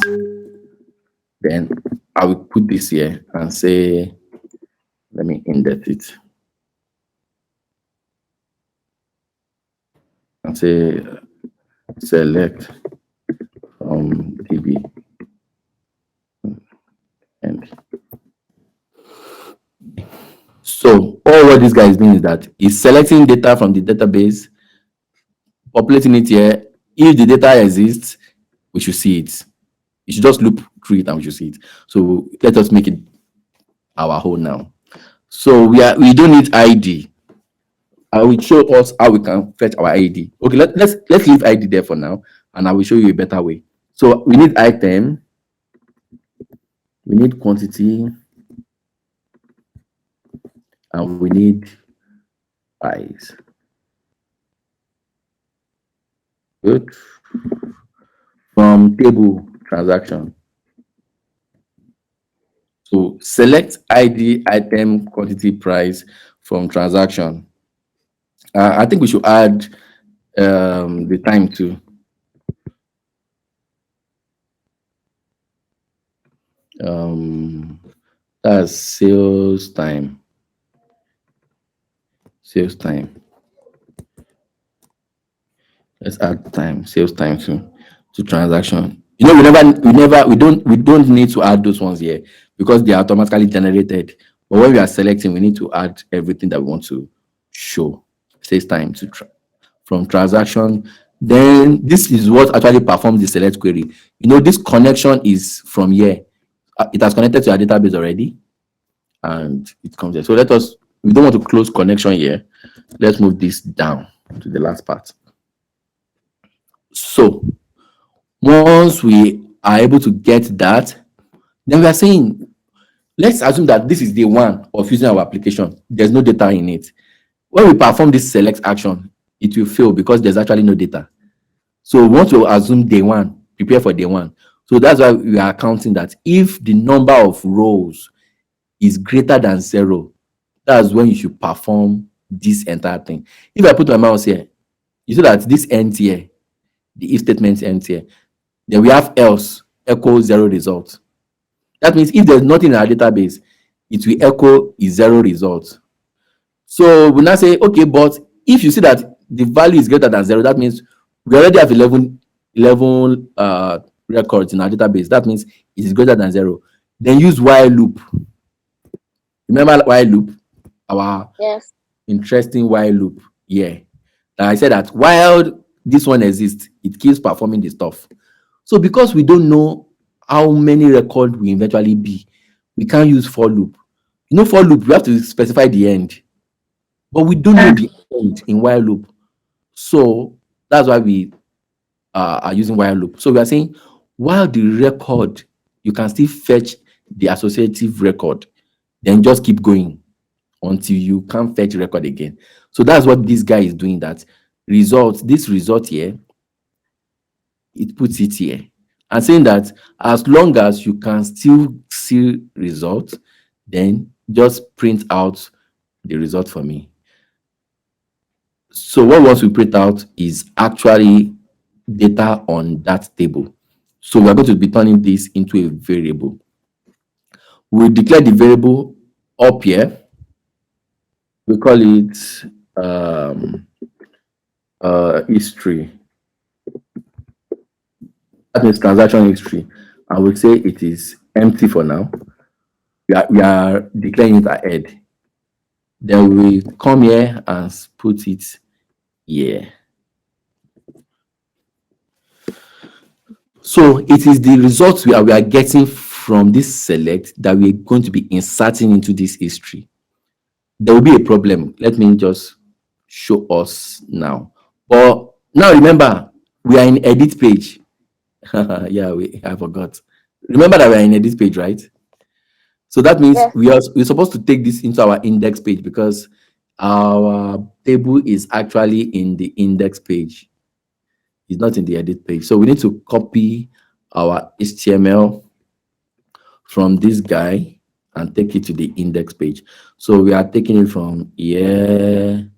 Speaker 1: Then I will put this here and say, let me indent it. And say select from DB. And so all what this guy is doing is that he's selecting data from the database, populating it here. If the data exists, we should see it. You should just loop through it and we should see it. So let us make it our own now. So we don't need ID. I will show us how we can fetch our ID. Okay, let's leave ID there for now, and I will show you a better way. So we need item, we need quantity, and we need price. Good. From table transaction. So select ID, item, quantity, price from transaction. I think we should add the time too. That's sales time. Sales time. Let's add time, sales time to transaction. You know, we don't need to add those ones here because they are automatically generated. But when we are selecting, we need to add everything that we want to show. Sales time from transaction. Then this is what actually performs the select query. You know, this connection is from here. It has connected to our database already, and it comes here. So we don't want to close connection here. Let's move this down to the last part. So once we are able to get that, then we are saying, let's assume that this is day one of using our application. There's no data in it. When we perform this select action, it will fail because there's actually no data. So once we assume day one, prepare for day one. So that's why we are counting that if the number of rows is greater than 0, that's when you should perform this entire thing. If I put my mouse here, you see that this ends here, the if statement ends here. Then we have else echo 0 result. That means if there's nothing in our database, it will echo is 0 result. So we now say, okay, but if you see that the value is greater than 0, that means we already have 11 records in our database. That means it is greater than 0. Then use while loop. Remember while loop? Our
Speaker 2: Yes.
Speaker 1: interesting while loop. Yeah. Like I said that while this one exists, it keeps performing the stuff. So because we don't know how many records will eventually be, we can't use for loop. You know, for loop, we have to specify the end. But we don't know the end in while loop. So that's why we are using while loop. So we are saying while the record, you can still fetch the associative record, then just keep going until you can't fetch record again. So that's what this guy is doing. That this result here, it puts it here. And saying that as long as you can still see results, then just print out the result for me. So what once we print out is actually data on that table. So we're going to be turning this into a variable. We'll declare the variable up here. We call it history. That means transaction history. And we'll say it is empty for now. We are declaring it ahead. Then we come here and put it here. So it is the results we are getting from this select that we're going to be inserting into this history. There will be a problem. Let me just show us now. But now remember, we are in edit page. Yeah, I forgot. Remember that we are in edit page, right? So that means
Speaker 2: Yes.
Speaker 1: we're supposed to take this into our index page because our table is actually in the index page. It's not in the edit page. So we need to copy our HTML from this guy and take it to the index page. So we are taking it from here.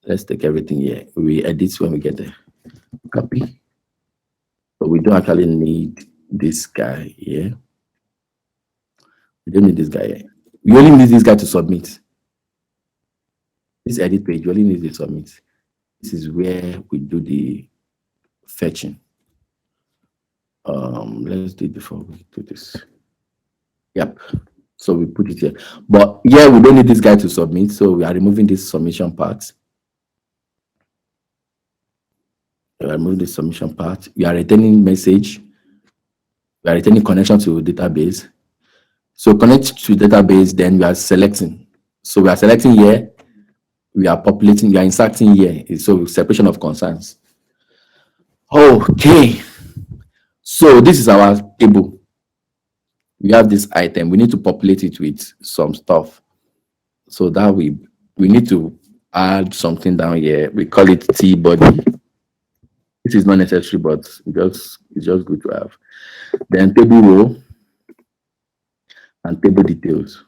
Speaker 1: Let's take everything here. We edit when we get there. Copy. But we don't actually need this guy here. We don't need this guy here. We only need this guy to submit. This edit page, we only need to submit. This is where we do the fetching. Let's do it before we do this. Yep. So we put it here. But here we don't need this guy to submit. So we are removing this submission part. We are removing this submission part. We are returning message. We are returning connection to database. So connect to database, then we are selecting. So we are selecting here. We are populating, we are inserting here. So separation of concerns. Okay. So this is our table. We have this item. We need to populate it with some stuff. So that we need to add something down here. We call it T body. This is not necessary, but it's just good to have. Then table row and table details.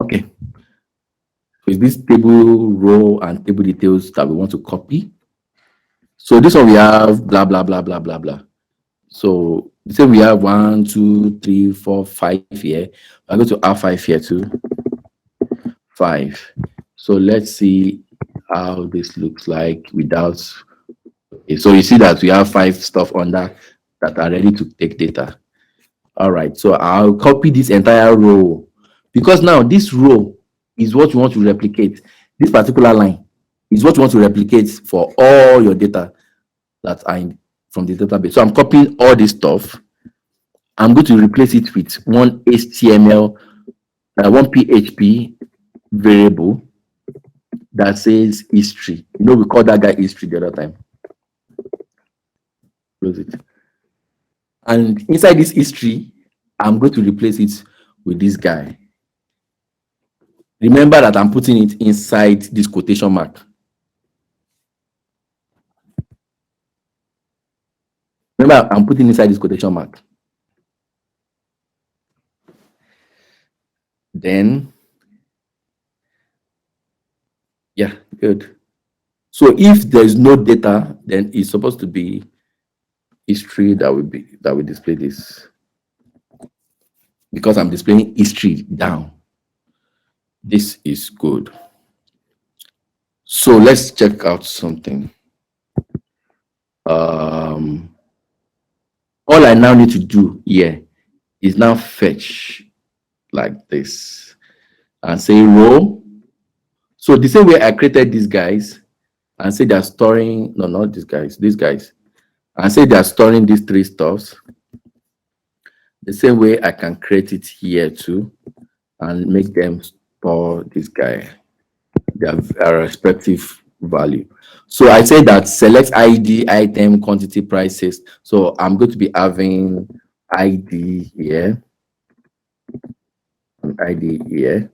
Speaker 1: Okay. So it's this table row and table details that we want to copy. So this one we have blah blah blah blah blah blah. So say we have 1, 2, 3, 4, 5 here. I'm going to add 5 here too. 5. So let's see how this looks like without. Okay, so you see that we have 5 stuff under that are ready to take data. All right, so I'll copy this entire row because now this row is what you want to replicate. This particular line is what you want to replicate for all your data that are from the database. So I'm copying all this stuff. I'm going to replace it with one HTML, one PHP variable that says history. You know, we call that guy history the other time. Close it. And inside this history, I'm going to replace it with this guy. Remember that I'm putting it inside this quotation mark. Remember, I'm putting inside this quotation mark. Then, yeah, good. So if there is no data, then it's supposed to be history that will display this. Because I'm displaying history down. This is good. So let's check out something. All I now need to do here is now fetch like this and say row. So the same way I created these guys and say they're storing, no, not these guys, and say they're storing these 3 stuffs. The same way I can create it here too and make them store this guy, their respective value. So I say that select ID, item, quantity, prices. So I'm going to be having ID here, ID here.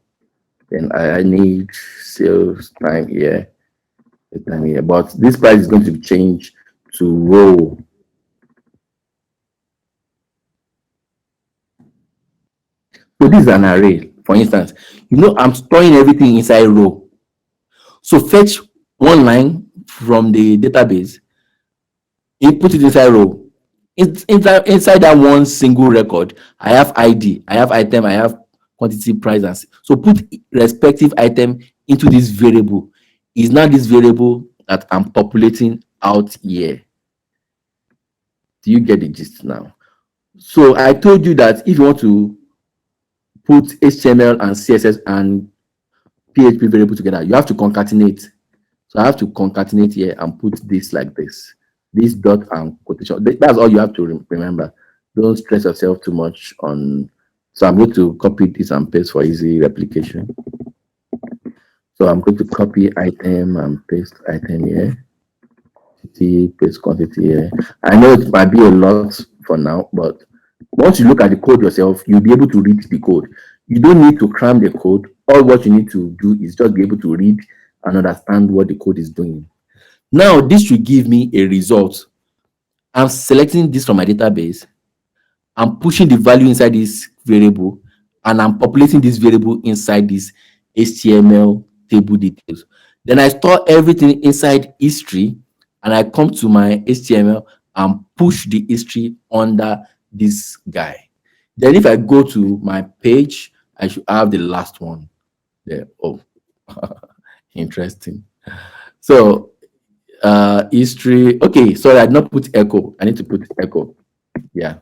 Speaker 1: Then I need sales time here, but this price is going to be changed to row. So this is an array. For instance, you know, I'm storing everything inside row. So fetch one line from the database, input it inside row. Inside that one single record, I have ID, I have item, I have quantity, price, and so put respective item into this variable. Is now this variable that I'm populating out here. Do you get the gist now? So I told you that if you want to put HTML and CSS and PHP variable together, you have to concatenate. So I have to concatenate here and put this like this. This dot and quotation. That's all you have to remember. Don't stress yourself too much on. So I'm going to copy this and paste for easy replication. So I'm going to copy item and paste item here. Paste quantity here. I know it might be a lot for now, but once you look at the code yourself, you'll be able to read the code. You don't need to cram the code. All what you need to do is just be able to read and understand what the code is doing. Now, this should give me a result. I'm selecting this from my database. I'm pushing the value inside this variable, and I'm populating this variable inside this HTML table details. Then I store everything inside history, and I come to my HTML and push the history under this guy. Then if I go to my page, I should have the last one there. Oh, interesting. So history. Okay, sorry, I did not put echo. I need to put echo. Yeah.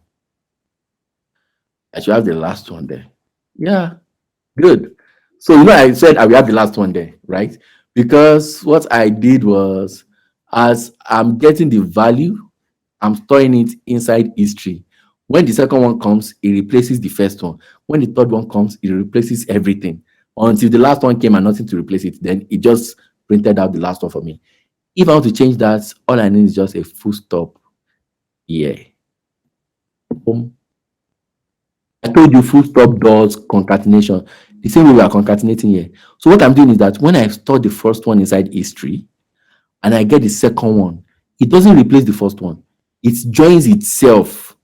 Speaker 1: I should have the last one there. Yeah, good. So, you know, I said I will have the last one there, right? Because what I did was, as I'm getting the value, I'm storing it inside history. When the second one comes, it replaces the first one. When the third one comes, it replaces everything. Until the last one came and nothing to replace it, then it just printed out the last one for me. If I want to change that, all I need is just a full stop here. boom. I told you full stop doors concatenation. The same way we are concatenating here. So what I'm doing is that when I store the first one inside history and I get the second one, it doesn't replace the first one. It joins itself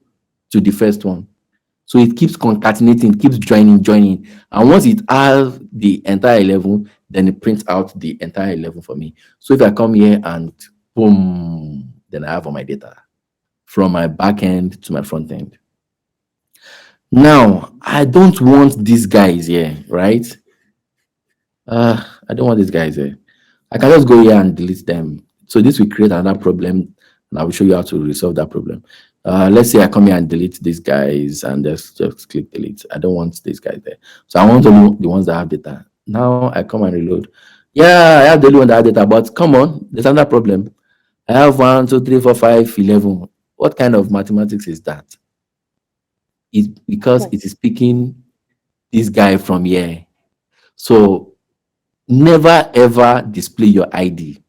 Speaker 1: to the first one. So it keeps concatenating, keeps joining. And once it has the entire 11, then it prints out the entire 11 for me. So if I come here and boom, then I have all my data from my back end to my front end. Now, I don't want these guys here, right? I don't want these guys here. I can just go here and delete them. So this will create another problem, and I will show you how to resolve that problem. Let's say I come here and delete these guys and just click delete. I don't want these guys there. So I want only the ones that have data. Now I come and reload. Yeah, I have the only one that have data, but come on, there's another problem. I have 1, 2, 3, 4, 5, 11. What kind of mathematics is that? It's because it is picking this guy from here. So never ever display your ID.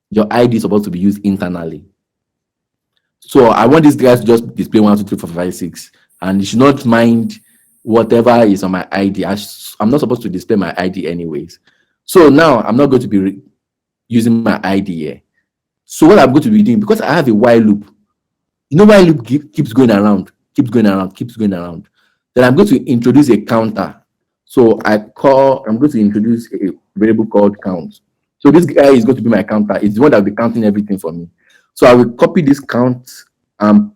Speaker 1: Your ID is supposed to be used internally. So I want these guys to just display 1, 2, 3, 4, 5, 6, and you should not mind whatever is on my ID. I'm not supposed to display my ID anyways. So now I'm not going to be using my ID here. So what I'm going to be doing, because I have a while loop, you know, while loop keeps going around. Then I'm going to introduce a counter. So I'm going to introduce a variable called count. So this guy is going to be my counter. It's the one that will be counting everything for me. So I will copy this count and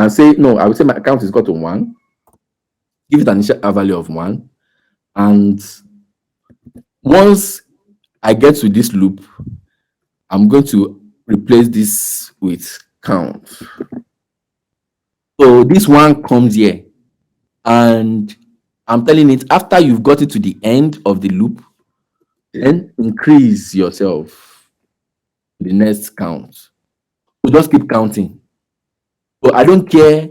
Speaker 1: say, no, I will say my count is equal to 1. Give it an initial value of 1. And once I get to this loop, I'm going to replace this with count. So this one comes here, and I'm telling it, after you've got it to the end of the loop, then increase yourself the next count. So just keep counting. So I don't care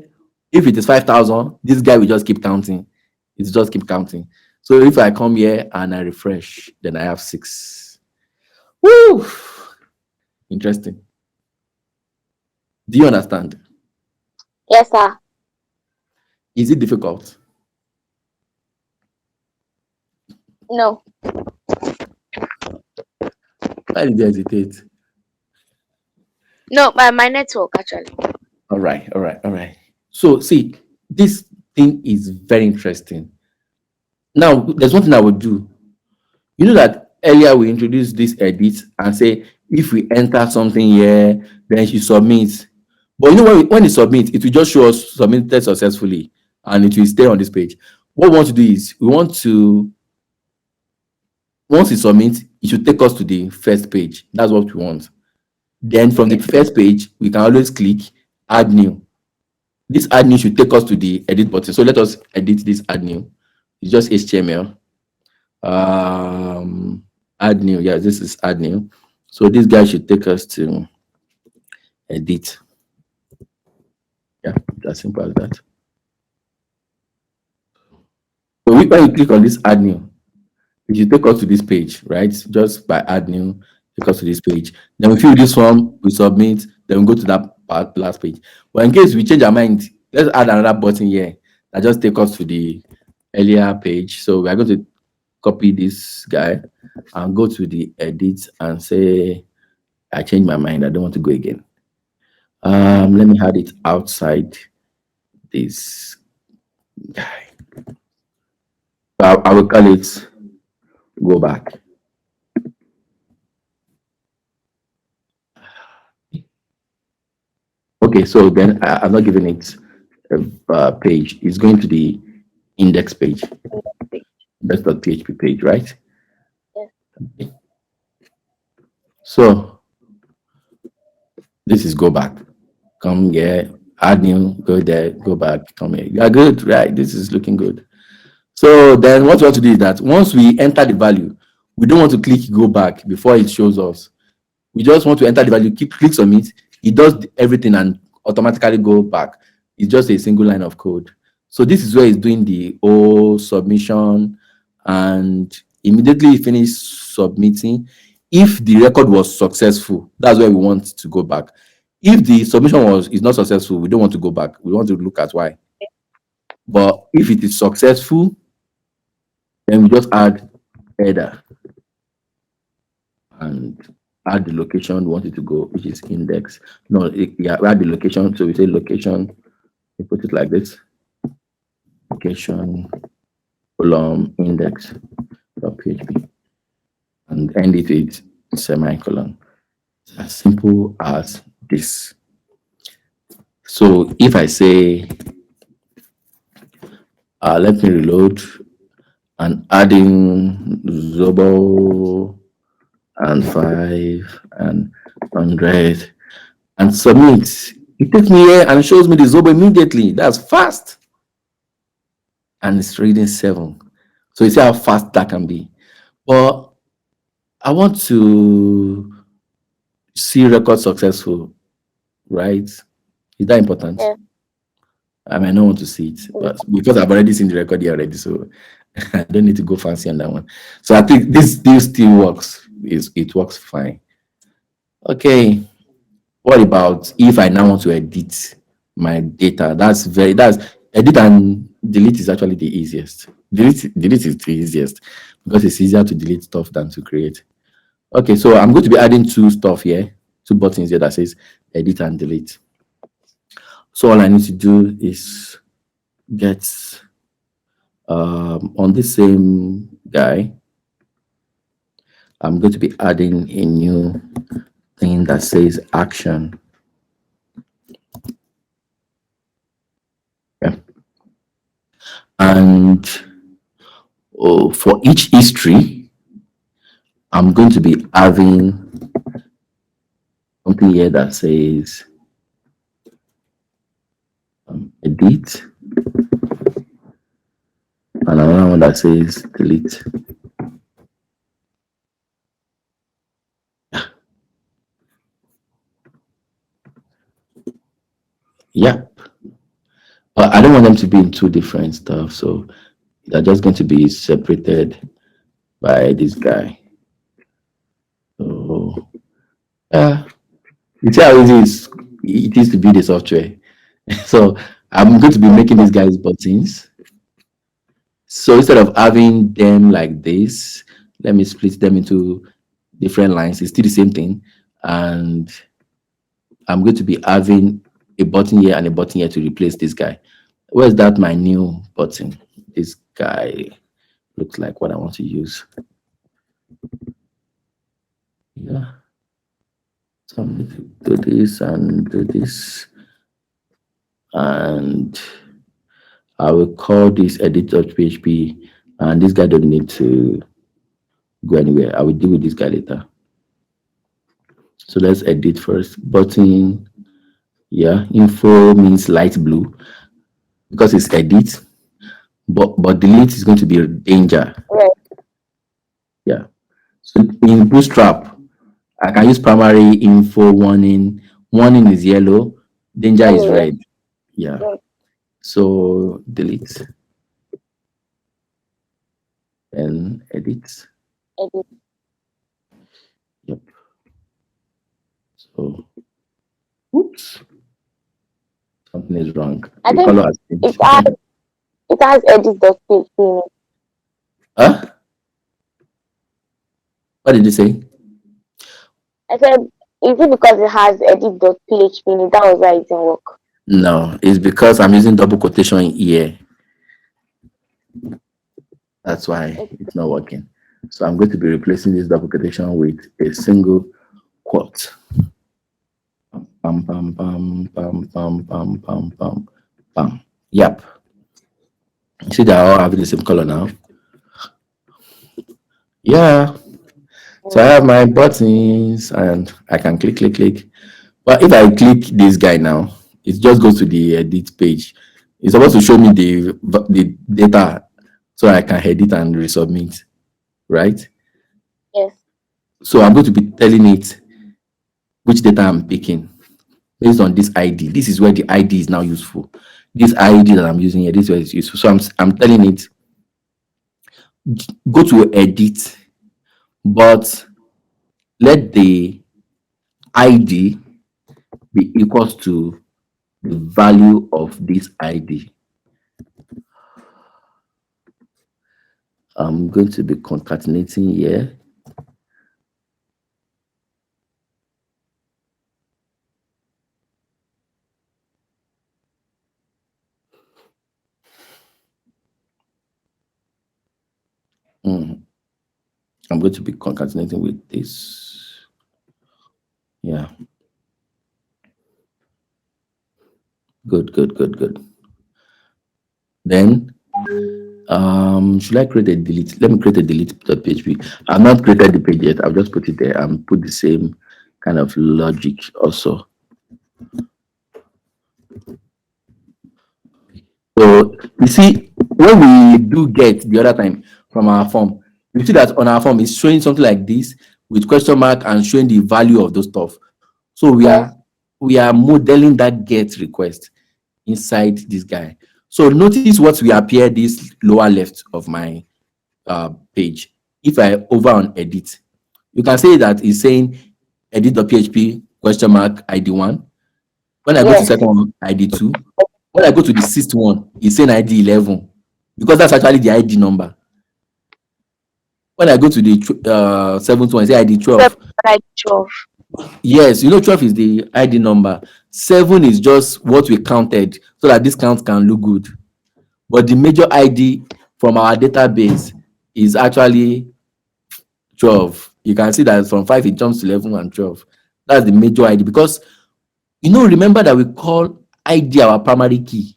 Speaker 1: if it is 5,000, this guy will just keep counting. It's just keep counting. So if I come here and I refresh, then I have 6. Woo! Interesting. Do you understand?
Speaker 2: Yes, sir.
Speaker 1: Is it difficult?
Speaker 2: No.
Speaker 1: Why did you hesitate?
Speaker 2: No, my network actually.
Speaker 1: All right. So see, this thing is very interesting. Now, there's one thing I would do. You know that earlier we introduced this edit and say if we enter something here, then you submit. But you know when you submit, it will just show us submitted successfully, and it will stay on this page. What we want to do is once you submit, it should take us to the first page. That's what we want. Then from the first page, we can always click add new. This add new should take us to the edit button. So let us edit this add new. It's just HTML. Add new. Yeah, this is add new. So this guy should take us to edit. Yeah, as simple as that. So when you click on this add new, it should take us to this page, right? Just by add new, take us to this page. Then we fill this form, we submit, then we go to that last page. But in case we change our mind, let's add another button here that just take us to the earlier page. So we are going to copy this guy and go to the edit and say, I changed my mind. I don't want to go again. Let me add it outside this guy. I will call it go back. Okay, so then I'm not giving it a page. It's going to the index page. That's the PHP page, right?
Speaker 2: Yes.
Speaker 1: Okay. So this is go back. Come here, add new, go there, go back, come here. You are good, right? This is looking good. So then what we want to do is that once we enter the value, we don't want to click go back before it shows us. We just want to enter the value, click submit. It does everything and automatically go back. It's just a single line of code. So this is where it's doing the whole submission, and immediately finish submitting. If the record was successful, that's where we want to go back. If the submission is not successful, we don't want to go back. We want to look at why. But if it is successful, then we just add header and add the location we want it to go, which is index. No, yeah, we add the location. So we say location, we put it like this: location column index .php, and end it with semicolon. As simple as this. So if I say, let me reload and adding Zobo and 5 and 100 and submit, it takes me here and shows me the Zobo immediately. That's fast. And it's reading 7. So you see how fast that can be. But I want to see record successful, right? Is that important?
Speaker 2: Yeah.
Speaker 1: I might not want to see it, but because I've already seen the record here already, so I don't need to go fancy on that one. So I think this still works. It works fine. Okay. What about if I now want to edit my data? That's edit and delete is actually the easiest. Delete is the easiest because it's easier to delete stuff than to create. Okay, so I'm going to be adding two buttons here that says edit and delete. So all I need to do is get on the same guy, I'm going to be adding a new thing that says action. Yeah. And for each history, I'm going to be having something here that says edit, and another one that says delete. Yep. But I don't want them to be in two different stuff, so they're just going to be separated by this guy. So yeah, you see how easy it is to build a software. So I'm going to be making these guys buttons. So instead of having them like this, let me split them into different lines. It's still the same thing. And I'm going to be having a button here and a button here to replace this guy. Where's that my new button? This guy looks like what I want to use. Yeah. So I'm going to do this and do this. And I will call this edit.php, and this guy doesn't need to go anywhere. I will deal with this guy later. So let's edit first. Button, yeah, info means light blue because it's edit, but delete is going to be danger.
Speaker 2: Right.
Speaker 1: Yeah. So in Bootstrap, I can use primary info warning. Warning is yellow, danger is red. Yeah.
Speaker 2: Right.
Speaker 1: So delete and edit.
Speaker 2: Edit.
Speaker 1: Yep. So, oops, something is wrong.
Speaker 2: I
Speaker 1: The
Speaker 2: think
Speaker 1: color has changed.
Speaker 2: it has edit.php in it.
Speaker 1: Huh? What did you say?
Speaker 2: I said, is it because it has edit.php in it? That was why it didn't work.
Speaker 1: No, it's because I'm using double quotation here. That's why it's not working. So I'm going to be replacing this double quotation with a single quote. Pam, pam, pam, pam, pam, pam, pam, pam, pam. Yep. You see they're all having the same color now. Yeah. So I have my buttons and I can click, click, click. But if I click this guy now, it just goes to the edit page. It's supposed to show me the data so I can edit and resubmit, right?
Speaker 2: Yes.
Speaker 1: So I'm going to be telling it which data I'm picking based on this ID. This is where the ID is now useful. This ID that I'm using here, this is where it's useful. So I'm telling it, go to edit, but let the ID be equals to the value of this ID. I'm going to be concatenating here. I'm going to be concatenating with this. Yeah. Good. Then, should I create a delete? Let me create a delete.php. I've not created the page yet. I've just put it there and put the same kind of logic also. So you see, when we do get the other time from our form, you see that on our form it's showing something like this with question mark and showing the value of those stuff. So we are modeling that get request inside this guy. So notice what will appear this lower left of my page. If I over on edit, you can say that it's saying edit.php question mark ID1. When I go to second one, ID2. When I go to the sixth one, it's saying ID11 because that's actually the ID number. When I go to the seventh one, it's ID12.
Speaker 2: Like 12.
Speaker 1: Yes, 12 is the ID number. 7 is just what we counted so that this count can look good. But the major ID from our database is actually 12. You can see that from 5 it jumps to 11 and 12. That's the major ID because remember that we call ID our primary key.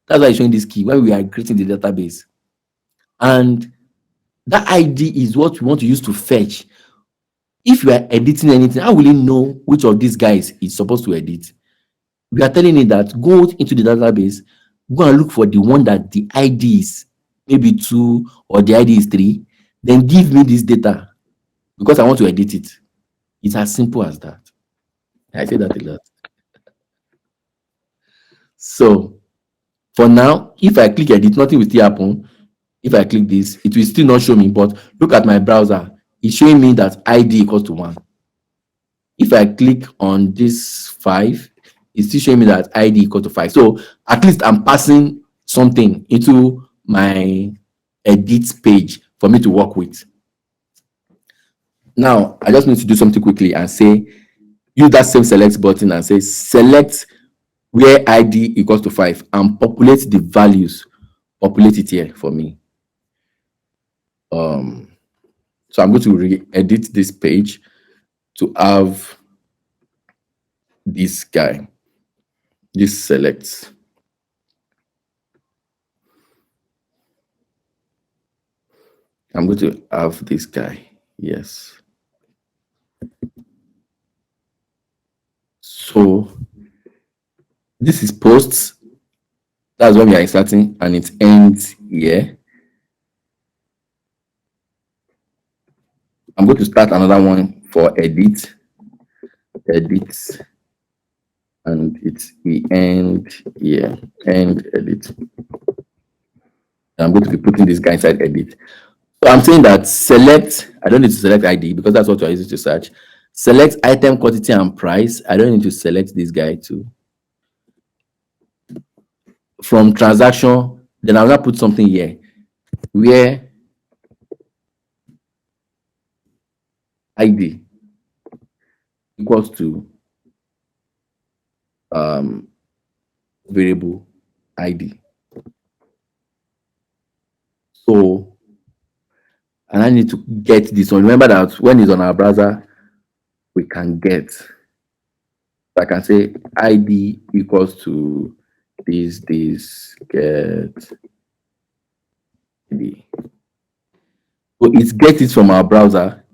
Speaker 1: That's why it's showing this key when we are creating the database. And that ID is what we want to use to fetch. If you are editing anything, how will you know which of these guys is supposed to edit? We are telling it that go into the database, go and look for the one that the ID is maybe 2 or the ID is 3, then give me this data because I want to edit it. It's as simple as that. I say that a lot. So for now, if I click edit, nothing will still happen. If I click this, it will still not show me, but look at my browser. It's showing me that ID equals to 1. If I click on this 5, it's still showing me that ID equals to 5. So at least I'm passing something into my edit page for me to work with. Now, I just need to do something quickly and say, use that same select button and say, select where ID equals to 5 and populate the values. Populate it here for me. So I'm going to re-edit this page to have this guy, this select. I'm going to have this guy. Yes. So this is posts. That's when we are inserting, and it ends here. I'm going to start another one for edit, and it's the end here, end edit. I'm going to be putting this guy inside edit. So I'm saying that select, I don't need to select ID because that's what you're using to search. Select item quantity and price. I don't need to select this guy too. From transaction, then I'll not put something here where ID equals to variable ID. So, and I need to get this one. Remember that when it's on our browser, we can get. I can say ID equals to this get ID. So it gets it from our browser,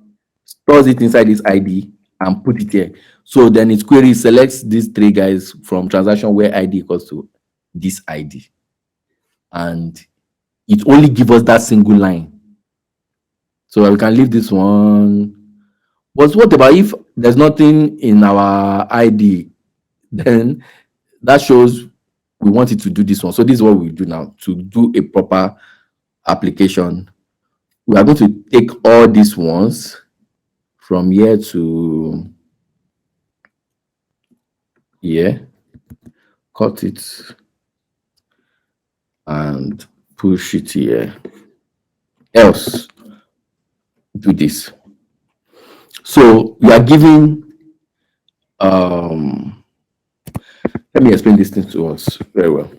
Speaker 1: stores it inside this ID, and put it here. So then its query selects these 3 guys from transaction where ID equals to this ID. And it only gives us that single line. So we can leave this one. But what about if there's nothing in our ID? Then that shows we want it to do this one. So this is what we do now to do a proper application. We are going to take all these ones from here to here, cut it, and push it here. Else, do this. So you are giving, let me explain this thing to us very well.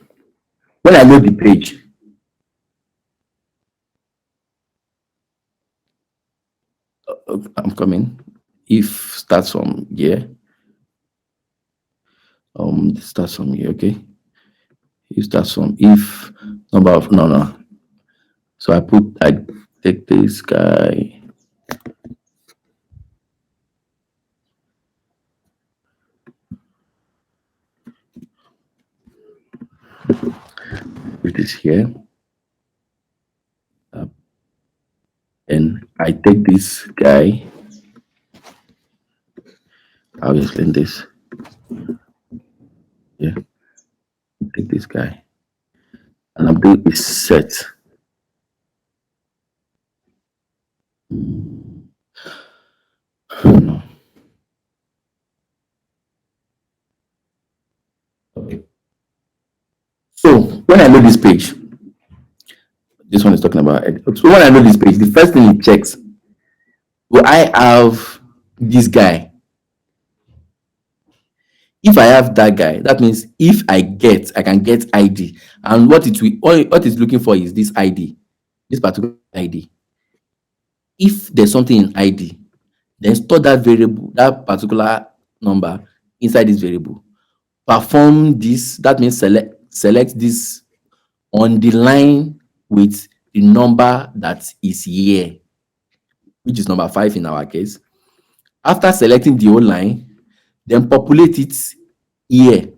Speaker 1: When I load the page, I'm coming. If starts from here, this starts from here, okay? If starts from if number of no. So I take this guy. Put this here. And I take this guy. I'll explain this. Yeah. Take this guy. And I'm doing a set. No. Okay. So when I load this page, this one is talking about edit. So when I load this page, the first thing it checks, do I have this guy? If I have that guy, that means if I can get ID. And what it's looking for is this ID, this particular ID. If there's something in ID, then store that variable, that particular number inside this variable. Perform this, that means select this on the line with the number that is here, which is number 5 in our case. After selecting the whole line, then populate it here.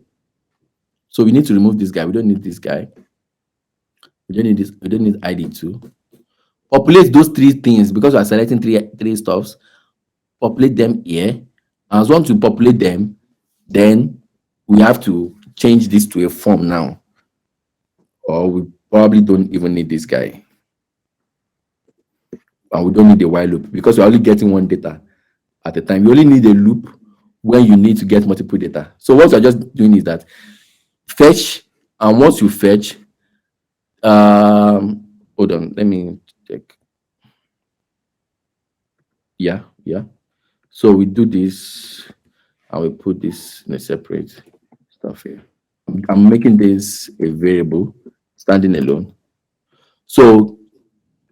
Speaker 1: So we need to remove this guy. We don't need this guy. We don't need this. We don't need ID too. Populate those 3 things because we are selecting three stuffs. Populate them here. And once we populate them, then we have to change this to a form now. Or we probably don't even need this guy. And we don't need a while loop because we're only getting one data at a time. You only need a loop when you need to get multiple data. So what we're just doing is that fetch, and once you fetch, hold on, let me check. Yeah. So we do this and we put this in a separate stuff here. I'm making this a variable standing alone. So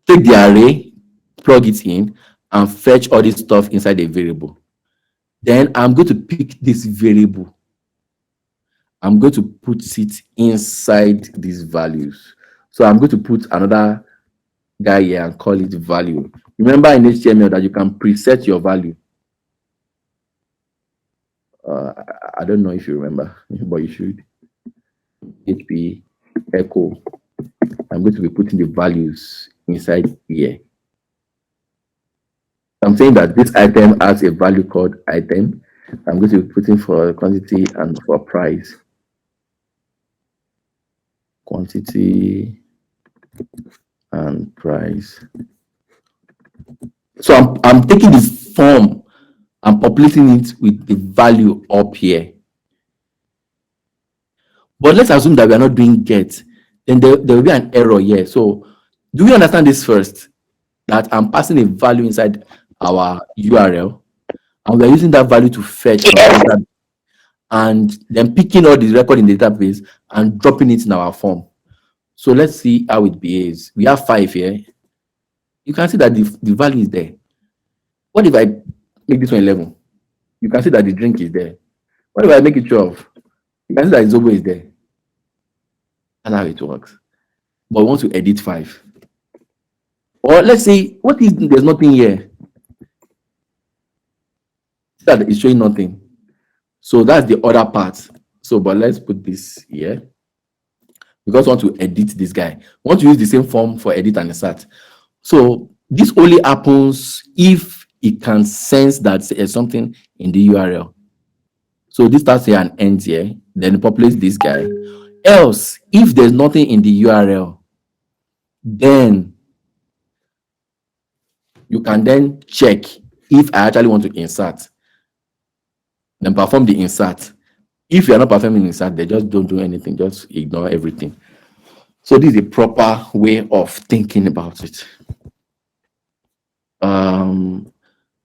Speaker 1: take the array, plug it in, and fetch all this stuff inside the variable. Then I'm going to pick this variable. I'm going to put it inside these values. So I'm going to put another guy here and call it value. Remember in HTML that you can preset your value. I don't know if you remember, but you should. PHP echo. I'm going to be putting the values inside here. I'm saying that this item has a value called item. I'm going to be putting for quantity and for price. Quantity and price. So I'm taking this form and populating it with the value up here. But let's assume that we are not doing get. Then there will be an error here. So do we understand this first? That I'm passing a value inside our URL, and we're using that value to fetch from the database, and then picking all the record in the database and dropping it in our form. So let's see how it behaves. We have 5 here. You can see that the value is there. What if I make this one 11? You can see that the drink is there. What if I make it 12? You can see that the Zobo is there. That's how it works. But we want to edit 5. Or let's say, what if there's nothing here? See that it's showing nothing. So that's the other part. So, but let's put this here. Because we want to edit this guy. We want to use the same form for edit and insert. So this only happens if it can sense that there's something in the URL. So this starts here and ends here. Then it populates this guy. Else, if there's nothing in the URL, then you can then check if I actually want to insert. Then perform the insert. If you are not performing insert, they just don't do anything, just ignore everything. So this is a proper way of thinking about it.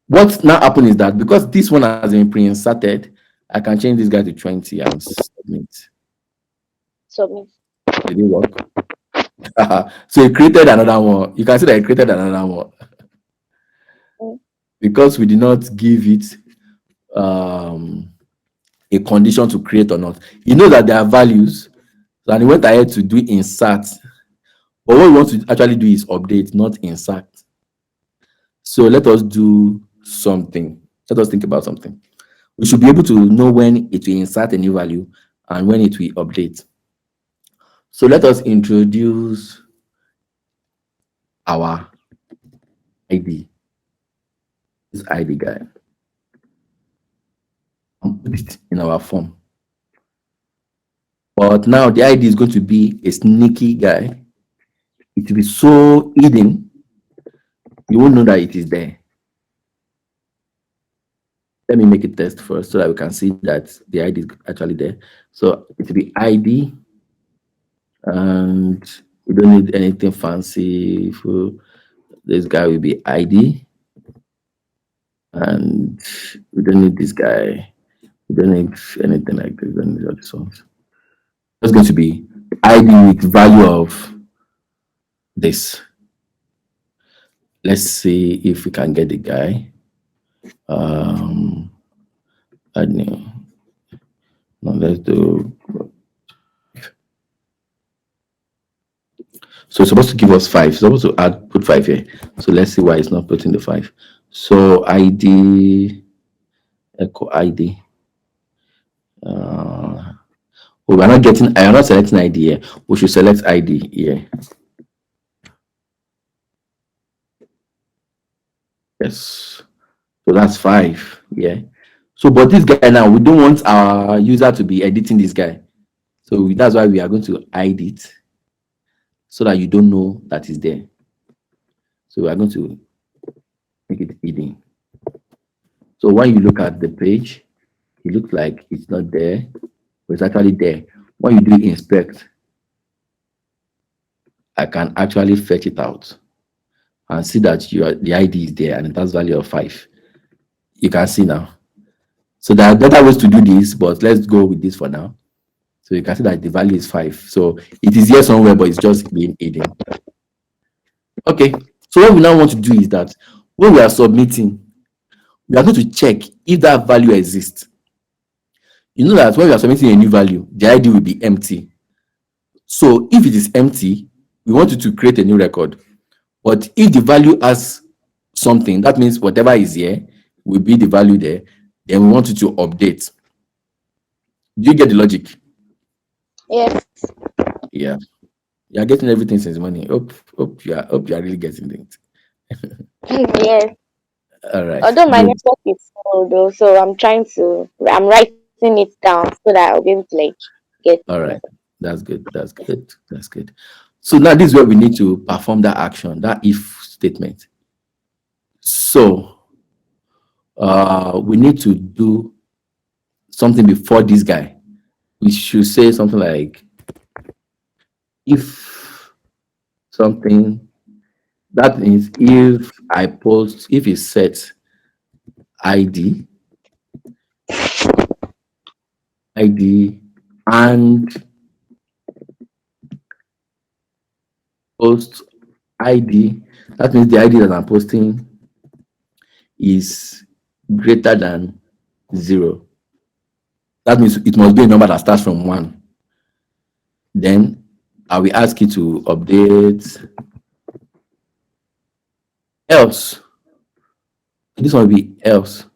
Speaker 1: What now happens is that because this one has been pre-inserted, I can change this guy to 20 and submit.
Speaker 2: Submit.
Speaker 1: Did it work? So it created another one. You can see that it created another one
Speaker 2: Mm.
Speaker 1: because we did not give it a condition to create or not. You know that there are values, and he went ahead to do insert. But what we want to actually do is update, not insert. So let us do something. Let us think about something. We should be able to know when it will insert a new value and when it will update. So let us introduce our ID. This ID guy. And put it in our form. But now the ID is going to be a sneaky guy. It will be so hidden, you won't know that it is there. Let me make a test first so that we can see that the ID is actually there. So it will be ID, and we don't need anything fancy. This guy will be ID, and we don't need this guy. We don't need anything like this. We don't need all these ones. It's going to be ID with value of this. Let's see if we can get the guy. Add new. Now let's do. So it's supposed to give us 5. It's supposed to put 5 here. So let's see why it's not putting the 5. So ID echo ID. We're not getting. I am not selecting ID here. We should select ID here. Yes. So that's 5. Yeah. So, but this guy now, we don't want our user to be editing this guy. So that's why we are going to hide it so that you don't know that it's there. So we are going to make it hidden. So when you look at the page, it looks like it's not there, but it's actually there. When you do inspect, I can actually fetch it out and see that the ID is there and it has value of 5. You can see now. So there are better ways to do this, but let's go with this for now. So you can see that the value is 5. So it is here somewhere, but it's just being hidden. Okay. So what we now want to do is that when we are submitting, we are going to check if that value exists. You know that when we are submitting a new value, the ID will be empty. So if it is empty, we want you to create a new record. But if the value has something, that means whatever is here will be the value there. Then we want you to update. Do you get the logic?
Speaker 2: Yes.
Speaker 1: Yeah. You are getting everything since morning. Hope you are really getting it.
Speaker 2: Yes.
Speaker 1: All right.
Speaker 2: Although my
Speaker 1: Good.
Speaker 2: network is slow though, so I'm writing it down so that I'll be able to like get
Speaker 1: All
Speaker 2: it.
Speaker 1: right. That's good. That's good. That's good. So now this is where we need to perform that action, that if statement. So we need to do something before this guy. We should say something like if something, that means if I post, if it's set ID and post ID, that means the ID that I'm posting is greater than 0. That means it must be a number that starts from 1. Then I will ask you to update. Else, this one will be else.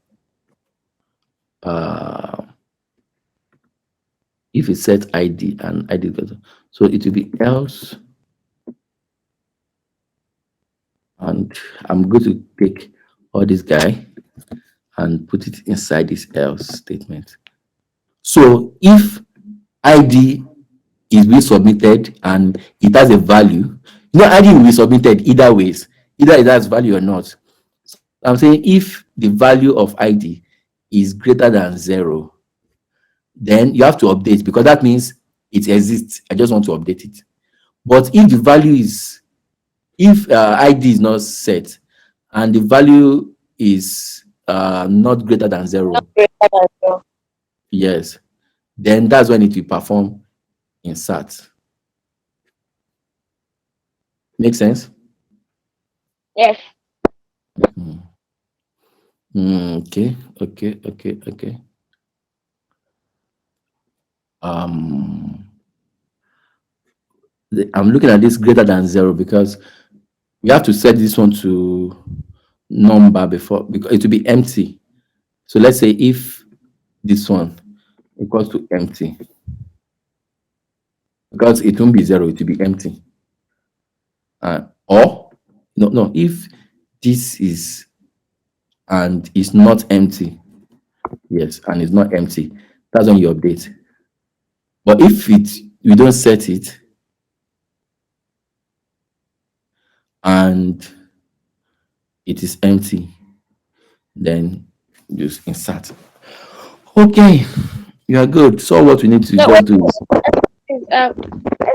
Speaker 1: If it set ID and ID, so it will be else. And I'm going to take all this guy and put it inside this else statement. So if ID is being submitted and it has a value, ID will be submitted either ways, either it has value or not. So I'm saying if the value of ID is greater than 0, then you have to update because that means it exists. I just want to update it. But if the value is, if ID is not set and the value is not greater than 0, yes, then that's when it will perform insert. Make sense?
Speaker 2: Yes.
Speaker 1: Okay. I'm looking at this greater than 0 because we have to set this one to number before, because it will be empty. So let's say if this one equals to empty, because it won't be 0, it will be empty. Or no, if this is and it's not empty, yes, and it's not empty, that's when you update. But if you don't set it and it is empty, then just insert. Okay, you are good. So what we need to
Speaker 2: No,
Speaker 1: just do is,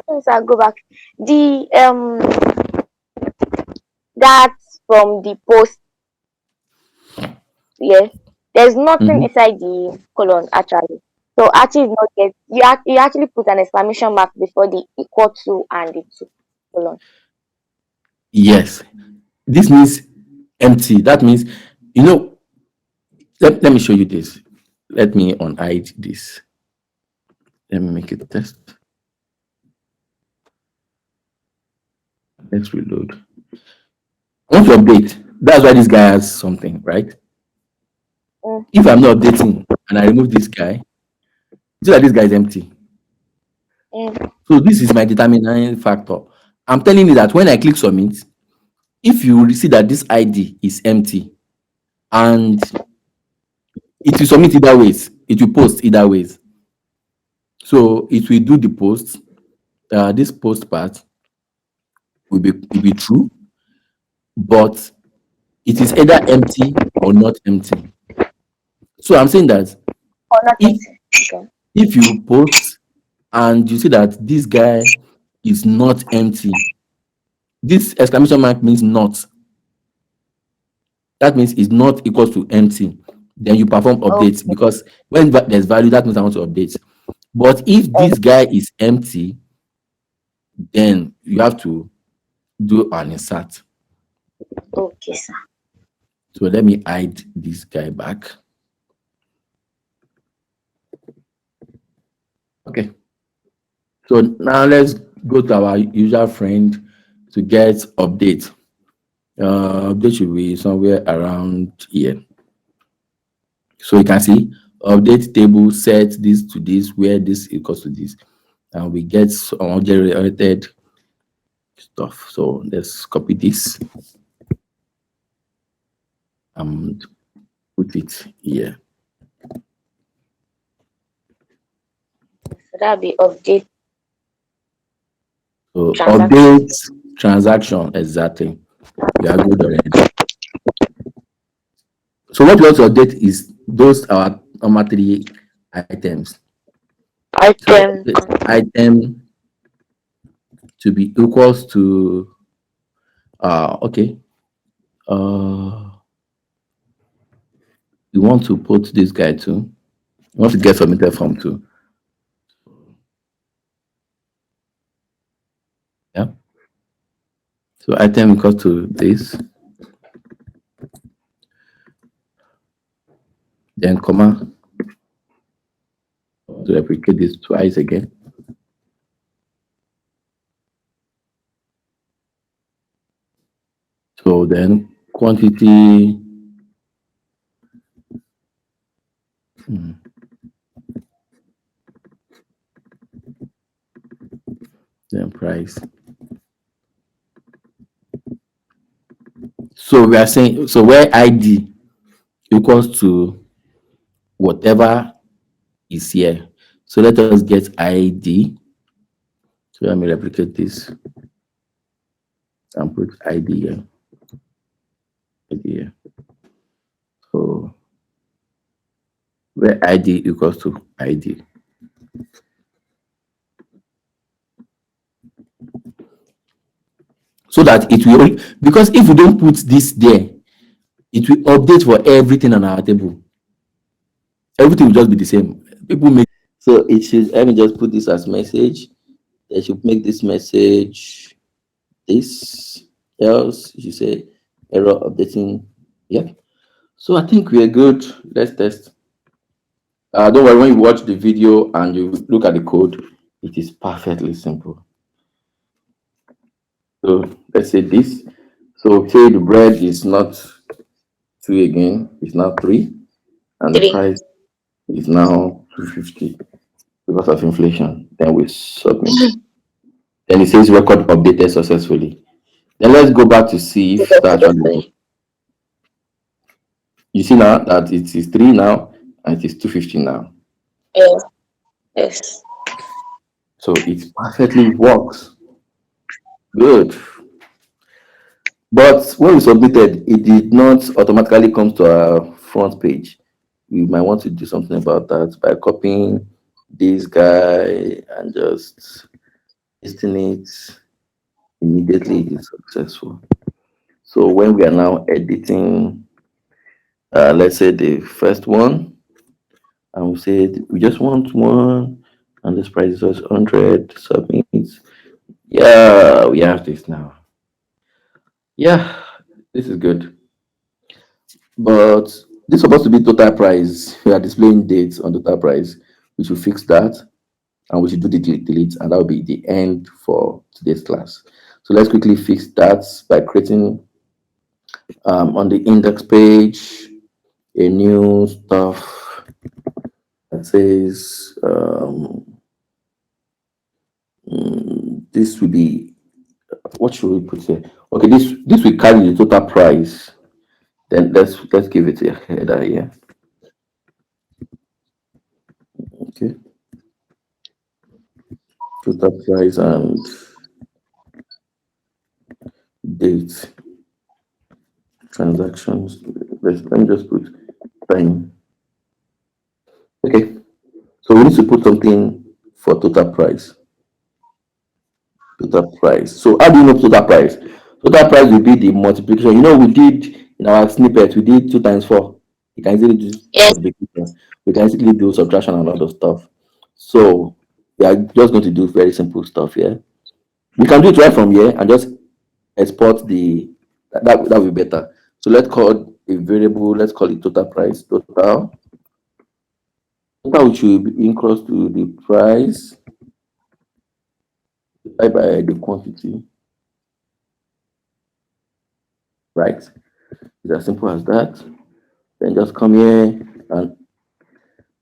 Speaker 2: let's go back. The that's from the post. Yes, there's nothing inside the colon actually. So actually, it's not yet. You actually put an exclamation mark before the equal to and the two colon.
Speaker 1: yes, this means empty. That means, let me show you this. Let me unhide this. Let me make it test. Let's reload. I want to update. That's why this guy has something, right? If I'm not updating and I remove this guy, see that this guy is empty. So this is my determining factor. I'm telling you that when I click submit, if you see that this ID is empty and it will submit either ways, it will post either ways. So it will do the post. This post part will be true, but it is either empty or not empty. So I'm saying that
Speaker 2: Or not
Speaker 1: if
Speaker 2: empty.
Speaker 1: if you post and you see that this guy is not empty, this exclamation mark means not. That means it's not equal to empty. Then you perform updates because when there's value, that means I want to update. But if this guy is empty, then you have to do an insert.
Speaker 2: Okay, sir.
Speaker 1: So let me hide this guy back. Okay. So now let's go to our user friend to get update. Update should be somewhere around here. So you can see update table, set this to this, where this equals to this, and we get some generated stuff. So let's copy this and put it here.
Speaker 2: So that'll be update.
Speaker 1: So
Speaker 2: Transaction.
Speaker 1: update transaction, exactly. We are good already. So what we want to update is those are normal 3 items.
Speaker 2: Item.
Speaker 1: So item to be equals to okay. We want to put this guy too. We want to get submitted form too. Yeah. So item equals to this. Then comma to replicate this twice again. So then quantity then price. So we are saying, so where ID equals to whatever is here. So let us get ID. So let me replicate this and put ID here. ID here. So where ID equals to ID. so that it will, because if we don't put this there, it will update for everything on our table. Everything will just be the same. People make, so it should, let me just put this as message. They should make this message this, else you say error updating. Yeah. So I think we are good. Let's test. Don't worry, when you watch the video and you look at the code, it is perfectly simple. So let's say this. So say the bread is not 2 again, it's now 3, and the
Speaker 2: 3.
Speaker 1: price is now 250 because of inflation. Then we submit. Then it says record updated successfully. Then let's go back to see if that actually works. You see now that it is 3 now and it is 250 now.
Speaker 2: Yes. Yes.
Speaker 1: So it perfectly works. Good. But when we submitted, it did not automatically come to our front page. We might want to do something about that by copying this guy and just pasting it. Immediately it is successful. So when we are now editing, let's say the first one, and we said we just want one, and this price is 100, submit. Yeah, we have this now. Yeah, this is good. But this is supposed to be total price. We are displaying dates on total price. We should fix that, and we should do the delete, and that will be the end for today's class. So let's quickly fix that by creating on the index page a new stuff that says this will be, what should we put here? Okay, this will carry the total price. Then let's give it a header here. Okay, total price and date transactions. Let me just put time. Okay, so we need to put something for total price. Total price. So how do you know total price? Total price will be the multiplication. You know, we did in our snippet, we did 2 times 4. You can easily do
Speaker 2: Yes.
Speaker 1: multiplication. We can easily do subtraction and a lot of stuff. So we are just going to do very simple stuff here. We can do it right from here and just export the, that will be better. So let's call a variable, let's call it total price. Total which will be equals to the price divided by the quantity, right? It's as simple as that. Then just come here and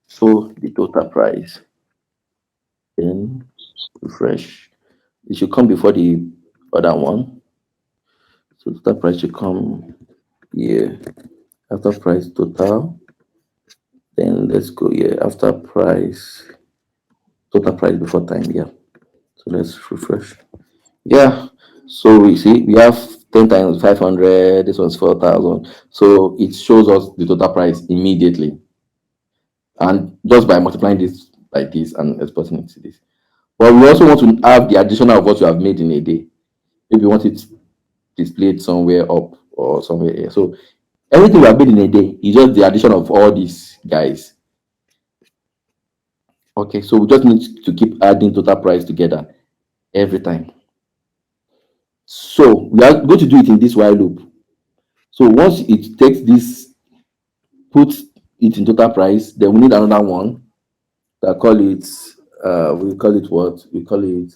Speaker 1: show the total price. Then refresh. It should come before the other one. So total price should come here after price total. Then let's go here after price, total price before time. Yeah. So let's refresh. Yeah. So we see we have 10 times 500. This one's 4,000. So it shows us the total price immediately. And just by multiplying this by this and exporting it to this. But we also want to have the additional of what you have made in a day. Maybe you want it displayed somewhere up or somewhere here. So everything we have made in a day is just the addition of all these guys. Okay, so we just need to keep adding total price together every time. So we are going to do it in this while loop. So once it takes this, puts it in total price, then we need another one that call it, we call it what? We call it,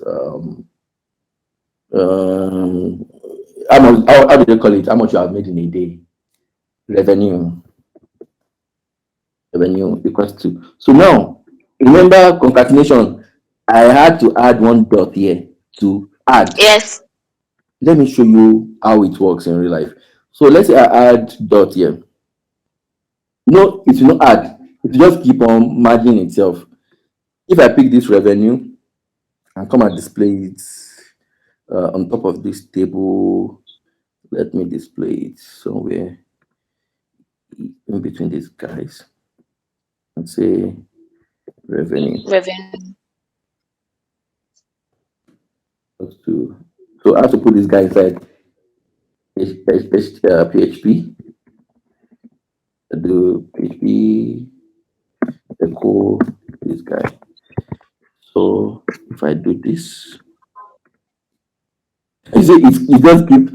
Speaker 1: how do they call it? How much you have made in a day? Revenue. Revenue equals to. So now, remember concatenation. I had to add one dot here to add.
Speaker 2: Yes.
Speaker 1: Let me show you how it works in real life. So let's say I add dot here. No, it will not add. It will just keep on merging itself. If I pick this revenue and come and display it on top of this table, let me display it somewhere in between these guys and say revenue
Speaker 2: Revenue.
Speaker 1: up to So I have to put this guy inside PHP, do PHP echo this guy. So if I do this, you see, it just keep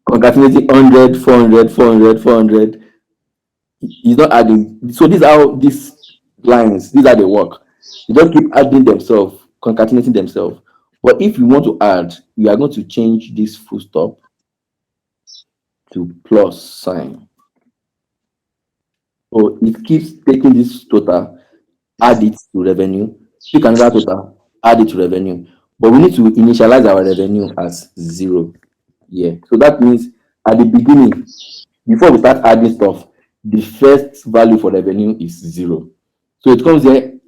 Speaker 1: concatenating 100, 400, 400, 400. It's not adding. So these are these lines. These are the work. They just keep adding themselves, concatenating themselves. But if you want to add, you are going to change this full stop to plus sign. So it keeps taking this total, add it to revenue, pick another total, add it to revenue. But we need to initialize our revenue as 0. Yeah. So that means at the beginning, before we start adding stuff, the first value for revenue is 0. So it comes here,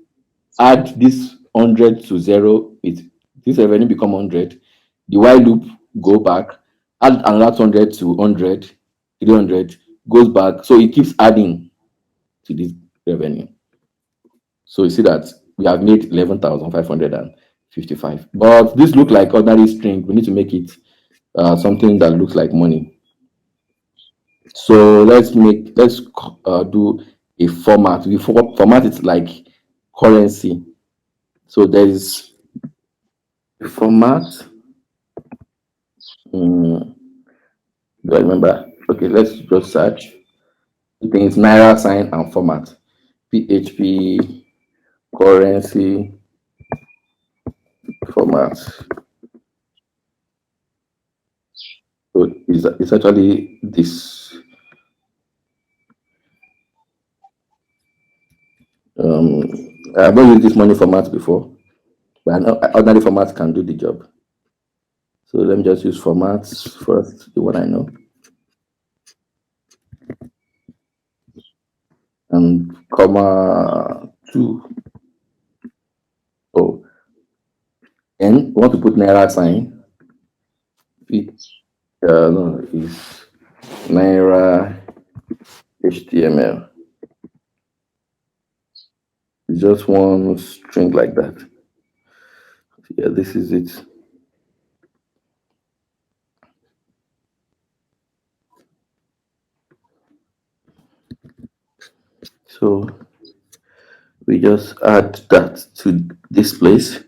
Speaker 1: add this 100 to 0, this revenue become 100. The while loop go back, add another 100 to 100, 300, goes back. So it keeps adding to this revenue. So you see that we have made 11,555. But this look like ordinary string. We need to make it something that looks like money. So let's do a format. We format it like currency. So there is a format. Do I remember? Okay, let's just search. It means Naira sign and format. PHP currency format. So it's actually this. I've not used this money format before, but I know ordinary format can do the job. So let me just use formats first, the one I know. And comma 2. Oh, and want to put Naira sign. No, it's Naira HTML. It's just one string like that. Yeah, this is it. So we just add that to this place.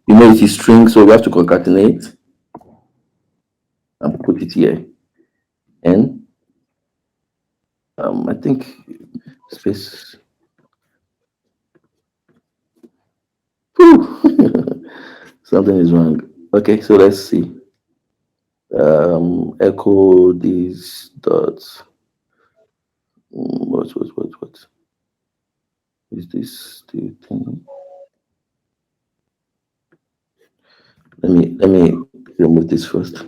Speaker 1: You know it is string, so we have to concatenate and put it here. And I think space. Something is wrong. Okay, so let's see. Echo these dots. What is this the thing? Let me remove this first.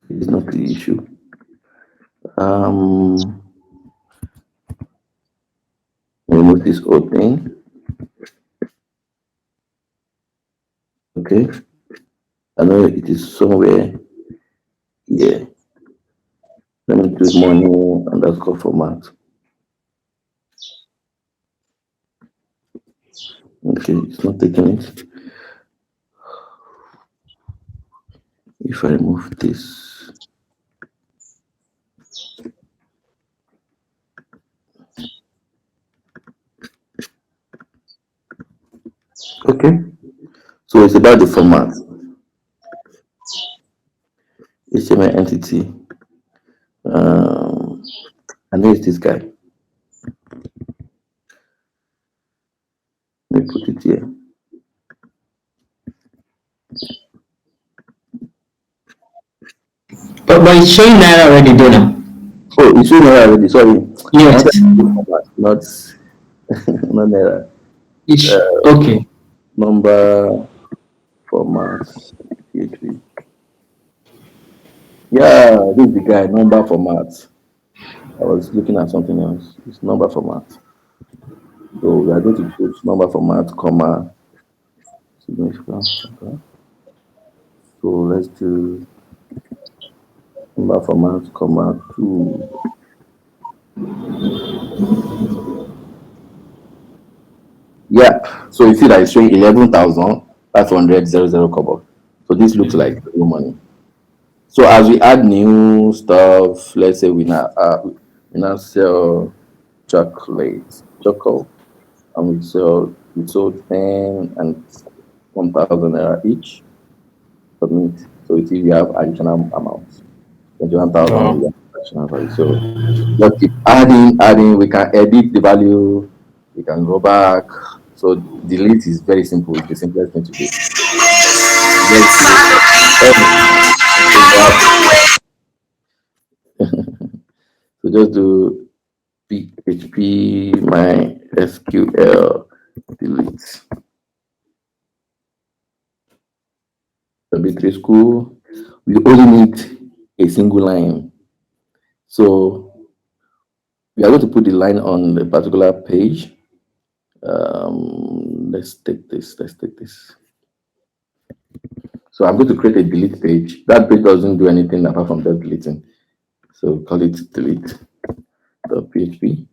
Speaker 1: It's not the issue. Remove this whole thing. Okay. I know it is somewhere here. Let me do money underscore format. Okay, it's not taking it. If I remove this, okay. So it's about the format. HTML entity. And there's this guy. Let me put it here.
Speaker 3: But it's showing Naira already, though now.
Speaker 1: Oh, it's showing Naira already. Sorry.
Speaker 3: Yes.
Speaker 1: Not not Naira.
Speaker 3: It's okay.
Speaker 1: Number format PHP. Yeah, this is the guy. Number format. I was looking at something else. It's number format. So we are going to put number format, comma, significance. Okay. So let's do number format, comma 2. Yeah. So you see that it's showing 11,500 kobo. So this looks like real money. So as we add new stuff, let's say we now sell chocolate, and we sold 10 and 1,000 naira each. Submit. So you see we have additional amounts. 21,000 we
Speaker 3: Wow.
Speaker 1: have additional value. So just keep adding. We can edit the value. We can go back. So delete is very simple. It's the simplest thing to do. Just delete. So just do PHP MySQL delete. Arbitrary school. We only need a single line. So we are going to put the line on a particular page. Let's take this. Let's take this. So I'm going to create a delete page. That page doesn't do anything apart from just deleting. So call it delete.php.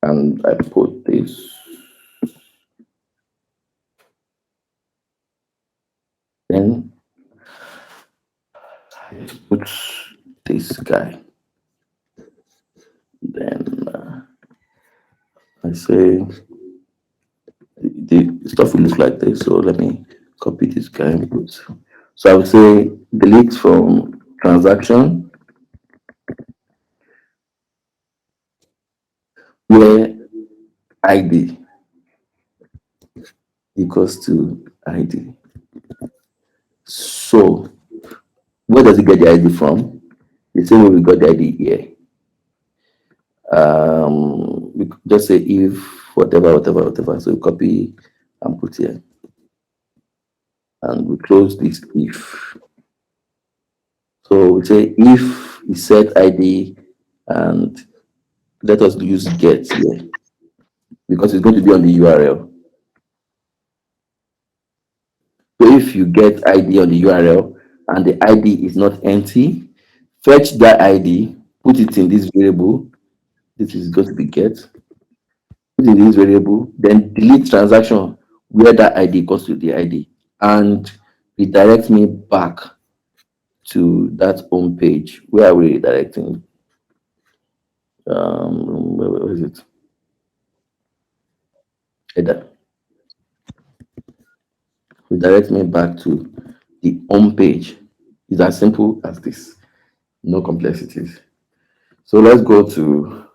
Speaker 1: And I put this. Then I put this guy. Then I say the stuff will look like this. So let me copy this guy and put. So I would say delete from transaction where ID equals to ID. So where does it get the ID from? The same way we got the ID here. We could just say if whatever. So we copy and put here, and we close this if. So we say if we set ID, and let us use get here because it's going to be on the URL. So if you get ID on the URL and the ID is not empty, fetch that ID, put it in this variable. This is going to be get. Put in this variable, then delete transaction where that ID equals to the ID, and redirect me back to that home page. Where are we redirecting? Where is it? Header. Redirect me back to the home page. It's as simple as this. No complexities. So let's go to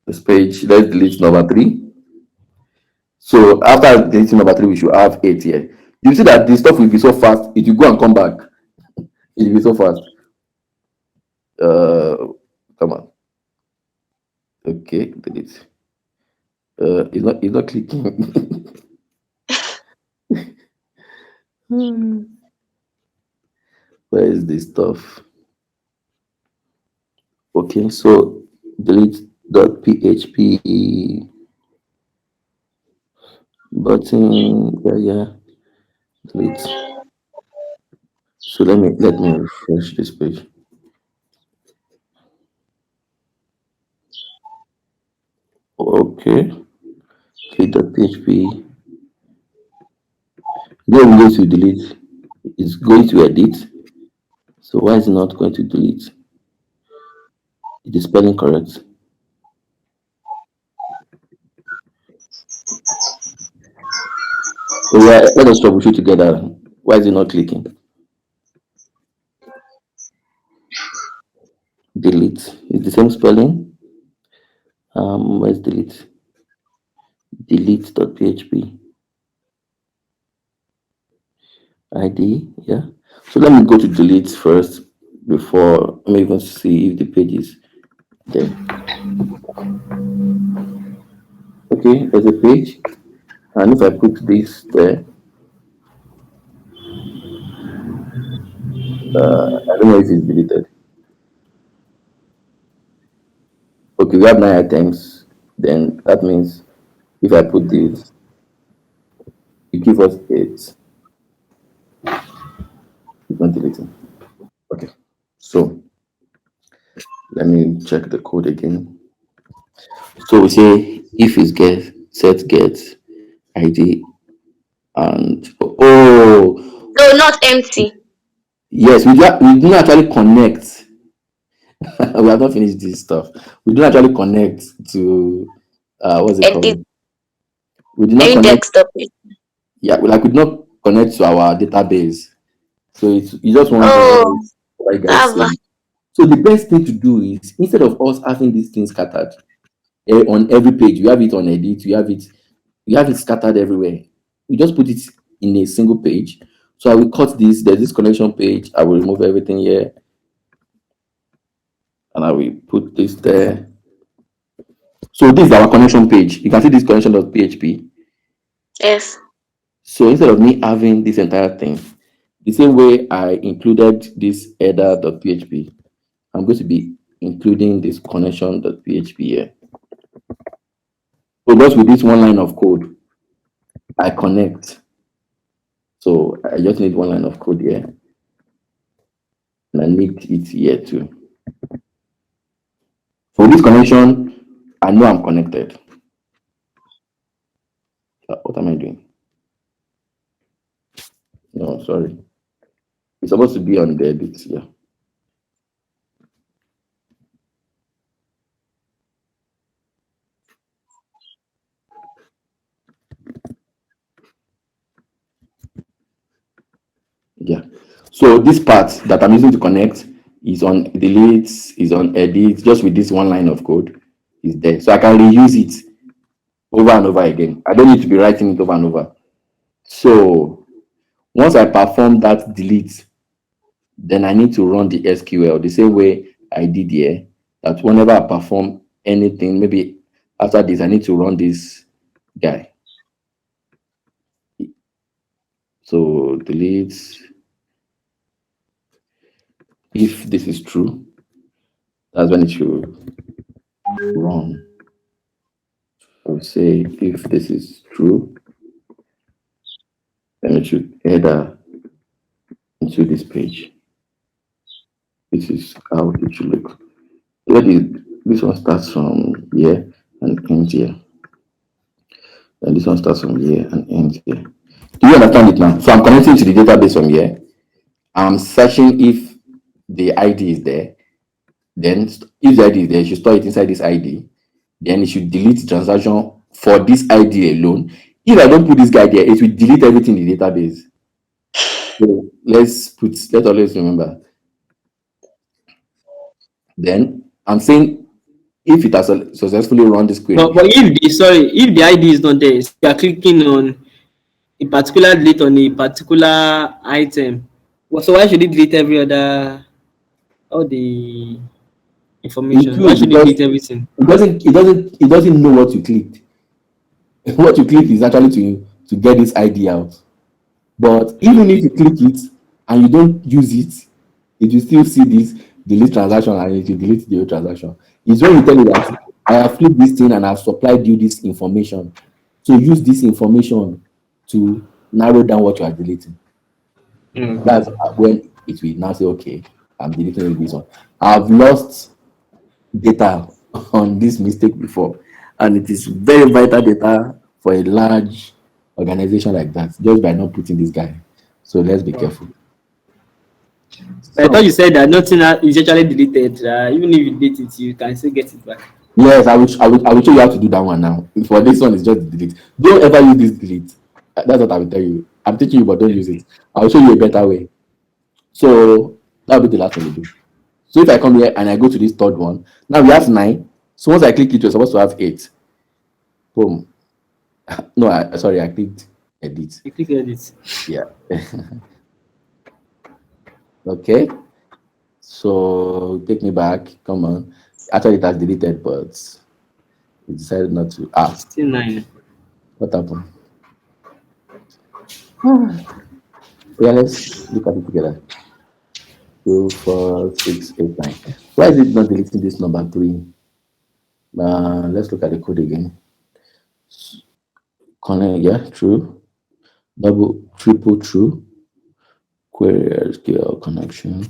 Speaker 1: this page. Let's delete number 3. So after deleting number 3, we should have 8 here. You see that this stuff will be so fast. It will go and come back. It will be so fast. Come on. Okay, delete. It's not clicking. Where is this stuff? Okay, so delete.php button. Yeah, delete. So let me refresh this page. Okay, delete.php. Then we go to delete. It's going to edit. So why is it not going to delete? Is the spelling correct? So yeah, let us troubleshoot together. Why is it not clicking? Delete. It's the same spelling. Where's delete? Delete.php. ID. Yeah. So let me go to delete first before I'm even see if the page is there. Okay, there's a page. And if I put this there, I don't know if it's deleted. Okay, we have 9 items. Then that means if I put this, it gives us 8. It's not deleting. Okay. So Let me check the code again. So we say if is get set get ID and
Speaker 2: No, not empty.
Speaker 1: yes, we do not actually connect. We have not finished this stuff. We do not actually connect to what's it
Speaker 2: Edit
Speaker 1: called? We did not
Speaker 2: any
Speaker 1: connect.
Speaker 2: desktop.
Speaker 1: Yeah, we did not connect to our database. So you just want to know
Speaker 2: Oh,
Speaker 1: what you guys
Speaker 2: I've
Speaker 1: say. So the best thing to do is instead of us having these things scattered on every page, we have it on edit, we have it scattered everywhere. We just put it in a single page. So I will cut this. There's this connection page. I will remove everything here, and I will put this there. So this is our connection page. You can see this connection.php.
Speaker 2: yes.
Speaker 1: So instead of me having this entire thing, the same way I included this header.php, I'm going to be including this connection.php here. So just with this one line of code, I connect. So I just need one line of code here, and I need it here too. For this connection, I know I'm connected. What am I doing? No, sorry. It's supposed to be on the edit here. Yeah. So this part that I'm using to connect is on delete, is on edit, just with this one line of code is there. So I can reuse it over and over again. I don't need to be writing it over and over. So once I perform that delete, then I need to run the SQL the same way I did here. That whenever I perform anything, maybe after this, I need to run this guy. So delete. If this is true, that's when it should run. I would say if this is true, then it should header into this page. This is how it should look. This one starts from here and ends here. And this one starts from here and ends here. Do you understand it now? So I'm connecting to the database from here. I'm searching if the ID is there. Then if the ID is there, you should store it inside this ID. Then it should delete the transaction for this ID alone. If I don't put this guy there, it will delete everything in the database. So let's always remember. Then I'm saying if it has successfully run this query.
Speaker 3: But if the ID is not there, so you are clicking on a particular delete on a particular item. So why should it delete every other all the
Speaker 1: It
Speaker 3: information? Why
Speaker 1: will
Speaker 3: should it
Speaker 1: because
Speaker 3: delete everything?
Speaker 1: it doesn't know what you clicked. What you click is actually to get this ID out. But even if you click it and you don't use it, it will still see this delete transaction and it will delete the old transaction. It's when you tell it that I have clicked this thing and I've supplied you this information. So use this information to narrow down what you are deleting. That's when it will now say, okay, I'm deleting this one. I've lost data on this mistake before, and it is very vital data for a large organization like that, just by not putting this guy. So let's be careful.
Speaker 3: I thought
Speaker 1: So
Speaker 3: you said that nothing is actually deleted. Even if you delete it, you can still get it back.
Speaker 1: yes, I will show you how to do that one now. For this one, it's just delete. Don't ever use this delete. That's what I will tell you. I'm teaching you, but don't use it. I will show you a better way. So that'll be the last one we do. So if I come here and I go to this third one, now we have 9. So once I click it, we're supposed to have 8. Boom. No, sorry, I clicked edit.
Speaker 3: You click edit.
Speaker 1: Yeah. Okay. So take me back. Come on. Actually, it has deleted, but it decided not to.
Speaker 3: Still 9.
Speaker 1: What happened? Yeah, let's look at it together. 2, 4, 6, 8, 9. Why is it not deleting this number 3? Let's look at the code again. Connect, yeah, true. Double, triple true. Query SQL connection.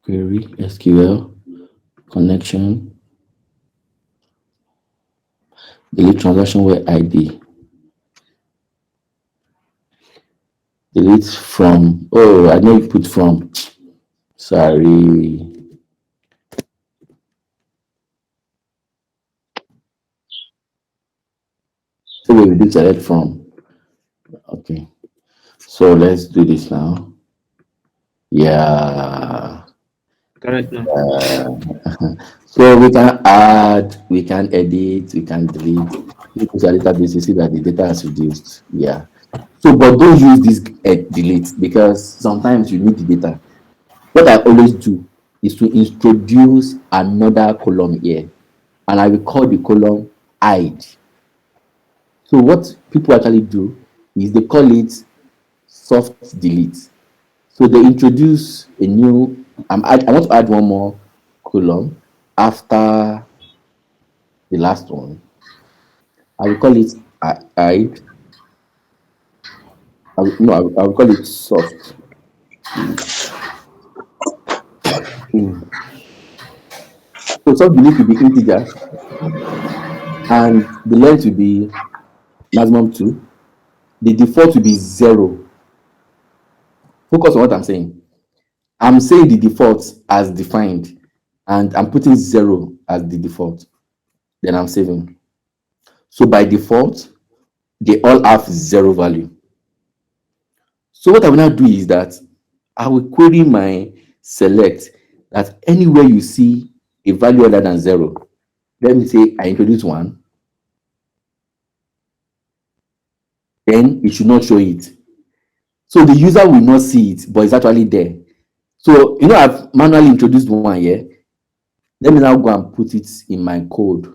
Speaker 1: query SQL connection, delete transaction where ID, delete from. Oh, I know you put from. Sorry. So we did select from. Okay. So let's do this now. Yeah.
Speaker 3: Correct now.
Speaker 1: So we can add, we can edit, we can delete. If you a database, you see that the data has reduced. Yeah. So, but don't use this delete because sometimes you need the data. What I always do is to introduce another column here, and I will call the column hide. So what people actually do is they call it soft delete. So they introduce a new. I want to add one more column after the last one. I will call it hide. No, I will call it soft delete. Mm. So soft delete will be integer and the length will be maximum 2. The default will be 0. Focus on what I'm saying. I'm saying the default as defined and I'm putting 0 as the default. Then I'm saving. So by default, they all have 0 value. So what I will now do is that I will query my select that anywhere you see a value other than 0, let me say I introduce 1, then it should not show it. So the user will not see it, but it's actually there. So, I've manually introduced 1 here. Let me now go and put it in my code.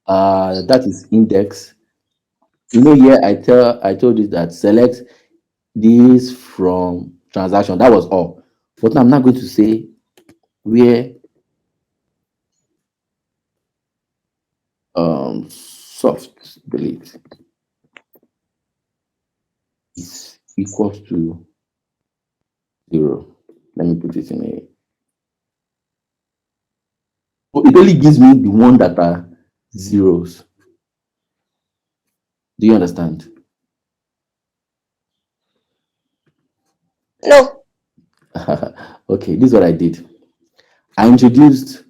Speaker 1: That is index. Here I told you that select this from transaction. That was all. But now I'm not going to say where soft delete is equals to 0. Let me put it in a. So it only gives me the one that are zeros. Do you understand?
Speaker 2: No.
Speaker 1: Okay, this is what I did. I introduced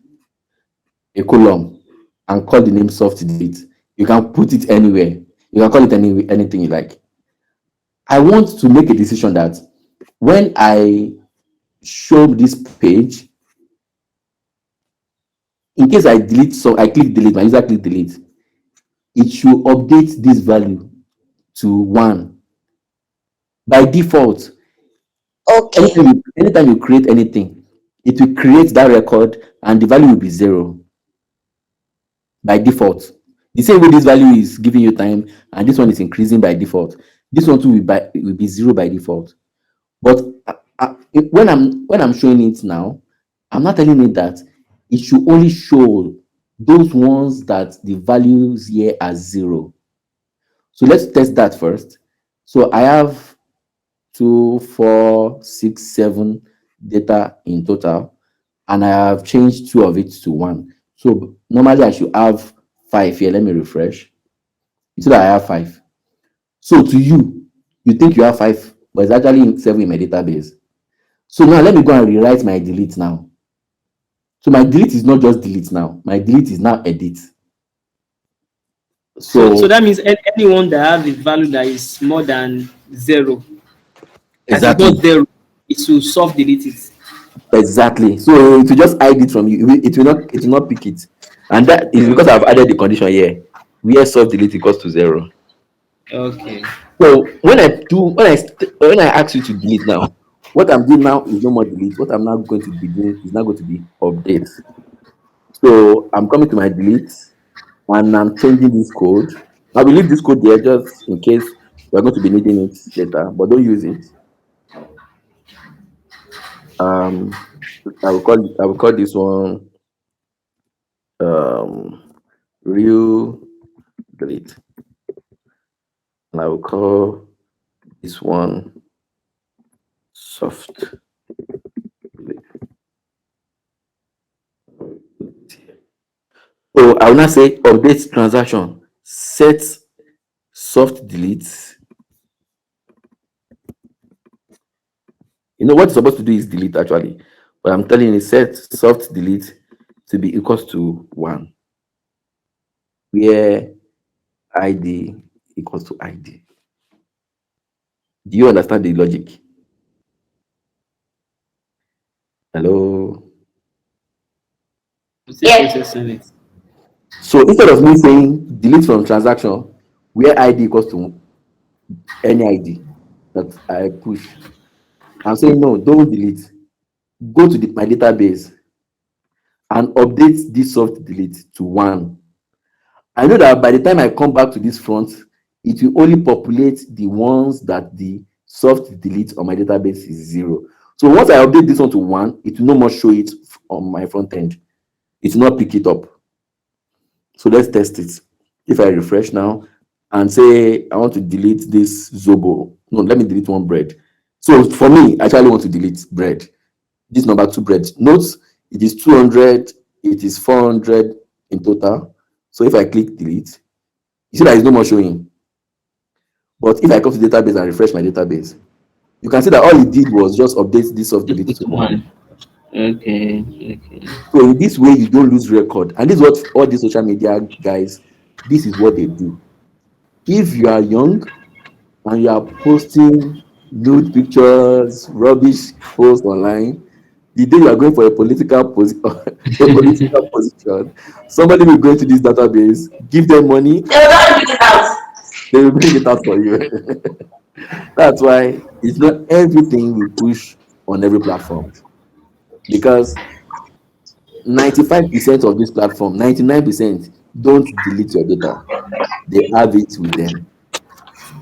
Speaker 1: a column and called the name soft delete. You can put it anywhere. You can call it anything you like. I want to make a decision that when I show this page, in case I delete, so I click delete, my user click delete, it should update this value to 1. By default,
Speaker 2: Okay.
Speaker 1: anytime you create anything, it will create that record and the value will be 0 by default. The same way this value is giving you time and this one is increasing by default. This one too will be 0 by default. But when I'm showing it now, I'm not telling it that it should only show those ones that the values here are 0. So let's test that first. So I have 2, 4, 6, 7 data in total, and I have changed 2 of it to 1. So normally I should have 5 here. Let me refresh. You see that I have 5. So to you think you have 5, but it's actually 7 in my database. So now let me go and rewrite my delete now. So my delete is not just delete now. My delete is now edit.
Speaker 3: So
Speaker 1: So
Speaker 3: that means anyone that have a value that is more than 0, that is
Speaker 1: exactly,
Speaker 3: not 0, it will soft delete it.
Speaker 1: exactly. So to just hide it from you, it will not pick it, and that is because I've added the condition here where soft delete equals to 0.
Speaker 3: Okay.
Speaker 1: So when I ask you to delete now, what I'm doing now is no more delete. What I'm now going to be doing is now going to be update. So I'm coming to my delete and I'm changing this code. I will leave this code there just in case we're going to be needing it later, but don't use it. Um, I will call this one real delete, and I will call this one soft delete. So I will now say update transaction, set soft delete. You know what it's supposed to do is delete actually, but I'm telling you set soft delete to be equals to 1, where ID equals to ID. Do you understand the logic? Hello?
Speaker 3: I'm still
Speaker 2: Yes.
Speaker 3: processing it.
Speaker 1: So instead of me saying delete from transaction, where ID equals to any ID that I push, I'm saying no, don't delete. Go to my database and update this soft delete to 1. I know that by the time I come back to this front, it will only populate the ones that the soft delete on my database is 0. So once I update this one to 1, it will no more show it on my front end. It will not pick it up. So let's test it. If I refresh now and say I want to delete this Zobo, no, let me delete one bread. So for me, I actually want to delete bread. This number 2 bread. Note it is 200, it is 400 in total. So if I click delete, you see that it's no more showing. But if I come to database and refresh my database, you can see that all it did was just update this of
Speaker 3: Just
Speaker 1: delete
Speaker 3: put
Speaker 1: to 1.
Speaker 3: one. Okay, okay.
Speaker 1: So in this way, you don't lose record. And this is what all these social media guys, this is what they do. If you are young and you are posting nude pictures, rubbish posts online, the day you are going for a political a political position, somebody will go into this database, give them money,
Speaker 2: They will not bring it out.
Speaker 1: they will bring it out for you. That's why it's not everything we push on every platform, because 95% of this platform, 99% don't delete your data. They have it with them.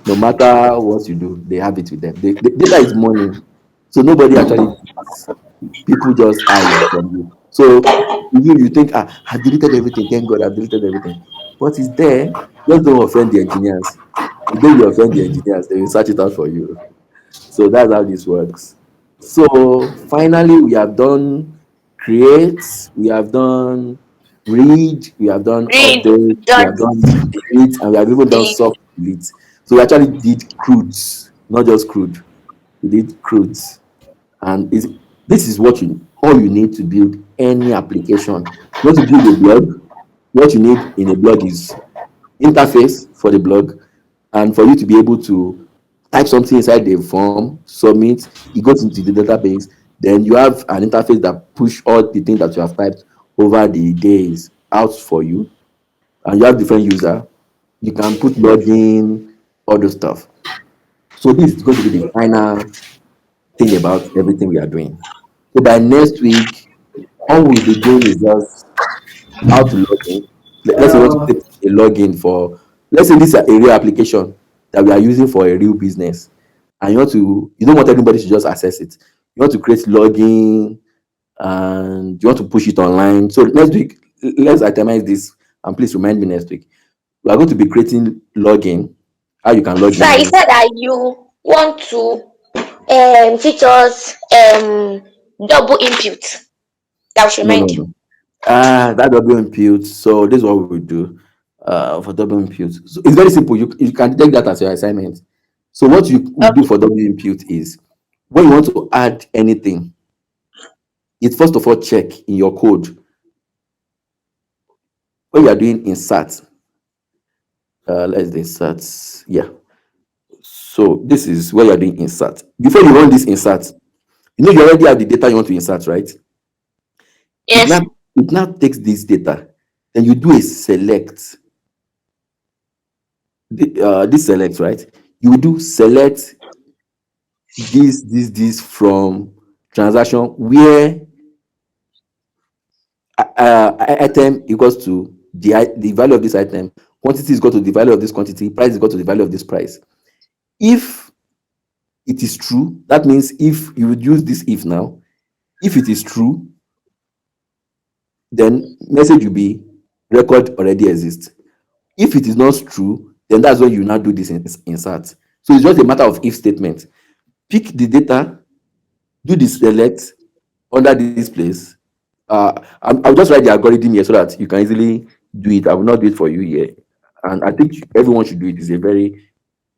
Speaker 1: No matter what you do, they have it with them. The data is money. So nobody actually deletes. People just hide from you. So you think, I've deleted everything. Thank God I've deleted everything. But it's there. Just don't offend the engineers. The day you offend the engineers, they will search it out for you. So that's how this works. So finally, we have done create, we have done read, we have done
Speaker 2: Read,
Speaker 1: update, we
Speaker 2: done
Speaker 1: have done delete, and we have even done
Speaker 2: delete.
Speaker 1: soft delete. So we actually did crudes, not just crude. We did crudes, and this is what you all you need to build any application. You want to build a blog? What you need in a blog is interface for the blog, and for you to be able to type something inside the form, submit, it goes into the database. Then you have an interface that push all the things that you have typed over the days out for you, and you have different user. You can put login, all those stuff. So this is going to be the final thing about everything we are doing. So by next week, all we'll be doing is just how to log in. Let's say we want to create a login for, let's say this is a real application that we are using for a real business, and you don't want everybody to just access it. You want to create login and you want to push it online. So next week, let's itemize this, and please remind me next week. We are going to be creating login, how you can log
Speaker 2: So
Speaker 1: in
Speaker 2: you
Speaker 1: and
Speaker 2: said that you want to teach us double input. That should
Speaker 1: no, no,
Speaker 2: remind you.
Speaker 1: no. That double impute. So this is what we do for double impute. So it's very simple. You can take that as your assignment. So what you will do
Speaker 2: Okay.
Speaker 1: for double impute is when you want to add anything, it first of all check in your code when you are doing insert. Let's do insert. Yeah. So this is where you are doing insert. Before you run this insert, you know you already have the data you want to insert, right? It
Speaker 2: Yes.
Speaker 1: now it now takes this data, then you do a select. This select, right? You will do select this from transaction where item equals to the value of this item, quantity is equal to the value of this quantity, price is equal to the value of this price. If it is true, that means if you would use this if now, if it is true, then message will be record already exists. If it is not true, then that's when you now do this insert. So it's just a matter of if statement. Pick the data, do the select under this place. I'll just write the algorithm here so that you can easily do it. I will not do it for you here. And I think everyone should do it. It's a very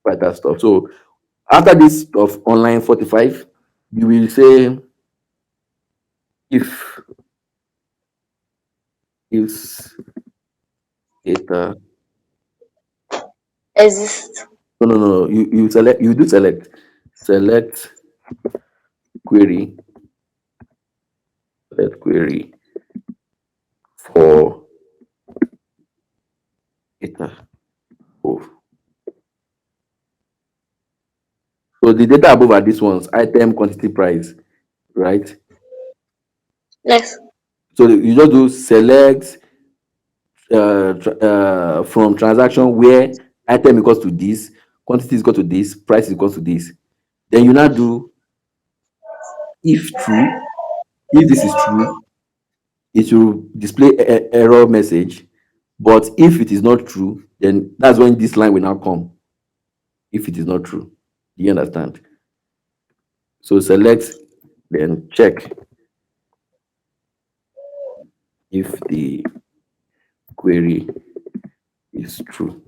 Speaker 1: vital stuff. So after this of online 45, you will say if is data.
Speaker 2: Exist.
Speaker 1: No. You select, you do select query, select query for data. Oh. So the data above are these ones: item, quantity, price, right?
Speaker 2: Yes.
Speaker 1: So you just do select from transaction where item equals to this, quantity is equal to this, price is equal to this. Then you now do if true. If this is true, it will display error message. But if it is not true, then that's when this line will now come. If it is not true, do you understand? So select, then check if the query is true.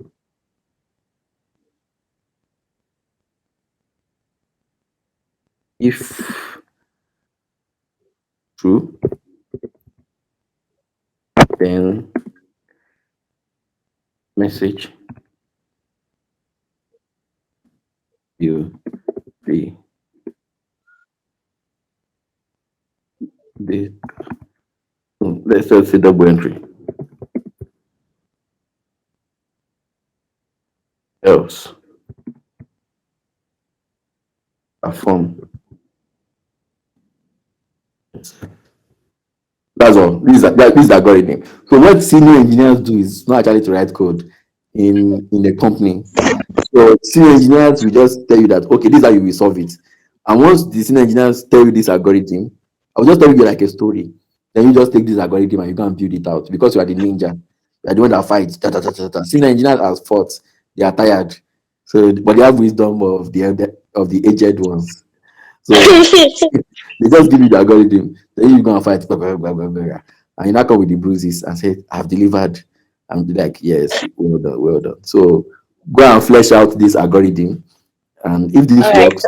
Speaker 1: If true, then message will be the, let's just say double entry, else perform. That's all. This is algorithm. So what senior engineers do is not actually to write code in a company. So senior engineers will just tell you that okay, this is how you will solve it. And once the senior engineers tell you this algorithm, I'll just tell you like a story. Then you just take this algorithm and you go and build it out because you are the ninja. You are the one that fights. Ta, ta, ta, ta, ta. Senior engineers are fought. They are tired. So but they have wisdom of the aged ones. So they just give you the algorithm, then you go and fight, blah, blah, blah, blah, blah, and you now come with the bruises and say, I've delivered. And be like, yes, well done, well done. So go and flesh out this algorithm. And if
Speaker 2: All
Speaker 1: this
Speaker 2: right.
Speaker 1: works,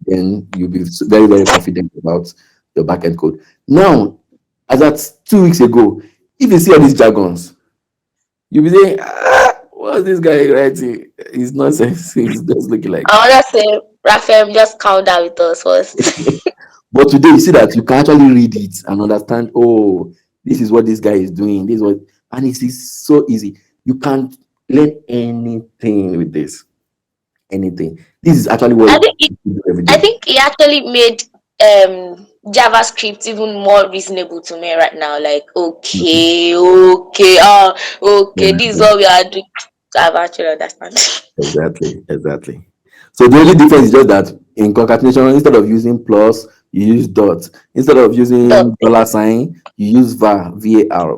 Speaker 1: then you'll be very, very confident about your backend code. Now, as at 2 weeks ago, if you see all these jargons, you'll be saying, what's this guy writing? It's nonsense. It's just looking like.
Speaker 2: I want to say, Raphael, just calm down with us first.
Speaker 1: But today you see that you can actually read it and understand, oh, this is what this guy is doing. This is what, and it is so easy. You can learn anything with this. Anything. This is actually what
Speaker 2: I think it,
Speaker 1: you do every
Speaker 2: I
Speaker 1: day.
Speaker 2: think it actually made JavaScript even more reasonable to me right now. Like,
Speaker 1: Mhm.
Speaker 2: okay, this is
Speaker 1: Exactly.
Speaker 2: what we are doing. I've actually understand.
Speaker 1: Exactly. So the only difference is just that in concatenation, instead of using plus, you use dot. Instead of
Speaker 2: Dot.
Speaker 1: using dollar sign, you use var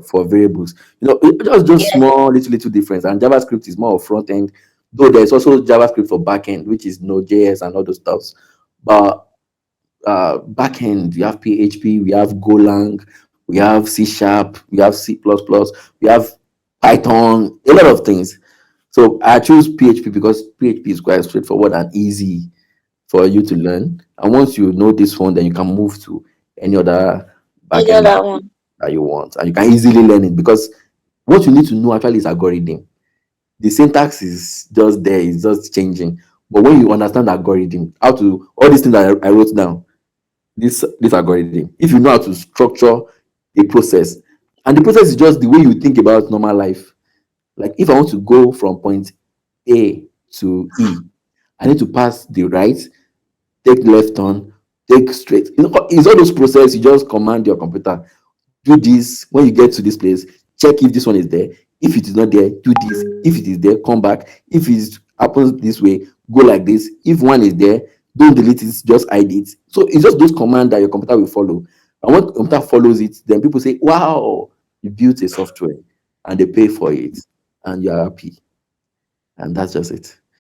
Speaker 1: for variables. Just
Speaker 2: Yes,
Speaker 1: small little difference. And JavaScript is more of front end, though there's also JavaScript for back end, which is Node.js and all those stuffs. But back end, we have PHP, we have Golang, we have C sharp, we have C++, we have Python, a lot of things. So I choose PHP because PHP is quite straightforward and easy for you to learn. And once you know this one, then you can move to any other
Speaker 2: I get
Speaker 1: backend
Speaker 2: that one.
Speaker 1: that you want, and you can easily learn it because what you need to know actually is algorithm. The syntax is just there; it's just changing. But when you understand algorithm, how to all these things that I wrote down, this algorithm, if you know how to structure a process, and the process is just the way you think about normal life. Like if I want to go from point A to E, I need to pass the right, take left turn, take straight. It's all those process. You just command your computer, do this. When you get to this place, check if this one is there. If it is not there, do this. If it is there, come back. If it happens this way, go like this. If one is there, don't delete it, just hide it. So it's just those commands that your computer will follow. And when computer follows it, then people say, wow, you built a software, and they pay for it, and you are happy. And that's just it.